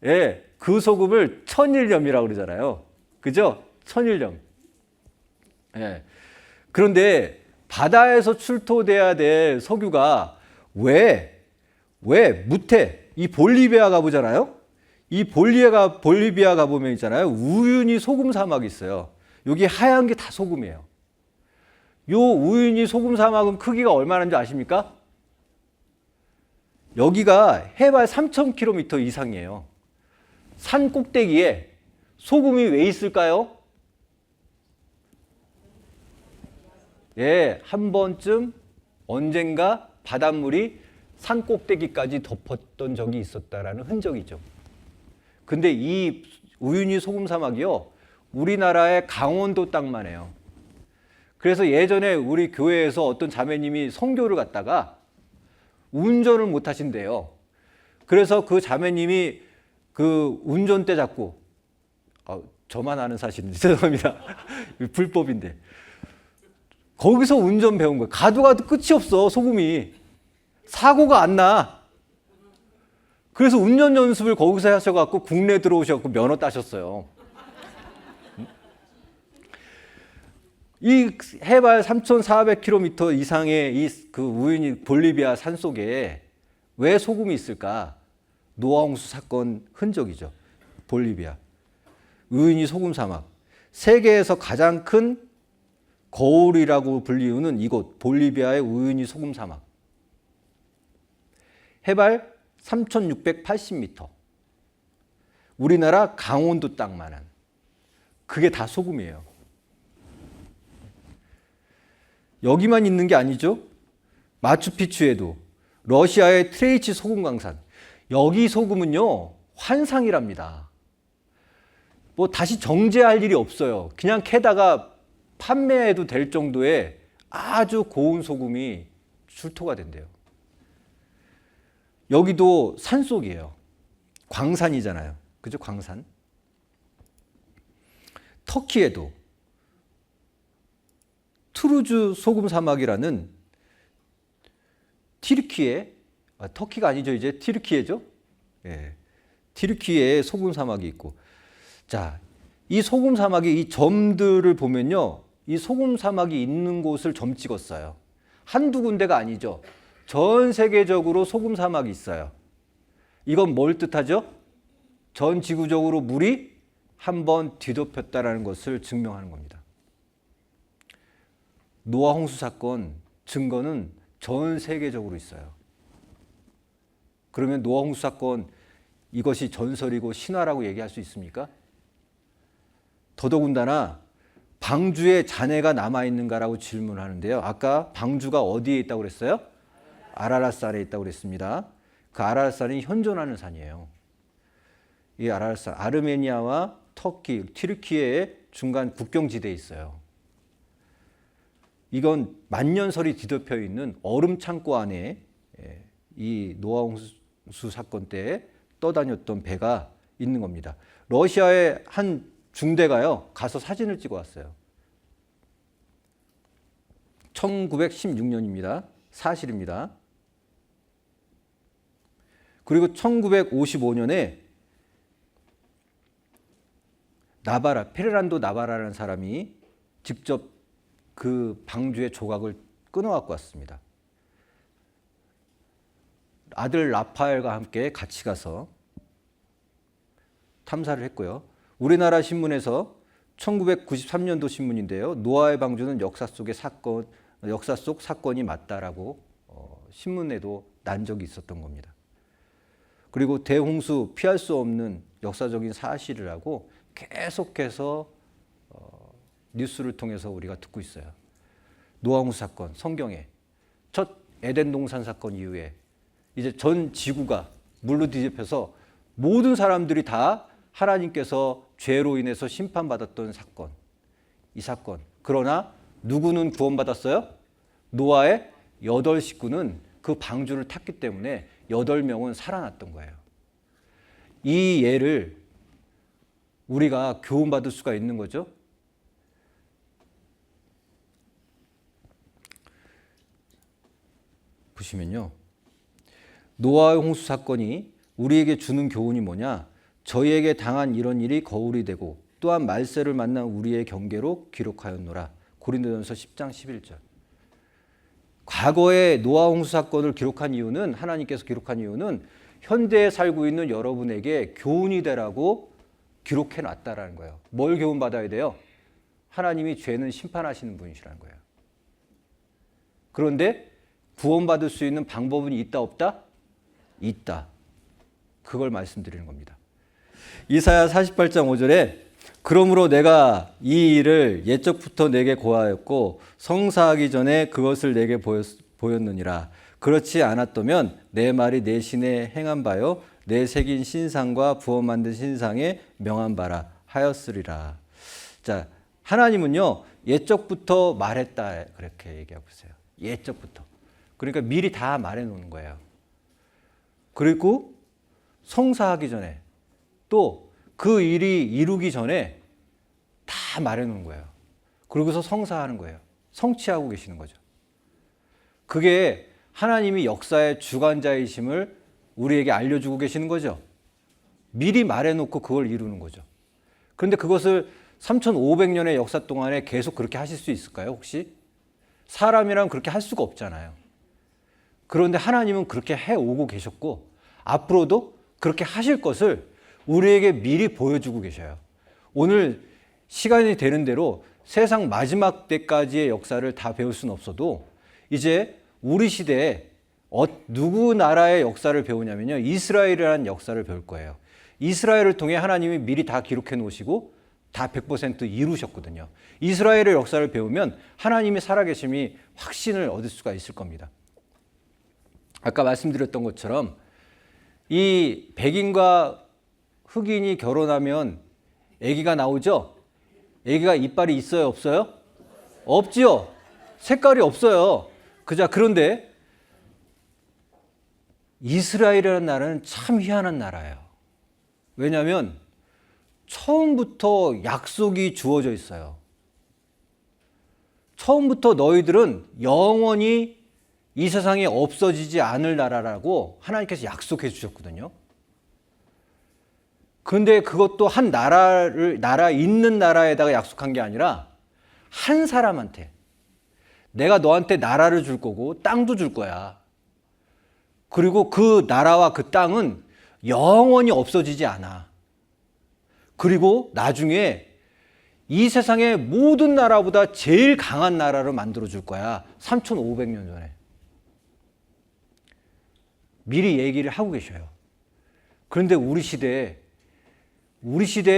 예, 그 소금을 천일염이라고 그러잖아요. 그죠? 천일염. 예. 그런데 바다에서 출토돼야 될 석유가 왜 무태, 이 볼리비아 가보잖아요. 이 볼리비아 가보면 있잖아요. 우유니 소금 사막이 있어요. 여기 하얀 게 다 소금이에요. 요 우유니 소금 사막은 크기가 얼마나인지 아십니까? 여기가 해발 3,000km 이상이에요. 산 꼭대기에 소금이 왜 있을까요? 예, 한 번쯤 언젠가 바닷물이 산 꼭대기까지 덮었던 적이 있었다라는 흔적이죠. 근데 이 우유니 소금 사막이요, 우리나라의 강원도 땅만 해요. 그래서 예전에 우리 교회에서 어떤 자매님이 선교를 갔다가 운전을 못 하신대요. 그래서 그 자매님이 그 운전대 잡고, 저만 아는 사실인데 죄송합니다. 불법인데. 거기서 운전 배운 거예요. 가도 끝이 없어, 소금이. 사고가 안 나. 그래서 운전 연습을 거기서 하셔갖고 국내 들어오셔갖고 면허 따셨어요. 이 해발 3,400km 이상의 이 그 우유니 볼리비아 산속에 왜 소금이 있을까? 노아 홍수 사건 흔적이죠. 볼리비아. 우유니 소금 사막. 세계에서 가장 큰 거울이라고 불리우는 이곳, 볼리비아의 우유니 소금 사막. 해발 3,680m. 우리나라 강원도 땅만한. 그게 다 소금이에요. 여기만 있는 게 아니죠. 마추픽추에도 러시아의 트레이치 소금 광산. 여기 소금은요, 환상이랍니다. 뭐 다시 정제할 일이 없어요. 그냥 캐다가 판매해도 될 정도의 아주 고운 소금이 출토가 된대요. 여기도 산속이에요. 광산이잖아요. 그죠? 광산. 터키에도 투르즈 소금 사막이라는 터키가 아니죠, 이제 튀르키예죠. 예. 튀르키예에 소금 사막이 있고. 자, 이 소금 사막이 이 점들을 보면요. 이 소금 사막이 있는 곳을 점 찍었어요. 한두 군데가 아니죠. 전 세계적으로 소금 사막이 있어요. 이건 뭘 뜻하죠? 전 지구적으로 물이 한번 뒤덮였다라는 것을 증명하는 겁니다. 노아 홍수 사건 증거는 전 세계적으로 있어요. 그러면 노아 홍수 사건 이것이 전설이고 신화라고 얘기할 수 있습니까? 더더군다나 방주에 잔해가 남아있는가라고 질문하는데요. 아까 방주가 어디에 있다고 그랬어요? 아라랏산에 있다고 그랬습니다. 그 아라랏산이 현존하는 산이에요. 이 아라랏산, 아르메니아와 터키, 튀르키예의 중간 국경지대에 있어요. 이건 만년설이 뒤덮여 있는 얼음 창고 안에 이 노아 홍수 사건 때 떠다녔던 배가 있는 겁니다. 러시아의 한 중대가요, 가서 사진을 찍어 왔어요. 1916년입니다. 사실입니다. 그리고 1955년에 페르난도 나바라라는 사람이 직접 그 방주의 조각을 끊어갖고 왔습니다. 아들 라파엘과 함께 같이 가서 탐사를 했고요. 우리나라 신문에서 1993년도 신문인데요. 노아의 방주는 역사 속 사건이 맞다라고 신문에도 난 적이 있었던 겁니다. 그리고 대홍수 피할 수 없는 역사적인 사실이라고 계속해서 뉴스를 통해서 우리가 듣고 있어요. 노아 홍수 사건, 성경에 첫 에덴 동산 사건 이후에 이제 전 지구가 물로 뒤집혀서 모든 사람들이 다 하나님께서 죄로 인해서 심판받았던 사건, 이 사건. 그러나 누구는 구원받았어요? 노아의 8식구는 그 방주를 탔기 때문에 8명은 살아났던 거예요. 이 예를 우리가 교훈받을 수가 있는 거죠. 보시면요. 노아의 홍수 사건이 우리에게 주는 교훈이 뭐냐? 저희에게 당한 이런 일이 거울이 되고 또한 말세를 만난 우리의 경계로 기록하였노라. 고린도전서 10장 11절. 과거에 노아 홍수 사건을 기록한 이유는, 하나님께서 기록한 이유는 현대에 살고 있는 여러분에게 교훈이 되라고 기록해 놨다라는 거예요. 뭘 교훈받아야 돼요? 하나님이 죄는 심판하시는 분이시라는 거예요. 그런데 구원받을 수 있는 방법은 있다 없다? 있다. 그걸 말씀드리는 겁니다. 이사야 48장 5절에 그러므로 내가 이 일을 옛적부터 내게 고하였고 성사하기 전에 그것을 내게 보였느니라. 그렇지 않았다면 내 말이 내 신에 행한 바요 내 새긴 신상과 부어 만든 신상에 명한 바라 하였으리라. 자, 하나님은요 옛적부터 말했다 그렇게 얘기하고 있어요. 옛적부터. 그러니까 미리 다 말해 놓는 거예요. 그리고 성사하기 전에 또 그 일이 이루기 전에 다 말해 놓는 거예요. 그러고서 성사하는 거예요. 성취하고 계시는 거죠. 그게 하나님이 역사의 주관자이심을 우리에게 알려주고 계시는 거죠. 미리 말해놓고 그걸 이루는 거죠. 그런데 그것을 3,500년의 역사 동안에 계속 그렇게 하실 수 있을까요, 혹시? 사람이라면 그렇게 할 수가 없잖아요. 그런데 하나님은 그렇게 해오고 계셨고 앞으로도 그렇게 하실 것을 우리에게 미리 보여주고 계셔요. 오늘 시간이 되는 대로 세상 마지막 때까지의 역사를 다 배울 수는 없어도 이제 우리 시대에 누구 나라의 역사를 배우냐면요. 이스라엘이라는 역사를 배울 거예요. 이스라엘을 통해 하나님이 미리 다 기록해 놓으시고 다 100% 이루셨거든요. 이스라엘의 역사를 배우면 하나님의 살아계심이 확신을 얻을 수가 있을 겁니다. 아까 말씀드렸던 것처럼 이 백인과 흑인이 결혼하면 아기가 나오죠? 아기가 이빨이 있어요, 없어요? 없지요. 색깔이 없어요. 그런데 이스라엘이라는 나라는 참 희한한 나라예요. 왜냐하면 처음부터 약속이 주어져 있어요. 처음부터 너희들은 영원히 이 세상에 없어지지 않을 나라라고 하나님께서 약속해 주셨거든요. 그런데 그것도 한 있는 나라에다가 약속한 게 아니라 한 사람한테, 내가 너한테 나라를 줄 거고 땅도 줄 거야. 그리고 그 나라와 그 땅은 영원히 없어지지 않아. 그리고 나중에 이 세상의 모든 나라보다 제일 강한 나라로 만들어 줄 거야. 3,500년 전에. 미리 얘기를 하고 계셔요. 그런데 우리 시대에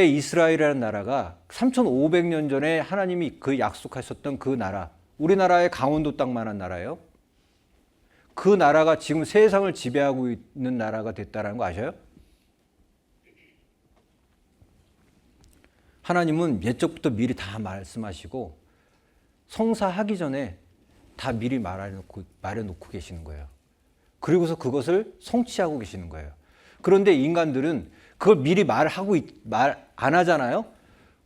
이스라엘이라는 나라가 3,500년 전에 하나님이 그 약속하셨던 그 나라, 우리나라의 강원도 땅만한 나라예요. 그 나라가 지금 세상을 지배하고 있는 나라가 됐다는 거 아셔요? 하나님은 옛적부터 미리 다 말씀하시고 성사하기 전에 다 미리 말해놓고 계시는 거예요. 그리고서 그것을 성취하고 계시는 거예요. 그런데 인간들은 그걸 미리 말 안 하잖아요.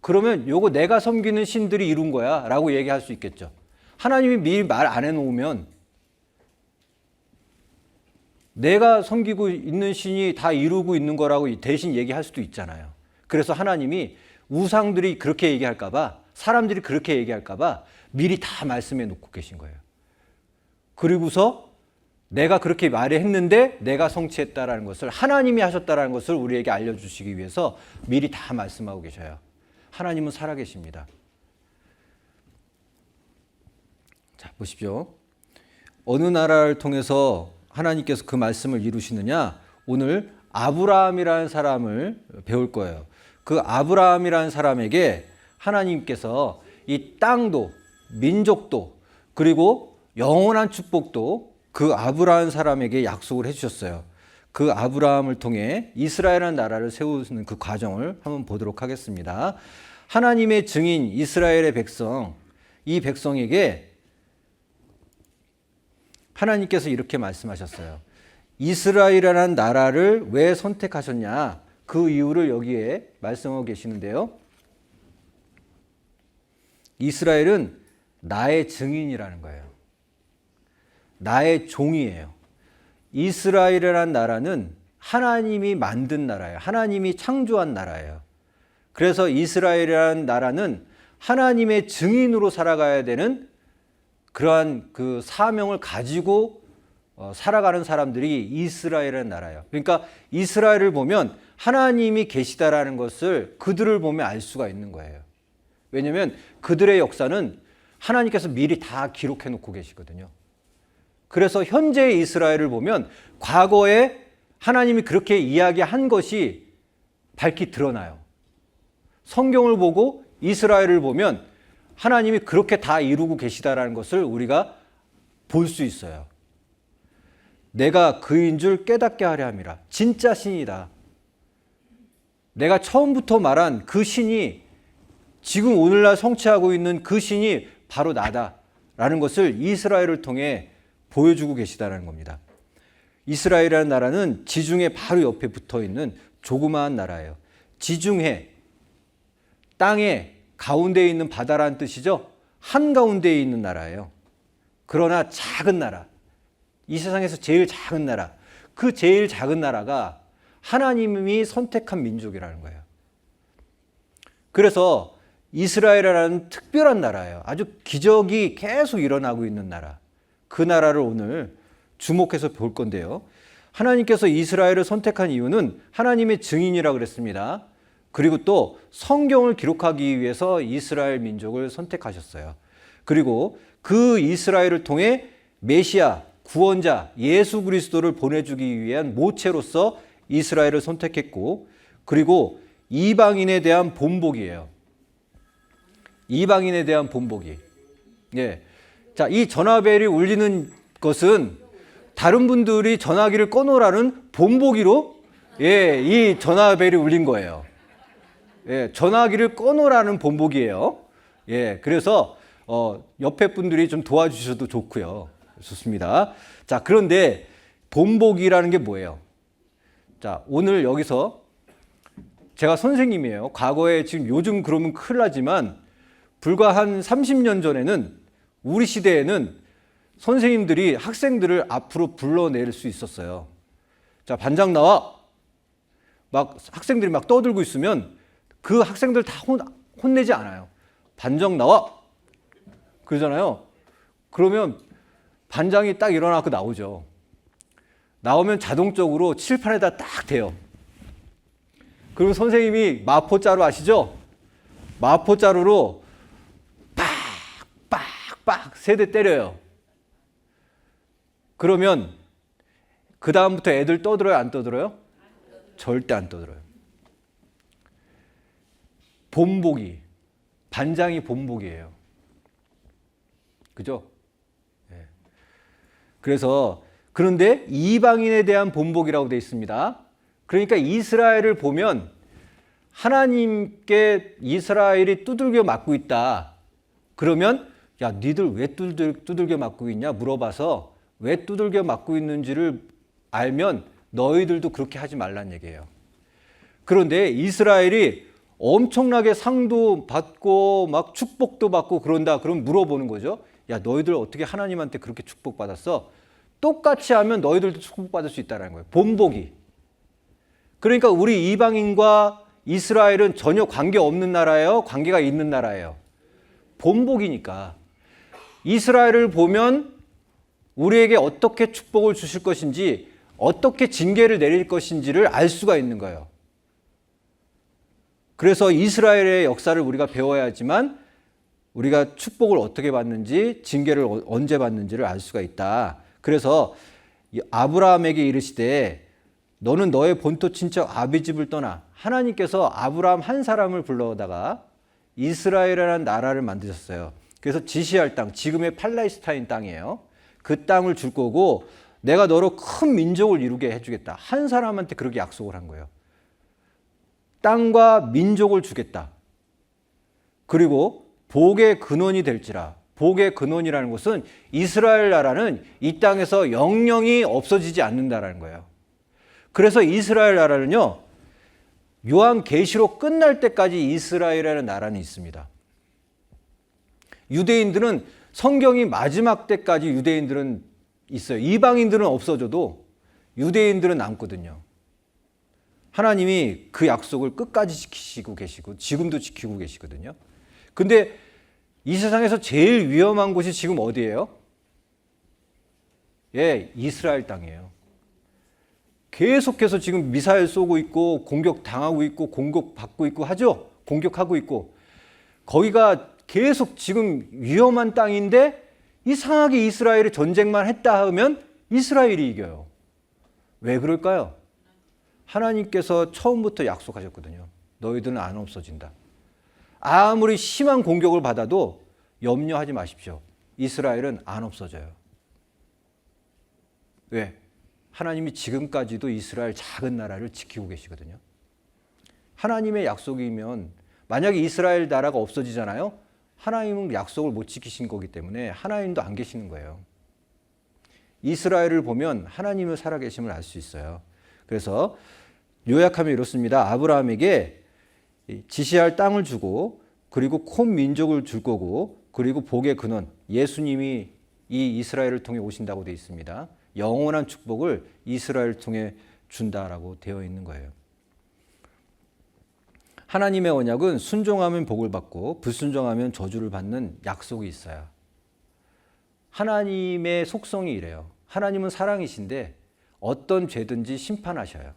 그러면 요거 내가 섬기는 신들이 이룬 거야 라고 얘기할 수 있겠죠. 하나님이 미리 말 안 해놓으면 내가 섬기고 있는 신이 다 이루고 있는 거라고 대신 얘기할 수도 있잖아요. 그래서 하나님이 우상들이 그렇게 얘기할까 봐, 사람들이 그렇게 얘기할까 봐 미리 다 말씀해 놓고 계신 거예요. 그리고서 내가 그렇게 말했는데 내가 성취했다라는 것을, 하나님이 하셨다라는 것을 우리에게 알려주시기 위해서 미리 다 말씀하고 계셔요. 하나님은 살아계십니다. 자, 보십시오. 어느 나라를 통해서 하나님께서 그 말씀을 이루시느냐? 오늘 아브라함이라는 사람을 배울 거예요. 그 아브라함이라는 사람에게 하나님께서 이 땅도, 민족도, 그리고 영원한 축복도 그 아브라함 사람에게 약속을 해주셨어요. 그 아브라함을 통해 이스라엘이라는 나라를 세우는 그 과정을 한번 보도록 하겠습니다. 하나님의 증인 이스라엘의 백성, 이 백성에게 하나님께서 이렇게 말씀하셨어요. 이스라엘이라는 나라를 왜 선택하셨냐? 그 이유를 여기에 말씀하고 계시는데요. 이스라엘은 나의 증인이라는 거예요. 나의 종이에요. 이스라엘이라는 나라는 하나님이 만든 나라예요. 하나님이 창조한 나라예요. 그래서 이스라엘이라는 나라는 하나님의 증인으로 살아가야 되는 그러한 그 사명을 가지고 살아가는 사람들이 이스라엘이라는 나라예요. 그러니까 이스라엘을 보면 하나님이 계시다라는 것을 그들을 보면 알 수가 있는 거예요. 왜냐하면 그들의 역사는 하나님께서 미리 다 기록해 놓고 계시거든요. 그래서 현재의 이스라엘을 보면 과거에 하나님이 그렇게 이야기한 것이 밝히 드러나요. 성경을 보고 이스라엘을 보면 하나님이 그렇게 다 이루고 계시다라는 것을 우리가 볼 수 있어요. 내가 그인 줄 깨닫게 하려 함이라. 진짜 신이다. 내가 처음부터 말한 그 신이 지금 오늘날 성취하고 있는 그 신이 바로 나다라는 것을 이스라엘을 통해 보여주고 계시다는 겁니다. 이스라엘이라는 나라는 지중해 바로 옆에 붙어 있는 조그마한 나라예요. 지중해, 땅의 가운데에 있는 바다라는 뜻이죠. 한가운데에 있는 나라예요. 그러나 작은 나라, 이 세상에서 제일 작은 나라, 그 제일 작은 나라가 하나님이 선택한 민족이라는 거예요. 그래서 이스라엘이라는 특별한 나라예요. 아주 기적이 계속 일어나고 있는 나라. 그 나라를 오늘 주목해서 볼 건데요. 하나님께서 이스라엘을 선택한 이유는 하나님의 증인이라고 그랬습니다. 그리고 또 성경을 기록하기 위해서 이스라엘 민족을 선택하셨어요. 그리고 그 이스라엘을 통해 메시아, 구원자, 예수 그리스도를 보내주기 위한 모체로서 이스라엘을 선택했고, 그리고 이방인에 대한 본복이에요. 이방인에 대한 본복이. 예. 자, 이 전화벨이 울리는 것은 다른 분들이 전화기를 꺼놓으라는 본보기로 이 전화벨이 울린 거예요. 예, 전화기를 꺼놓으라는 본보기예요. 예, 그래서 옆에 분들이 좀 도와주셔도 좋고요. 좋습니다. 자, 그런데 본보기라는 게 뭐예요? 자, 오늘 여기서 제가 선생님이에요. 과거에 지금 요즘 그러면 큰일 나지만 불과 한 30년 전에는 우리 시대에는 선생님들이 학생들을 앞으로 불러낼 수 있었어요. 자, 반장 나와. 막 학생들이 막 떠들고 있으면 그 학생들 다 혼내지 않아요. 반장 나와! 그러잖아요. 그러면 반장이 딱 일어나고 나오죠. 나오면 자동적으로 칠판에다 딱 대요. 그리고 선생님이 마포자루 아시죠? 마포자루로 빡빡빡 세 대 때려요. 그러면 그 다음부터 애들 떠들어요? 안 떠들어요? 절대 안 떠들어요. 본보기. 반장이 본보기예요. 그죠? 네. 그래서 그런데 이방인에 대한 본보기라고 되어 있습니다. 그러니까 이스라엘을 보면 하나님께 이스라엘이 두들겨 맞고 있다. 그러면 야, 니들 왜 두들겨 맞고 있냐 물어봐서 왜 두들겨 맞고 있는지를 알면 너희들도 그렇게 하지 말란 얘기예요. 그런데 이스라엘이 엄청나게 상도 받고 막 축복도 받고 그런다. 그럼 물어보는 거죠. 야, 너희들 어떻게 하나님한테 그렇게 축복받았어? 똑같이 하면 너희들도 축복받을 수 있다는 거예요. 본보기. 그러니까 우리 이방인과 이스라엘은 전혀 관계없는 나라예요? 관계가 있는 나라예요? 본보기니까. 이스라엘을 보면 우리에게 어떻게 축복을 주실 것인지, 어떻게 징계를 내릴 것인지를 알 수가 있는 거예요. 그래서 이스라엘의 역사를 우리가 배워야지만 우리가 축복을 어떻게 받는지, 징계를 언제 받는지를 알 수가 있다. 그래서 아브라함에게 이르시되 너는 너의 본토 친척 아비집을 떠나. 하나님께서 아브라함 한 사람을 불러다가 이스라엘이라는 나라를 만드셨어요. 그래서 지시할 땅, 지금의 팔레스타인 땅이에요. 그 땅을 줄 거고 내가 너로 큰 민족을 이루게 해주겠다. 한 사람한테 그렇게 약속을 한 거예요. 땅과 민족을 주겠다. 그리고 복의 근원이 될지라. 복의 근원이라는 것은 이스라엘 나라는 이 땅에서 영영이 없어지지 않는다라는 거예요. 그래서 이스라엘 나라는요, 요한계시록 끝날 때까지 이스라엘이라는 나라는 있습니다. 유대인들은 성경이 마지막 때까지 유대인들은 있어요. 이방인들은 없어져도 유대인들은 남거든요. 하나님이 그 약속을 끝까지 지키시고 계시고 지금도 지키고 계시거든요. 근데 이 세상에서 제일 위험한 곳이 지금 어디예요? 예, 이스라엘 땅이에요. 계속해서 지금 미사일 쏘고 있고 공격당하고 있고 공격받고 있고 하죠? 공격하고 있고. 거기가 계속 지금 위험한 땅인데 이상하게 이스라엘이 전쟁만 했다 하면 이스라엘이 이겨요. 왜 그럴까요? 하나님께서 처음부터 약속하셨거든요. 너희들은 안 없어진다. 아무리 심한 공격을 받아도 염려하지 마십시오. 이스라엘은 안 없어져요. 왜? 하나님이 지금까지도 이스라엘 작은 나라를 지키고 계시거든요. 하나님의 약속이면 만약에 이스라엘 나라가 없어지잖아요. 하나님은 약속을 못 지키신 거기 때문에 하나님도 안 계시는 거예요. 이스라엘을 보면 하나님의 살아계심을 알 수 있어요. 그래서 요약하면 이렇습니다. 아브라함에게 지시할 땅을 주고 그리고 콘 민족을 줄 거고 그리고 복의 근원 예수님이 이 이스라엘을 통해 오신다고 되어 있습니다. 영원한 축복을 이스라엘을 통해 준다라고 되어 있는 거예요. 하나님의 언약은 순종하면 복을 받고 불순종하면 저주를 받는 약속이 있어요. 하나님의 속성이 이래요. 하나님은 사랑이신데 어떤 죄든지 심판하셔요.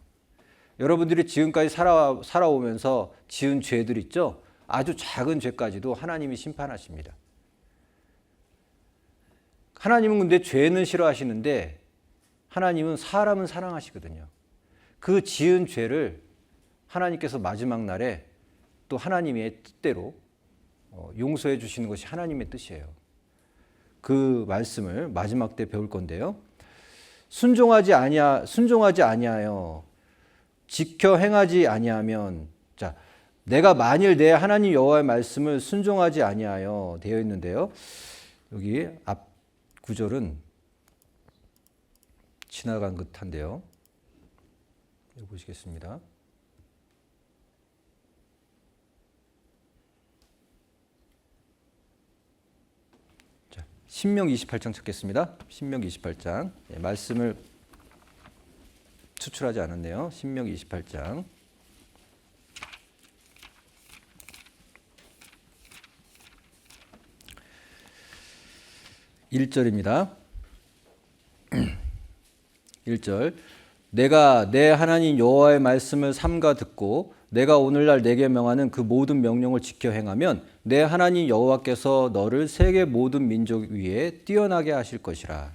여러분들이 지금까지 살아오면서 지은 죄들 있죠? 아주 작은 죄까지도 하나님이 심판하십니다. 하나님은 근데 죄는 싫어하시는데 하나님은 사람은 사랑하시거든요. 그 지은 죄를 하나님께서 마지막 날에 또 하나님의 뜻대로 용서해 주시는 것이 하나님의 뜻이에요. 그 말씀을 마지막 때 배울 건데요. 순종하지 아니하여 지켜 행하지 아니하면 자, 내가 만일 내 하나님 여호와의 말씀을 순종하지 아니하여 되어 있는데요. 여기 앞 구절은 지나간 듯한데요. 여기 보시겠습니다. 자, 신명기 28장 찾겠습니다. 신명기 28장. 예, 말씀을 추출하지 않았네요. 신명기 28장. 1절입니다. 1절. 내가 내 하나님 여호와의 말씀을 삼가 듣고 내가 오늘날 내게 명하는 그 모든 명령을 지켜 행하면 내 하나님 여호와께서 너를 세계 모든 민족 위에 뛰어나게 하실 것이라.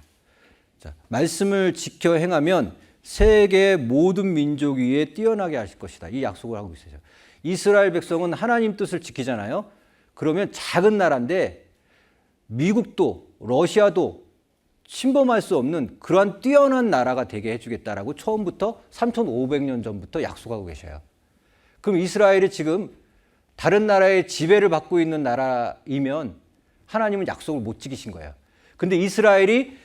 자, 말씀을 지켜 행하면 세계 모든 민족 위에 뛰어나게 하실 것이다. 이 약속을 하고 있어요. 이스라엘 백성은 하나님 뜻을 지키잖아요. 그러면 작은 나라인데 미국도 러시아도 침범할 수 없는 그러한 뛰어난 나라가 되게 해주겠다라고 처음부터 3,500년 전부터 약속하고 계셔요. 그럼 이스라엘이 지금 다른 나라의 지배를 받고 있는 나라이면 하나님은 약속을 못 지키신 거예요. 근데 이스라엘이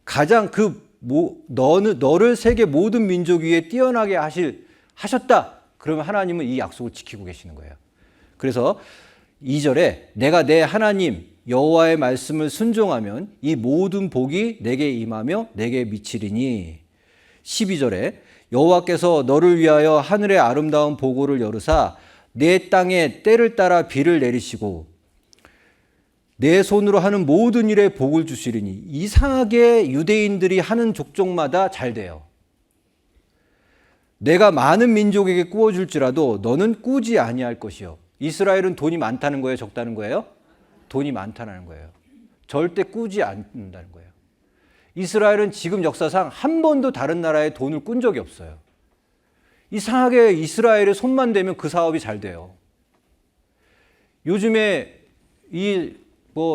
가장 너를 세계 모든 민족 위에 뛰어나게 하셨다. 그러면 하나님은 이 약속을 지키고 계시는 거예요. 그래서 2절에 내가 내 하나님 여호와의 말씀을 순종하면 이 모든 복이 내게 임하며 내게 미치리니. 12절에 여호와께서 너를 위하여 하늘의 아름다운 보고를 열으사 내 땅에 때를 따라 비를 내리시고 내 손으로 하는 모든 일에 복을 주시리니. 이상하게 유대인들이 하는 족족마다 잘 돼요. 내가 많은 민족에게 꾸어줄지라도 너는 꾸지 아니할 것이요. 이스라엘은 돈이 많다는 거예요, 적다는 거예요? 돈이 많다는 거예요. 절대 꾸지 않는다는 거예요. 이스라엘은 지금 역사상 한 번도 다른 나라에 돈을 꾼 적이 없어요. 이상하게 이스라엘의 손만 대면 그 사업이 잘 돼요. 요즘에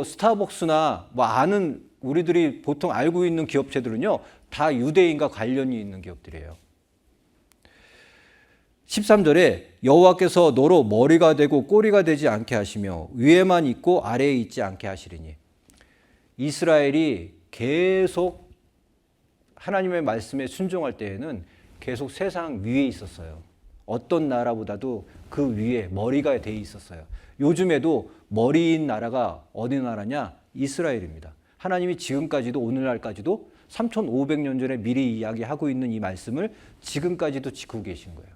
스타벅스나 아는 우리들이 보통 알고 있는 기업체들은요, 다 유대인과 관련이 있는 기업들이에요. 13절에 여호와께서 너로 머리가 되고 꼬리가 되지 않게 하시며 위에만 있고 아래에 있지 않게 하시리니. 이스라엘이 계속 하나님의 말씀에 순종할 때에는 계속 세상 위에 있었어요. 어떤 나라보다도 그 위에 머리가 돼 있었어요. 요즘에도 머리인 나라가 어디 나라냐? 이스라엘입니다. 하나님이 지금까지도 오늘날까지도 3,500년 전에 미리 이야기하고 있는 이 말씀을 지금까지도 지키고 계신 거예요.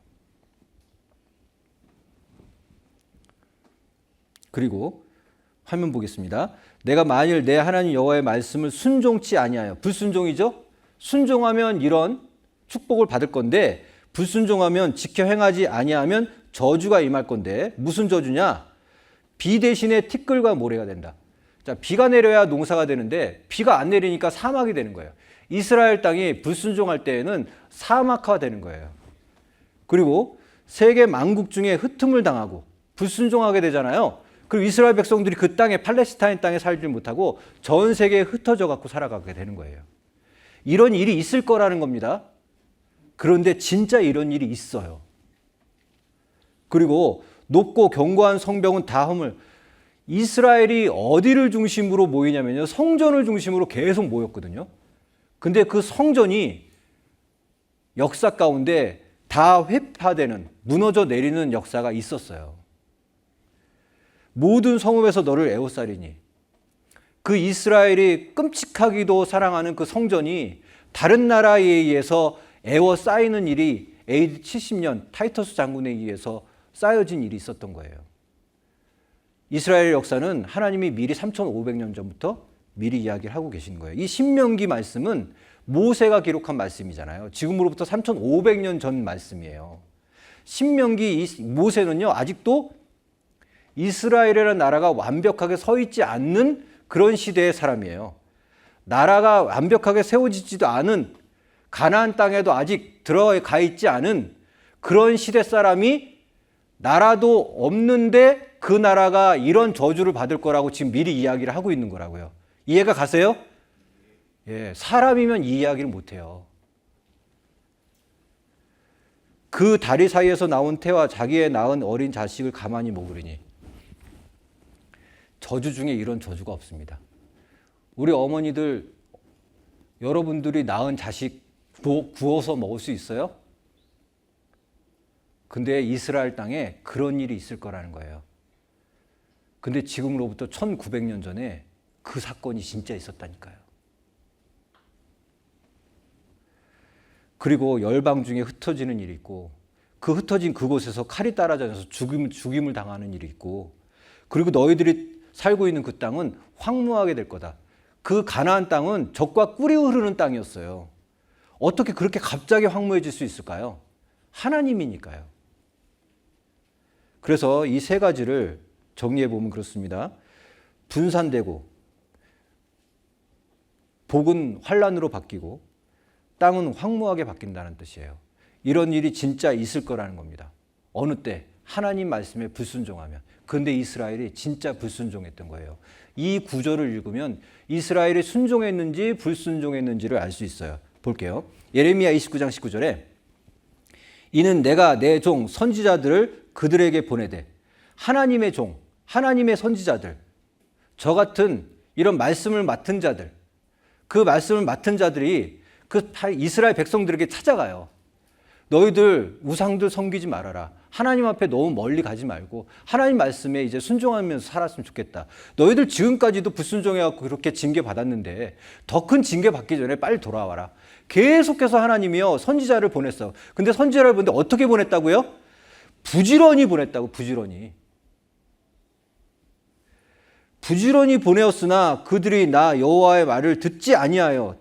그리고 화면 보겠습니다. 내가 만일 내 하나님 여호와의 말씀을 순종치 아니하여, 불순종이죠? 순종하면 이런 축복을 받을 건데 불순종하면 지켜 행하지 아니하면 저주가 임할 건데, 무슨 저주냐? 비 대신에 티끌과 모래가 된다. 자, 비가 내려야 농사가 되는데 비가 안 내리니까 사막이 되는 거예요. 이스라엘 땅이 불순종할 때에는 사막화 되는 거예요. 그리고 세계 만국 중에 흩음을 당하고 불순종하게 되잖아요. 그리고 이스라엘 백성들이 그 땅에, 팔레스타인 땅에 살지 못하고 전 세계에 흩어져 갖고 살아가게 되는 거예요. 이런 일이 있을 거라는 겁니다. 그런데 진짜 이런 일이 있어요. 그리고 높고 견고한 성벽은 다 허물. 이스라엘이 어디를 중심으로 모이냐면요, 성전을 중심으로 계속 모였거든요. 근데 그 성전이 역사 가운데 다 회파되는, 무너져 내리는 역사가 있었어요. 모든 성읍에서 너를 에워싸리니. 그 이스라엘이 끔찍하기도 사랑하는 그 성전이 다른 나라에 의해서 에워싸이는 일이 AD 70년 타이터스 장군에 의해서 쌓여진 일이 있었던 거예요. 이스라엘 역사는 하나님이 미리 3,500년 전부터 미리 이야기를 하고 계신 거예요. 이 신명기 말씀은 모세가 기록한 말씀이잖아요. 지금으로부터 3,500년 전 말씀이에요. 신명기 모세는요, 아직도 이스라엘이라는 나라가 완벽하게 서 있지 않는 그런 시대의 사람이에요. 나라가 완벽하게 세워지지도 않은, 가나안 땅에도 아직 들어가 있지 않은 그런 시대 사람이 나라도 없는데 그 나라가 이런 저주를 받을 거라고 지금 미리 이야기를 하고 있는 거라고요. 이해가 가세요? 예, 사람이면 이 이야기를 못해요. 그 다리 사이에서 나온 태와 자기의 낳은 어린 자식을 가만히 먹으리니. 저주 중에 이런 저주가 없습니다. 우리 어머니들, 여러분들이 낳은 자식 구워서 먹을 수 있어요? 근데 이스라엘 땅에 그런 일이 있을 거라는 거예요. 근데 지금으로부터 1900년 전에 그 사건이 진짜 있었다니까요. 그리고 열방 중에 흩어지는 일이 있고, 그 흩어진 그곳에서 칼이 따라다녀서 죽임을 당하는 일이 있고, 그리고 너희들이 살고 있는 그 땅은 황무하게 될 거다. 그 가나안 땅은 젖과 꿀이 흐르는 땅이었어요. 어떻게 그렇게 갑자기 황무해질 수 있을까요? 하나님이니까요. 그래서 이 세 가지를 정리해 보면 그렇습니다. 분산되고 복은 환란으로 바뀌고 땅은 황무하게 바뀐다는 뜻이에요. 이런 일이 진짜 있을 거라는 겁니다. 어느 때 하나님 말씀에 불순종하면. 그런데 이스라엘이 진짜 불순종했던 거예요. 이 구절을 읽으면 이스라엘이 순종했는지 불순종했는지를 알 수 있어요. 볼게요. 예레미야 29장 19절에 이는 내가 내 종 선지자들을 그들에게 보내되 하나님의 종, 하나님의 선지자들, 저 같은 이런 말씀을 맡은 자들, 그 말씀을 맡은 자들이 그 이스라엘 백성들에게 찾아가요. 너희들 우상들 섬기지 말아라. 하나님 앞에 너무 멀리 가지 말고 하나님 말씀에 이제 순종하면서 살았으면 좋겠다. 너희들 지금까지도 불순종해갖고 그렇게 징계 받았는데 더 큰 징계 받기 전에 빨리 돌아와라. 계속해서 하나님이요 선지자를 보냈어. 근데 선지자를 보는데 어떻게 보냈다고요? 부지런히 보냈다고. 부지런히 보내었으나 그들이 나 여호와의 말을 듣지 아니하며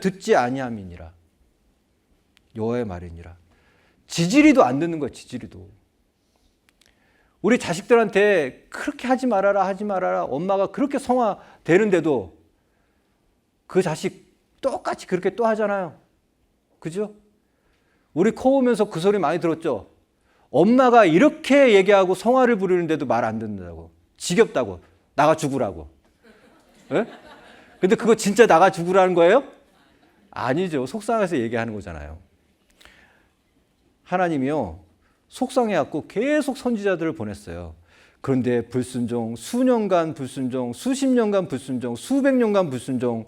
듣지아니함이니라. 여호와의 말이니라. 지지리도 안 듣는 거예요. 지지리도. 우리 자식들한테 그렇게 하지 말아라 엄마가 그렇게 성화되는데도 그 자식 똑같이 그렇게 또 하잖아요. 그죠? 우리 커오면서 그 소리 많이 들었죠. 엄마가 이렇게 얘기하고 성화를 부리는데도 말 안 듣는다고. 지겹다고. 나가 죽으라고. 예? 근데 그거 진짜 나가 죽으라는 거예요? 아니죠. 속상해서 얘기하는 거잖아요. 하나님이요 속상해갖고 계속 선지자들을 보냈어요. 그런데 불순종, 수년간 불순종, 수십 년간 불순종, 수백 년간 불순종,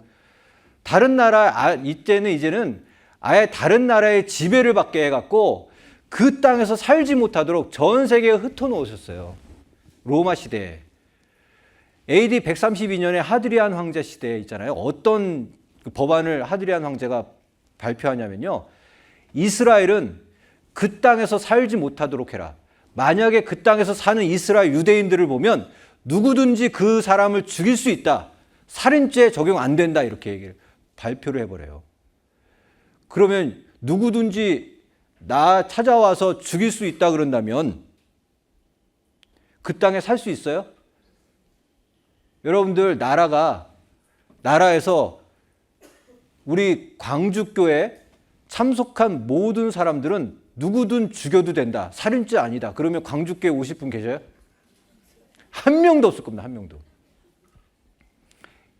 다른 나라, 이제는 아예 다른 나라의 지배를 받게 해갖고 그 땅에서 살지 못하도록 전 세계에 흩어놓으셨어요. 로마 시대에. AD 132년에 하드리안 황제 시대에 있잖아요. 어떤 법안을 하드리안 황제가 발표하냐면요. 이스라엘은 그 땅에서 살지 못하도록 해라. 만약에 그 땅에서 사는 이스라엘 유대인들을 보면 누구든지 그 사람을 죽일 수 있다. 살인죄 적용 안 된다. 이렇게 발표를 해버려요. 그러면 누구든지 나 찾아와서 죽일 수 있다 그런다면 그 땅에 살 수 있어요? 여러분들 나라에서 우리 광주교회 참석한 모든 사람들은 누구든 죽여도 된다. 살인죄 아니다. 그러면 광주교회 오실 분 계셔요? 한 명도 없을 겁니다. 한 명도.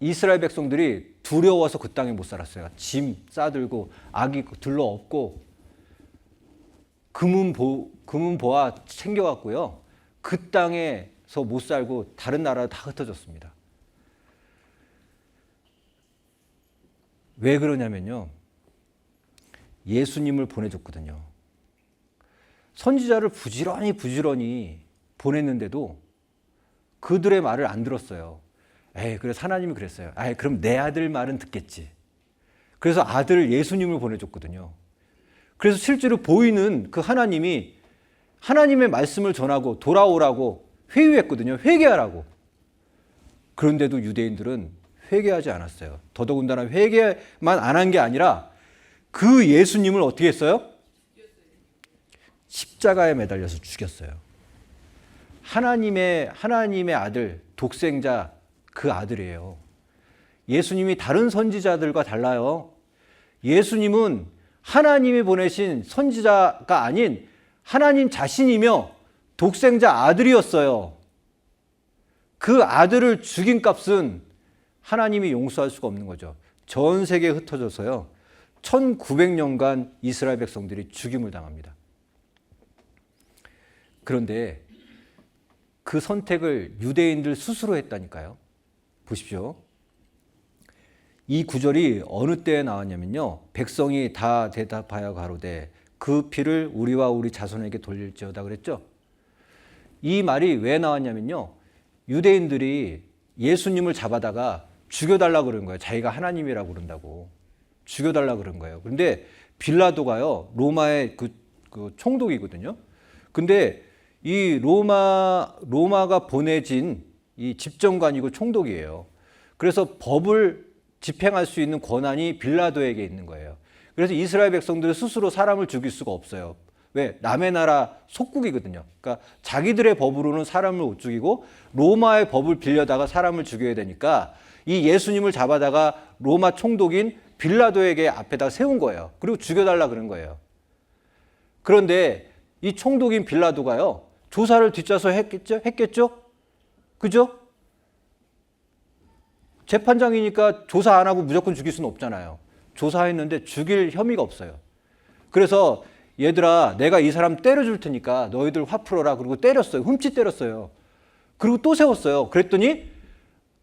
이스라엘 백성들이 두려워서 그 땅에 못 살았어요. 짐 싸들고 아기 들러엎고 금은보화 챙겨갔고요. 그 땅에서 못 살고 다른 나라로 다 흩어졌습니다. 왜 그러냐면요. 예수님을 보내줬거든요. 선지자를 부지런히 보냈는데도 그들의 말을 안 들었어요. 그래서 하나님이 그랬어요. 그럼 내 아들 말은 듣겠지. 그래서 아들 예수님을 보내줬거든요. 그래서 실제로 보이는 그 하나님이 하나님의 말씀을 전하고 돌아오라고 회유했거든요. 회개하라고. 그런데도 유대인들은 회개하지 않았어요. 더더군다나 회개만 안 한 게 아니라 그 예수님을 어떻게 했어요? 십자가에 매달려서 죽였어요. 하나님의 아들, 독생자 그 아들이에요. 예수님이 다른 선지자들과 달라요. 예수님은 하나님이 보내신 선지자가 아닌 하나님 자신이며 독생자 아들이었어요. 그 아들을 죽인 값은 하나님이 용서할 수가 없는 거죠. 전 세계에 흩어져서요. 1900년간 이스라엘 백성들이 죽임을 당합니다. 그런데 그 선택을 유대인들 스스로 했다니까요. 보십시오. 이 구절이 어느 때에 나왔냐면요. 백성이 다 대답하여 가로되 그 피를 우리와 우리 자손에게 돌릴지어다 그랬죠. 이 말이 왜 나왔냐면요. 유대인들이 예수님을 잡아다가 죽여달라고 그런 거예요. 자기가 하나님이라고 그런다고. 죽여달라고 그런 거예요. 그런데 빌라도가요. 로마의 그 총독이거든요. 근데 이 로마가 보내진 이 집정관이고 총독이에요. 그래서 법을 집행할 수 있는 권한이 빌라도에게 있는 거예요. 그래서 이스라엘 백성들은 스스로 사람을 죽일 수가 없어요. 왜? 남의 나라 속국이거든요. 그러니까 자기들의 법으로는 사람을 못 죽이고 로마의 법을 빌려다가 사람을 죽여야 되니까 이 예수님을 잡아다가 로마 총독인 빌라도에게 앞에다 세운 거예요. 그리고 죽여달라 그런 거예요. 그런데 이 총독인 빌라도가요, 조사를 뒷좌서 했겠죠? 그죠? 재판장이니까 조사 안 하고 무조건 죽일 수는 없잖아요. 조사했는데 죽일 혐의가 없어요. 그래서 얘들아, 내가 이 사람 때려줄 테니까 너희들 화 풀어라. 그리고 때렸어요. 흠칫 때렸어요. 그리고 또 세웠어요. 그랬더니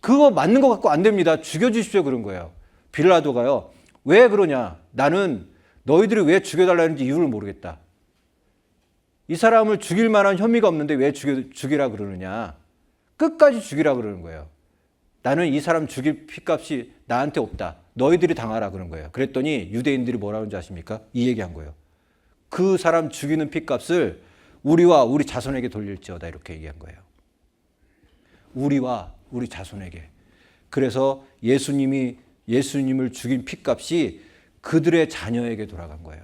그거 맞는 것 같고 안 됩니다. 죽여주십시오. 그런 거예요. 빌라도가요, 왜 그러냐? 나는 너희들이 왜 죽여달라는지 이유를 모르겠다. 이 사람을 죽일 만한 혐의가 없는데 왜 죽이라 그러느냐? 끝까지 죽이라 그러는 거예요. 나는 이 사람 죽일 핏값이 나한테 없다. 너희들이 당하라 그런 거예요. 그랬더니 유대인들이 뭐라고 하는지 아십니까? 이 얘기한 거예요. 그 사람 죽이는 핏값을 우리와 우리 자손에게 돌릴지어다, 이렇게 얘기한 거예요. 우리와 우리 자손에게. 그래서 예수님을 죽인 핏값이 그들의 자녀에게 돌아간 거예요.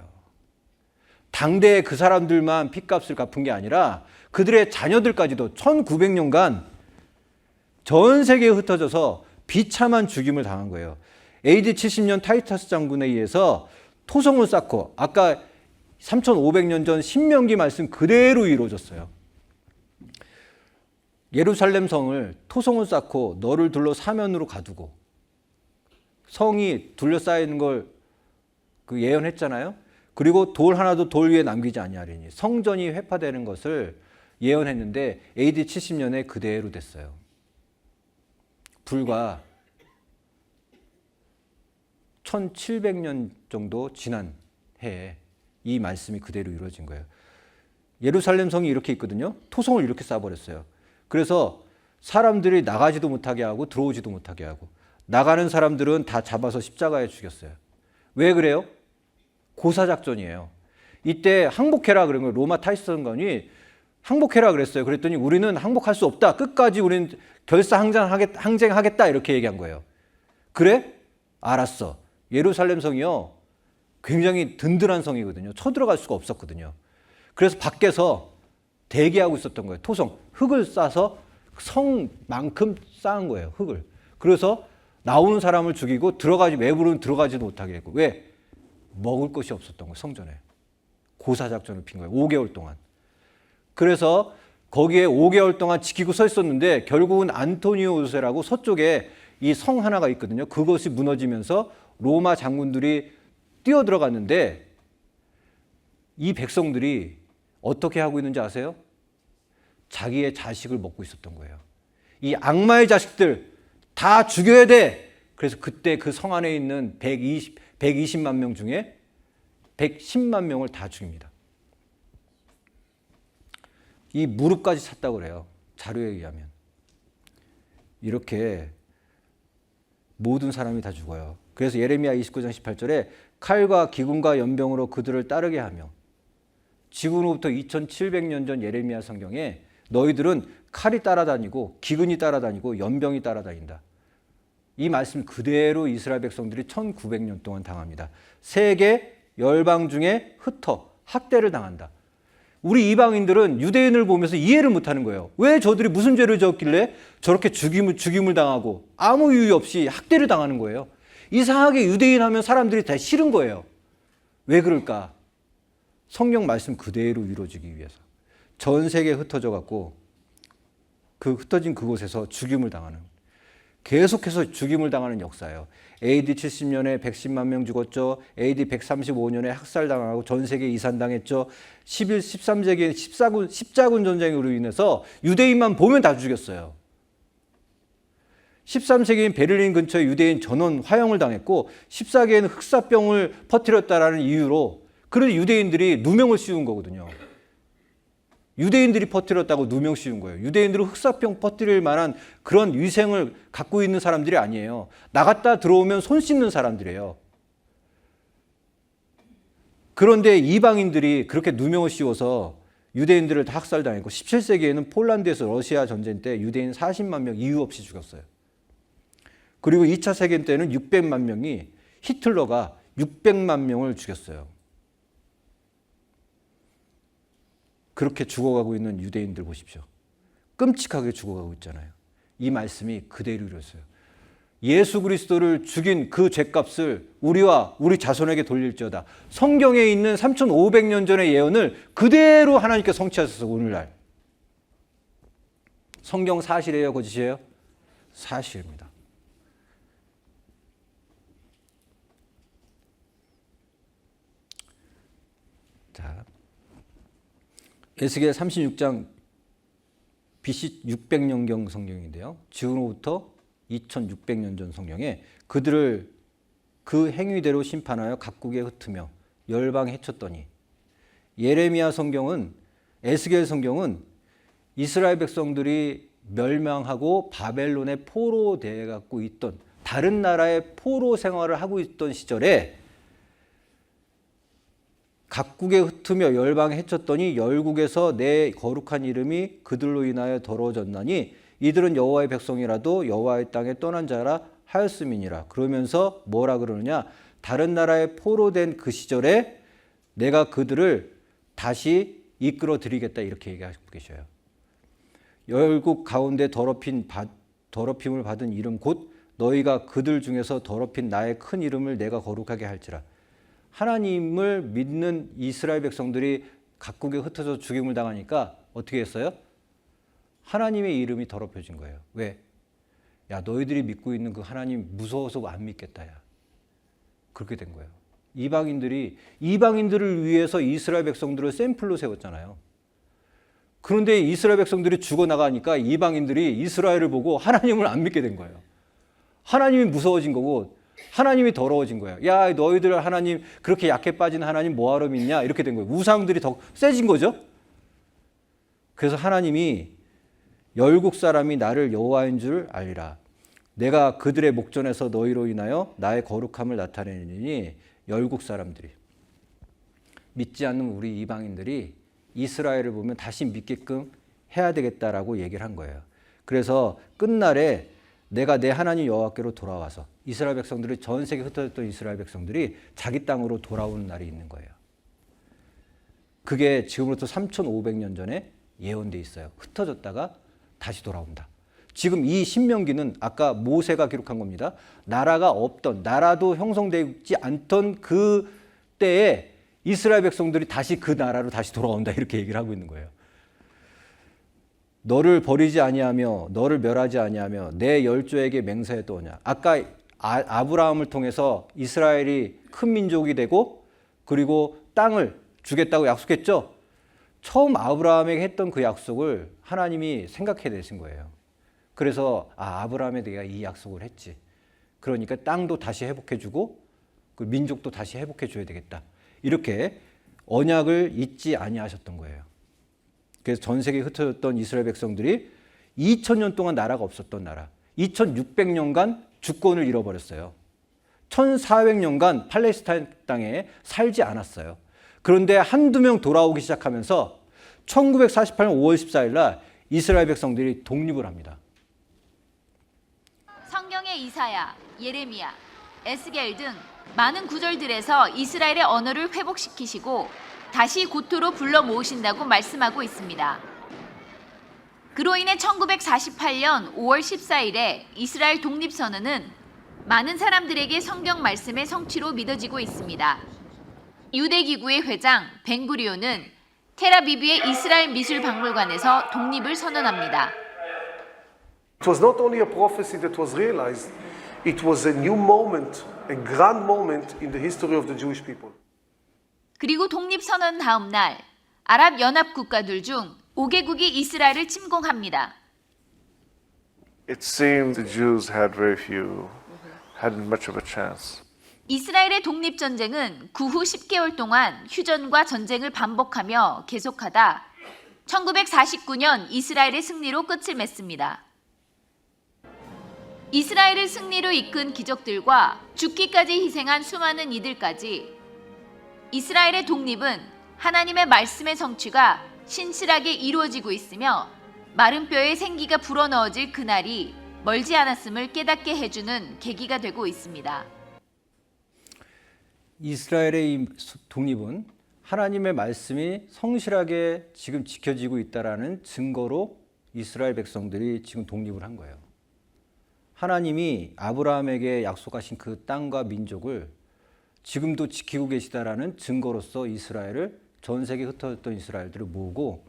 당대에 그 사람들만 핏값을 갚은 게 아니라 그들의 자녀들까지도 1900년간 전 세계에 흩어져서 비참한 죽임을 당한 거예요. AD 70년 타이터스 장군에 의해서 토성을 쌓고, 아까 3500년 전 신명기 말씀 그대로 이루어졌어요. 예루살렘 성을 토성을 쌓고 너를 둘러 사면으로 가두고, 성이 둘러싸이는 걸 그 예언했잖아요. 그리고 돌 하나도 돌 위에 남기지 아니하리니, 성전이 회파되는 것을 예언했는데 AD 70년에 그대로 됐어요. 불과 1700년 정도 지난 해에 이 말씀이 그대로 이루어진 거예요. 예루살렘 성이 이렇게 있거든요. 토성을 이렇게 쌓아버렸어요. 그래서 사람들이 나가지도 못하게 하고 들어오지도 못하게 하고, 나가는 사람들은 다 잡아서 십자가에 죽였어요. 왜 그래요? 고사작전이에요. 이때 항복해라 그런 거예요. 로마 타이서관이 항복해라 그랬어요. 그랬더니 우리는 항복할 수 없다. 끝까지 우리는 항쟁하겠다. 이렇게 얘기한 거예요. 그래? 알았어. 예루살렘 성이요, 굉장히 든든한 성이거든요. 쳐들어갈 수가 없었거든요. 그래서 밖에서 대기하고 있었던 거예요. 토성, 흙을 싸서 성만큼 쌓은 거예요. 흙을. 그래서 나오는 사람을 죽이고 외부로는 들어가지도 못하게 했고. 왜? 먹을 것이 없었던 거예요. 성전에. 고사작전을 핀 거예요. 5개월 동안. 그래서 거기에 5개월 동안 지키고 서 있었는데 결국은 안토니오 요새라고 서쪽에 이 성 하나가 있거든요. 그것이 무너지면서 로마 장군들이 뛰어들어갔는데 이 백성들이 어떻게 하고 있는지 아세요? 자기의 자식을 먹고 있었던 거예요. 이 악마의 자식들 다 죽여야 돼. 그래서 그때 그 성 안에 있는 120만 명 중에 110만 명을 다 죽입니다. 이 무릎까지 찼다고 그래요. 자료에 의하면. 이렇게 모든 사람이 다 죽어요. 그래서 예레미야 29장 18절에 칼과 기근과 연병으로 그들을 따르게 하며, 지금으로부터 2700년 전 예레미야 성경에 너희들은 칼이 따라다니고 기근이 따라다니고 연병이 따라다닌다. 이 말씀 그대로 이스라엘 백성들이 1900년 동안 당합니다. 세계 열방 중에 흩어 학대를 당한다. 우리 이방인들은 유대인을 보면서 이해를 못하는 거예요. 왜 저들이 무슨 죄를 지었길래 저렇게 죽임을 당하고 아무 이유 없이 학대를 당하는 거예요. 이상하게 유대인 하면 사람들이 다 싫은 거예요. 왜 그럴까? 성경 말씀 그대로 이루어지기 위해서. 전 세계에 흩어져 갖고 그 흩어진 그곳에서 죽임을 당하는, 계속해서 죽임을 당하는 역사예요. AD 70년에 110만 명 죽었죠. AD 135년에 학살당하고 전 세계 이산당했죠. 13세기에 십자군 전쟁으로 인해서 유대인만 보면 다 죽였어요. 13세기인 베를린 근처에 유대인 전원 화형을 당했고 14세기에는 흑사병을 퍼뜨렸다라는 이유로 그런 유대인들이 누명을 씌운 거거든요. 유대인들이 퍼뜨렸다고 누명 씌운 거예요. 유대인들은 흑사병 퍼뜨릴 만한 그런 위생을 갖고 있는 사람들이 아니에요. 나갔다 들어오면 손 씻는 사람들이에요. 그런데 이방인들이 그렇게 누명을 씌워서 유대인들을 다 학살당했고 17세기에는 폴란드에서 러시아 전쟁 때 유대인 40만 명 이유 없이 죽였어요. 그리고 2차 세계 때는 600만 명이 히틀러가 600만 명을 죽였어요. 그렇게 죽어가고 있는 유대인들 보십시오. 끔찍하게 죽어가고 있잖아요. 이 말씀이 그대로 이루어졌어요. 예수 그리스도를 죽인 그 죄값을 우리와 우리 자손에게 돌릴지어다. 성경에 있는 3,500년 전의 예언을 그대로 하나님께서 성취하셔서 오늘날. 성경 사실이에요, 거짓이에요? 사실입니다. 자, 에스겔 36장 BC 600년경 성경인데요. 지금으로부터 2600년 전 성경에 그들을 그 행위대로 심판하여 각국에 흩으며 열방에 해쳤더니, 예레미야 성경은, 에스겔 성경은 이스라엘 백성들이 멸망하고 바벨론에 포로되어 갖고 있던, 다른 나라의 포로 생활을 하고 있던 시절에 각국에 흩으며 열방에 해쳤더니 열국에서 내 거룩한 이름이 그들로 인하여 더러워졌나니 이들은 여호와의 백성이라도 여호와의 땅에 떠난 자라 하였음이니라. 그러면서 뭐라 그러느냐? 다른 나라에 포로된 그 시절에 내가 그들을 다시 이끌어 드리겠다, 이렇게 얘기하고 계셔요. 열국 가운데 더럽힘을 받은 이름 곧 너희가 그들 중에서 더럽힌 나의 큰 이름을 내가 거룩하게 할지라. 하나님을 믿는 이스라엘 백성들이 각국에 흩어져 죽임을 당하니까 어떻게 했어요? 하나님의 이름이 더럽혀진 거예요. 왜? 야, 너희들이 믿고 있는 그 하나님 무서워서 안 믿겠다. 야. 그렇게 된 거예요. 이방인들을 위해서 이스라엘 백성들을 샘플로 세웠잖아요. 그런데 이스라엘 백성들이 죽어나가니까 이방인들이 이스라엘을 보고 하나님을 안 믿게 된 거예요. 하나님이 무서워진 거고 하나님이 더러워진 거예요. 야, 너희들 하나님, 그렇게 약해 빠진 하나님 뭐하러 믿냐? 이렇게 된 거예요. 우상들이 더 세진 거죠. 그래서 하나님이 열국 사람이 나를 여호와인 줄 알리라. 내가 그들의 목전에서 너희로 인하여 나의 거룩함을 나타내니 열국 사람들이, 믿지 않는 우리 이방인들이 이스라엘을 보면 다시 믿게끔 해야 되겠다라고 얘기를 한 거예요. 그래서 끝날에 내가 내 하나님 여호와께로 돌아와서 이스라엘 백성들이, 전 세계에 흩어졌던 이스라엘 백성들이 자기 땅으로 돌아오는 날이 있는 거예요. 그게 지금으로부터 3,500년 전에 예언돼 있어요. 흩어졌다가 다시 돌아온다. 지금 이 신명기는 아까 모세가 기록한 겁니다. 나라가 없던, 나라도 형성되지 않던 그 때에 이스라엘 백성들이 다시 그 나라로 다시 돌아온다, 이렇게 얘기를 하고 있는 거예요. 너를 버리지 아니하며 너를 멸하지 아니하며 내 열조에게 맹세했더냐. 아까 아브라함을 통해서 이스라엘이 큰 민족이 되고 그리고 땅을 주겠다고 약속했죠. 처음 아브라함에게 했던 그 약속을 하나님이 생각해 내신 거예요. 그래서 아브라함에 내가 이 약속을 했지. 그러니까 땅도 다시 회복해 주고 그 민족도 다시 회복해 줘야 되겠다. 이렇게 언약을 잊지 아니하셨던 거예요. 그래서 전 세계에 흩어졌던 이스라엘 백성들이 2000년 동안 나라가 없었던 나라, 2600년간 주권을 잃어버렸어요. 1400년간 팔레스타인 땅에 살지 않았어요. 그런데 한두 명 돌아오기 시작하면서 1948년 5월 14일 날 이스라엘 백성들이 독립을 합니다. 성경의 이사야, 예레미야, 에스겔 등 많은 구절들에서 이스라엘의 언어를 회복시키시고 다시 고토로 불러 모으신다고 말씀하고 있습니다. 그로 인해 1948년 5월 14일에 이스라엘 독립선언은 많은 사람들에게 성경 말씀의 성취로 믿어지고 있습니다. 유대기구의 회장 벤구리온은 텔아비브의 이스라엘 미술박물관에서 독립을 선언합니다. It was not only a prophecy that was realized, it was a new moment, a grand moment in the history of the Jewish people. 그리고 독립선언 다음 날 아랍 연합 국가들 중 5개국이 이스라엘을 침공합니다. It seemed the Jews had very few, hadn't much of a chance. 이스라엘의 독립전쟁은 그 후 10개월 동안 휴전과 전쟁을 반복하며 계속하다 1949년 이스라엘의 승리로 끝을 맺습니다. 이스라엘을 승리로 이끈 기적들과 죽기까지 희생한 수많은 이들까지 이스라엘의 독립은 하나님의 말씀의 성취가 신실하게 이루어지고 있으며 마른 뼈에 생기가 불어넣어질 그날이 멀지 않았음을 깨닫게 해주는 계기가 되고 있습니다. 이스라엘의 이 독립은 하나님의 말씀이 성실하게 지금 지켜지고 있다라는 증거로 이스라엘 백성들이 지금 독립을 한 거예요. 하나님이 아브라함에게 약속하신 그 땅과 민족을 지금도 지키고 계시다라는 증거로서 이스라엘을 전 세계에 흩어졌던 이스라엘들을 모으고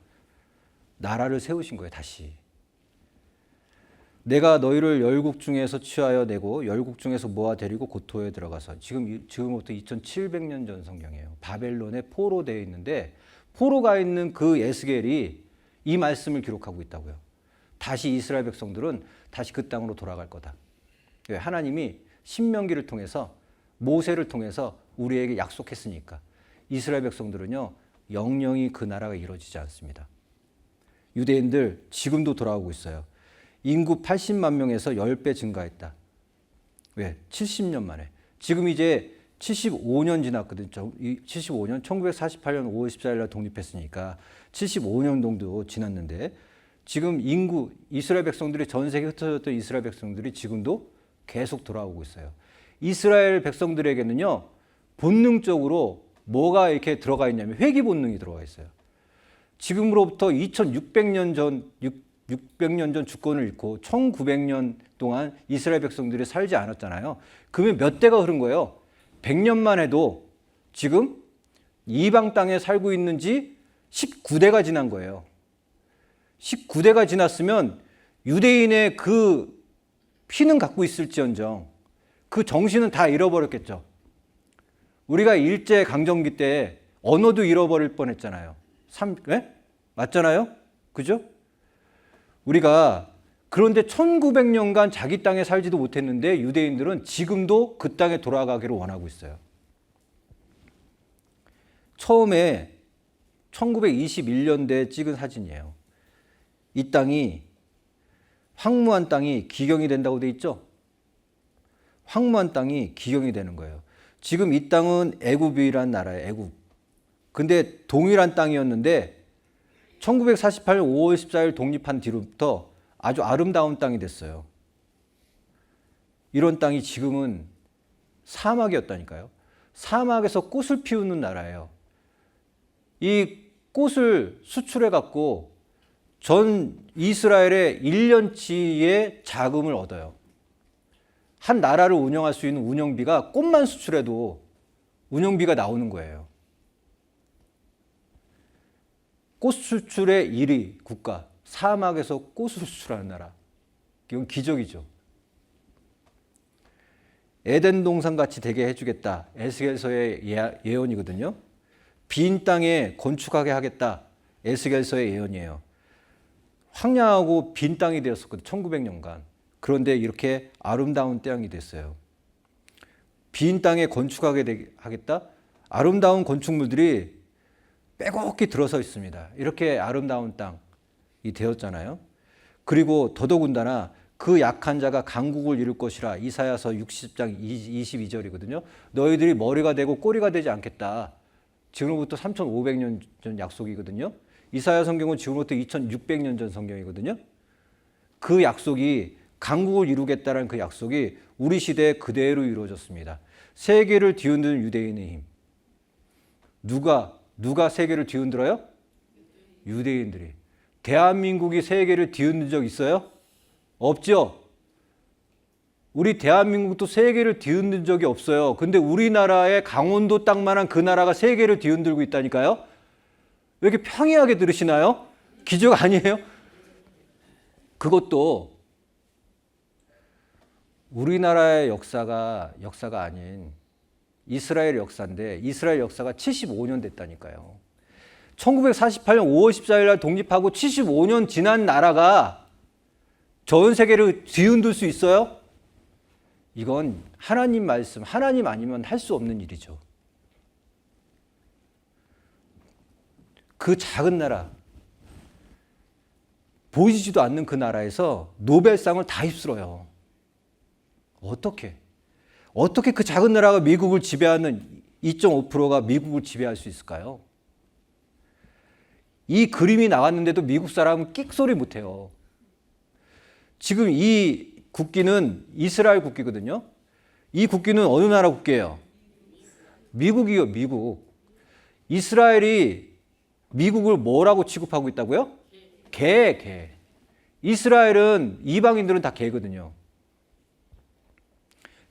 나라를 세우신 거예요. 다시. 내가 너희를 열국 중에서 취하여 내고 열국 중에서 모아 데리고 고토에 들어가서 지금부터 2700년 전 성경이에요. 바벨론에 포로 되어 있는데 포로가 있는 그 에스겔이 이 말씀을 기록하고 있다고요. 다시 이스라엘 백성들은 다시 그 땅으로 돌아갈 거다. 하나님이 신명기를 통해서 모세를 통해서 우리에게 약속했으니까 이스라엘 백성들은요 영영이 그 나라가 이루어지지 않습니다. 유대인들 지금도 돌아오고 있어요. 인구 80만 명에서 10배 증가했다. 왜? 70년 만에. 지금 이제 75년 지났거든요. 75년, 1948년 5월 14일 날 독립했으니까 75년 정도 지났는데 지금 인구, 이스라엘 백성들이 전 세계에 흩어졌던 이스라엘 백성들이 지금도 계속 돌아오고 있어요. 이스라엘 백성들에게는요, 본능적으로 뭐가 이렇게 들어가 있냐면 회귀 본능이 들어가 있어요. 지금으로부터 2600년 전, 600년 전 주권을 잃고 1900년 동안 이스라엘 백성들이 살지 않았잖아요. 그러면 몇 대가 흐른 거예요? 100년만 해도 지금 이방 땅에 살고 있는지 19대가 지난 거예요. 19대가 지났으면 유대인의 그 피는 갖고 있을지언정 그 정신은 다 잃어버렸겠죠. 우리가 일제강점기 때 언어도 잃어버릴 뻔했잖아요. 맞잖아요? 그죠? 우리가 그런데 1900년간 자기 땅에 살지도 못했는데 유대인들은 지금도 그 땅에 돌아가기를 원하고 있어요. 처음에 1921년대에 찍은 사진이에요. 이 땅이 황무한 땅이 기경이 된다고 돼 있죠? 황무한 땅이 기경이 되는 거예요. 지금 이 땅은 애굽이란 나라예요. 애굽. 근데 동일한 땅이었는데 1948년 5월 14일 독립한 뒤로부터 아주 아름다운 땅이 됐어요. 이런 땅이 지금은 사막이었다니까요. 사막에서 꽃을 피우는 나라예요. 이 꽃을 수출해 갖고 전 이스라엘의 1년치의 자금을 얻어요. 한 나라를 운영할 수 있는 운영비가 꽃만 수출해도 운영비가 나오는 거예요. 꽃 수출의 1위 국가, 사막에서 꽃을 수출하는 나라. 이건 기적이죠. 에덴 동산 같이 되게 해주겠다. 에스겔서의 예언이거든요. 빈 땅에 건축하게 하겠다. 에스겔서의 예언이에요. 황량하고 빈 땅이 되었었거든요. 1900년간. 그런데 이렇게 아름다운 땅이 됐어요. 빈 땅에 건축하게 하겠다? 아름다운 건축물들이 빼곡히 들어서 있습니다. 이렇게 아름다운 땅이 되었잖아요. 그리고 더더군다나 그 약한 자가 강국을 이룰 것이라 이사야서 60장 22절이거든요. 너희들이 머리가 되고 꼬리가 되지 않겠다. 지금부터 3500년 전 약속이거든요. 이사야 성경은 지금부터 2600년 전 성경이거든요. 그 약속이 강국을 이루겠다는 그 약속이 우리 시대에 그대로 이루어졌습니다. 세계를 뒤흔드는 유대인의 힘. 누가 세계를 뒤흔들어요? 유대인들이. 대한민국이 세계를 뒤흔든 적 있어요? 없죠? 우리 대한민국도 세계를 뒤흔든 적이 없어요. 근데 우리나라의 강원도 땅만한 그 나라가 세계를 뒤흔들고 있다니까요? 왜 이렇게 평이하게 들으시나요? 기적 아니에요? 그것도 우리나라의 역사가 아닌 이스라엘 역사인데 이스라엘 역사가 75년 됐다니까요. 1948년 5월 14일 날 독립하고 75년 지난 나라가 전 세계를 뒤흔들 수 있어요? 이건 하나님 말씀, 하나님 아니면 할 수 없는 일이죠. 그 작은 나라, 보이지도 않는 그 나라에서 노벨상을 다 휩쓸어요. 어떻게 그 작은 나라가 미국을 지배하는 2.5%가 미국을 지배할 수 있을까요? 이 그림이 나왔는데도 미국 사람은 끽소리 못해요. 지금 이 국기는 이스라엘 국기거든요. 이 국기는 어느 나라 국기예요? 미국이요, 미국. 이스라엘이 미국을 뭐라고 취급하고 있다고요? 개. 이스라엘은 이방인들은 다 개거든요.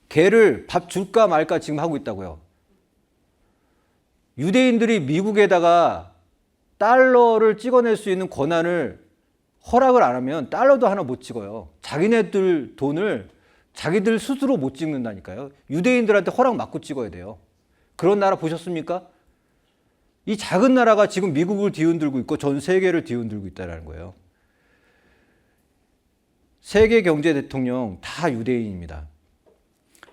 개를 밥 줄까 말까 지금 하고 있다고요. 유대인들이 미국에다가 달러를 찍어낼 수 있는 권한을 허락을 안 하면 달러도 하나 못 찍어요. 자기네들 돈을 자기들 스스로 못 찍는다니까요. 유대인들한테 허락 받고 찍어야 돼요. 그런 나라 보셨습니까? 이 작은 나라가 지금 미국을 뒤흔들고 있고 전 세계를 뒤흔들고 있다는 거예요. 세계 경제 대통령 다 유대인입니다.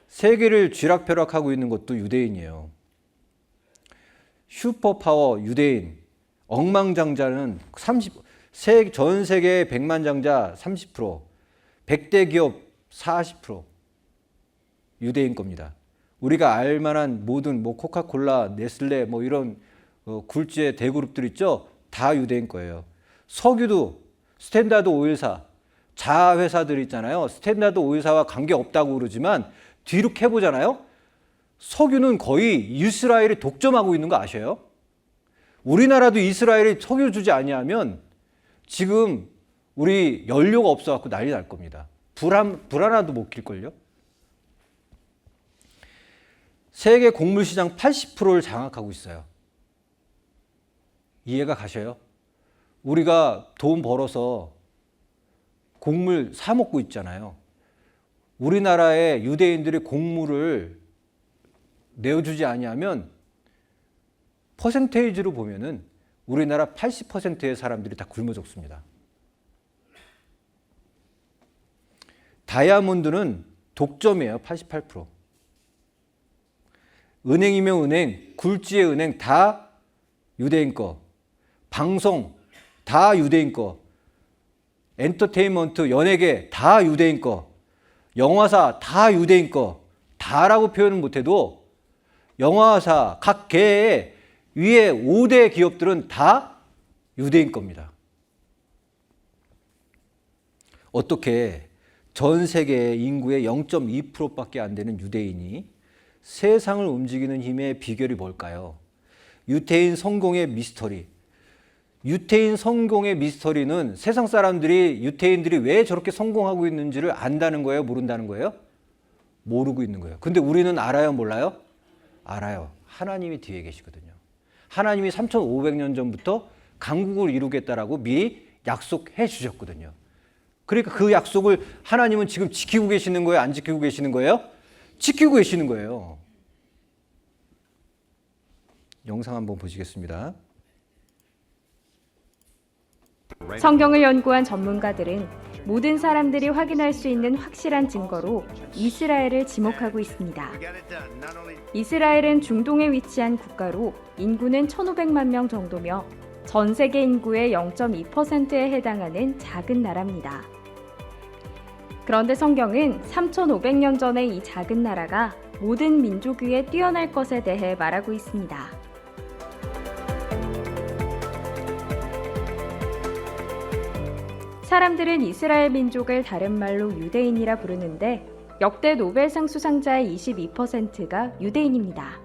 세계를 쥐락펴락하고 있는 것도 유대인이에요. 슈퍼파워 유대인, 억만장자는 전 세계 100만 장자 30%, 100대 기업 40% 유대인 겁니다. 우리가 알만한 모든 코카콜라, 네슬레 이런 굴지의 대그룹들 있죠? 다 유대인 거예요. 석유도 스탠다드 오일사, 자회사들 있잖아요. 스탠다드 오일사와 관계없다고 그러지만 뒤로 캐보잖아요. 석유는 거의 이스라엘이 독점하고 있는 거 아셔요? 우리나라도 이스라엘이 석유 주지 아니하면 지금 우리 연료가 없어갖고 난리 날 겁니다. 불 하나도 못 킬걸요? 세계 곡물 시장 80%를 장악하고 있어요. 이해가 가셔요? 우리가 돈 벌어서 곡물 사 먹고 있잖아요. 우리나라의 유대인들이 곡물을 내어주지 아니하면 퍼센테이지로 보면은 우리나라 80%의 사람들이 다 굶어 죽습니다. 다이아몬드는 독점이에요. 88%. 은행이면 은행, 굴지의 은행 다 유대인 거. 방송 다 유대인 거. 엔터테인먼트, 연예계 다 유대인 거. 영화사 다 유대인 거. 다라고 표현은 못해도 영화사 각 개의 위에 5대 기업들은 다 유대인 겁니다. 어떻게 전 세계 인구의 0.2%밖에 안 되는 유대인이 세상을 움직이는 힘의 비결이 뭘까요? 유태인 성공의 미스터리. 유태인 성공의 미스터리는 세상 사람들이 유태인들이 왜 저렇게 성공하고 있는지를 안다는 거예요? 모른다는 거예요? 모르고 있는 거예요. 근데 우리는 알아요? 몰라요? 알아요. 하나님이 뒤에 계시거든요. 하나님이 3,500년 전부터 강국을 이루겠다라고 미리 약속해 주셨거든요. 그러니까 그 약속을 하나님은 지금 지키고 계시는 거예요? 안 지키고 계시는 거예요? 지키고 계시는 거예요. 영상 한번 보시겠습니다. 성경을 연구한 전문가들은 모든 사람들이 확인할 수 있는 확실한 증거로 이스라엘을 지목하고 있습니다. 이스라엘은 중동에 위치한 국가로 인구는 1,500만 명 정도며 전 세계 인구의 0.2%에 해당하는 작은 나라입니다. 그런데 성경은 3,500년 전의 이 작은 나라가 모든 민족 위에 뛰어날 것에 대해 말하고 있습니다. 사람들은 이스라엘 민족을 다른 말로 유대인이라 부르는데 역대 노벨상 수상자의 22%가 유대인입니다.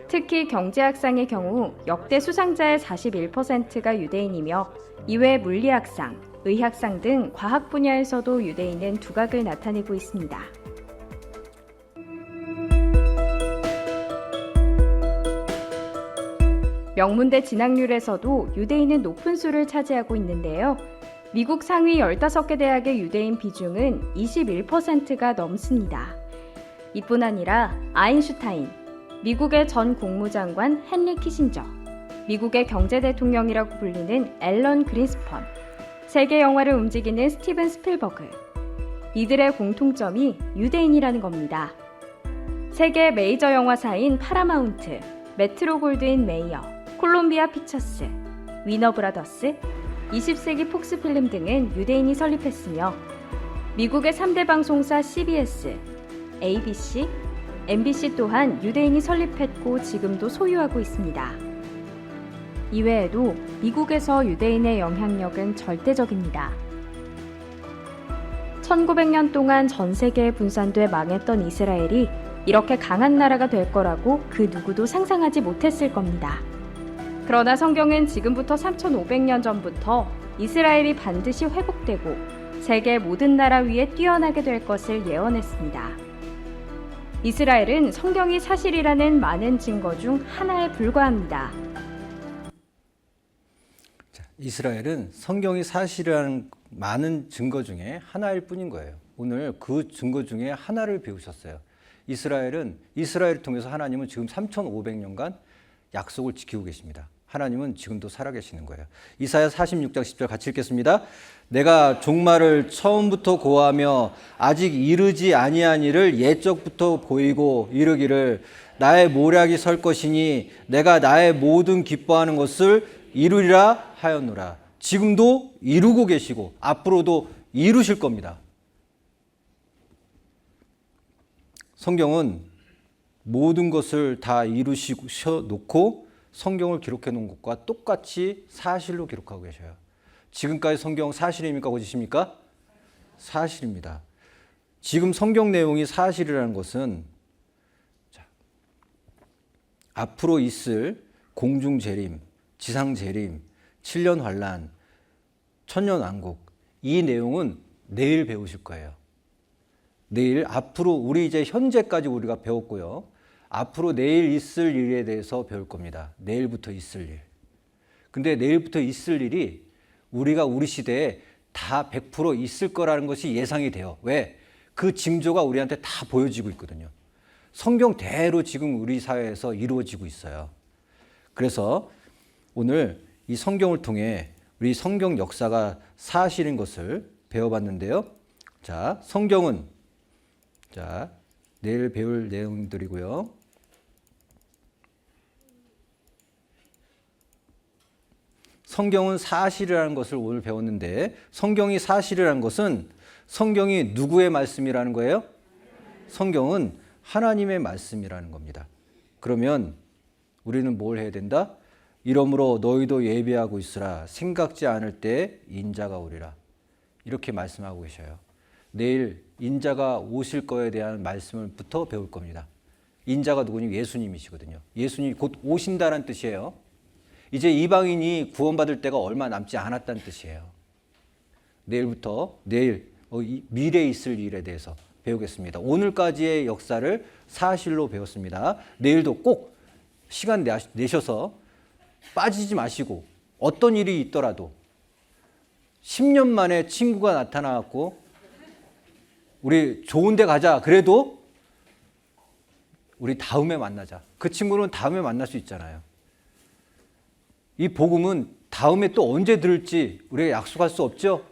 특히 경제학상의 경우 역대 수상자의 41%가 유대인이며 이외 물리학상, 의학상 등 과학 분야에서도 유대인은 두각을 나타내고 있습니다. 명문대 진학률에서도 유대인은 높은 수를 차지하고 있는데요. 미국 상위 15개 대학의 유대인 비중은 21%가 넘습니다. 이뿐 아니라 아인슈타인, 미국의 전 국무장관 헨리 키신저, 미국의 경제대통령이라고 불리는 앨런 그린스펀, 세계 영화를 움직이는 스티븐 스필버그, 이들의 공통점이 유대인이라는 겁니다. 세계 메이저 영화사인 파라마운트, 메트로 골드윈 메이어, 콜롬비아 피처스, 위너 브라더스, 20세기 폭스필름 등은 유대인이 설립했으며 미국의 3대 방송사 CBS, ABC, MBC 또한 유대인이 설립했고 지금도 소유하고 있습니다. 이외에도 미국에서 유대인의 영향력은 절대적입니다. 1900년 동안 전 세계에 분산돼 망했던 이스라엘이 이렇게 강한 나라가 될 거라고 그 누구도 상상하지 못했을 겁니다. 그러나 성경은 지금부터 3500년 전부터 이스라엘이 반드시 회복되고 세계 모든 나라 위에 뛰어나게 될 것을 예언했습니다. 이스라엘은 성경이 사실이라는 많은 증거 중 하나에 불과합니다. 이스라엘은 성경이 사실이라는 많은 증거 중에 하나일 뿐인 거예요. 오늘 그 증거 중에 하나를 배우셨어요. 이스라엘을 통해서 하나님은 지금 3,500년간 약속을 지키고 계십니다. 하나님은 지금도 살아계시는 거예요. 이사야 46장 10절 같이 읽겠습니다. 내가 종말을 처음부터 고하며 아직 이르지 아니한 일을 옛적부터 보이고 이르기를 나의 모략이 설 것이니 내가 나의 모든 기뻐하는 것을 이루리라 하였노라. 지금도 이루고 계시고 앞으로도 이루실 겁니다. 성경은 모든 것을 다 이루시고 놓고 성경을 기록해 놓은 것과 똑같이 사실로 기록하고 계셔요. 지금까지 성경 사실입니까? 거짓입니까? 사실입니다. 지금 성경 내용이 사실이라는 것은 앞으로 있을 공중재림, 지상재림, 7년 환란, 천년왕국 이 내용은 내일 배우실 거예요. 내일 앞으로 우리 이제 현재까지 우리가 배웠고요. 앞으로 내일 있을 일에 대해서 배울 겁니다. 내일부터 있을 일. 근데 내일부터 있을 일이 우리가 우리 시대에 다 100% 있을 거라는 것이 예상이 돼요. 왜? 그 징조가 우리한테 다 보여지고 있거든요. 성경대로 지금 우리 사회에서 이루어지고 있어요. 그래서 오늘 이 성경을 통해 우리 성경 역사가 사실인 것을 배워봤는데요. 자, 성경은 내일 배울 내용들이고요. 성경은 사실이라는 것을 오늘 배웠는데 성경이 사실이라는 것은 성경이 누구의 말씀이라는 거예요? 성경은 하나님의 말씀이라는 겁니다. 그러면 우리는 뭘 해야 된다? 이러므로 너희도 예비하고 있으라. 생각지 않을 때 인자가 오리라. 이렇게 말씀하고 계셔요. 내일 인자가 오실 거에 대한 말씀을부터 배울 겁니다. 인자가 누구니? 예수님이시거든요. 예수님이 곧 오신다는 뜻이에요. 이제 이방인이 구원받을 때가 얼마 남지 않았다는 뜻이에요. 내일부터 미래에 있을 일에 대해서 배우겠습니다. 오늘까지의 역사를 사실로 배웠습니다. 내일도 꼭 시간 내셔서 빠지지 마시고 어떤 일이 있더라도 10년 만에 친구가 나타나갖고 우리 좋은 데 가자. 그래도 우리 다음에 만나자. 그 친구는 다음에 만날 수 있잖아요. 이 복음은 다음에 또 언제 들을지 우리가 약속할 수 없죠?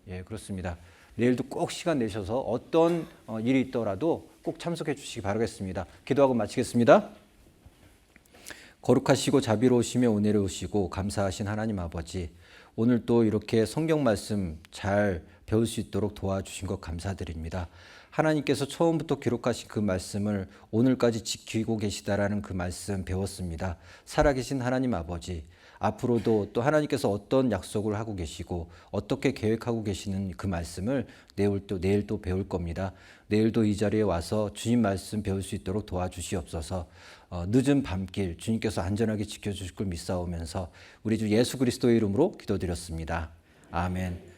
예, 그렇습니다. 내일도 꼭 시간 내셔서 어떤 일이 있더라도 꼭 참석해 주시기 바라겠습니다. 기도하고 마치겠습니다. 거룩하시고 자비로우시며 은혜로우시고 감사하신 하나님 아버지, 오늘 또 이렇게 성경 말씀 잘 배울 수 있도록 도와주신 것 감사드립니다. 하나님께서 처음부터 기록하신 그 말씀을 오늘까지 지키고 계시다라는 그 말씀 배웠습니다. 살아계신 하나님 아버지, 앞으로도 또 하나님께서 어떤 약속을 하고 계시고 어떻게 계획하고 계시는 그 말씀을 내일 또 배울 겁니다. 내일도 이 자리에 와서 주님 말씀 배울 수 있도록 도와주시옵소서. 늦은 밤길 주님께서 안전하게 지켜주실 걸 믿사오면서 우리 주 예수 그리스도의 이름으로 기도드렸습니다. 아멘.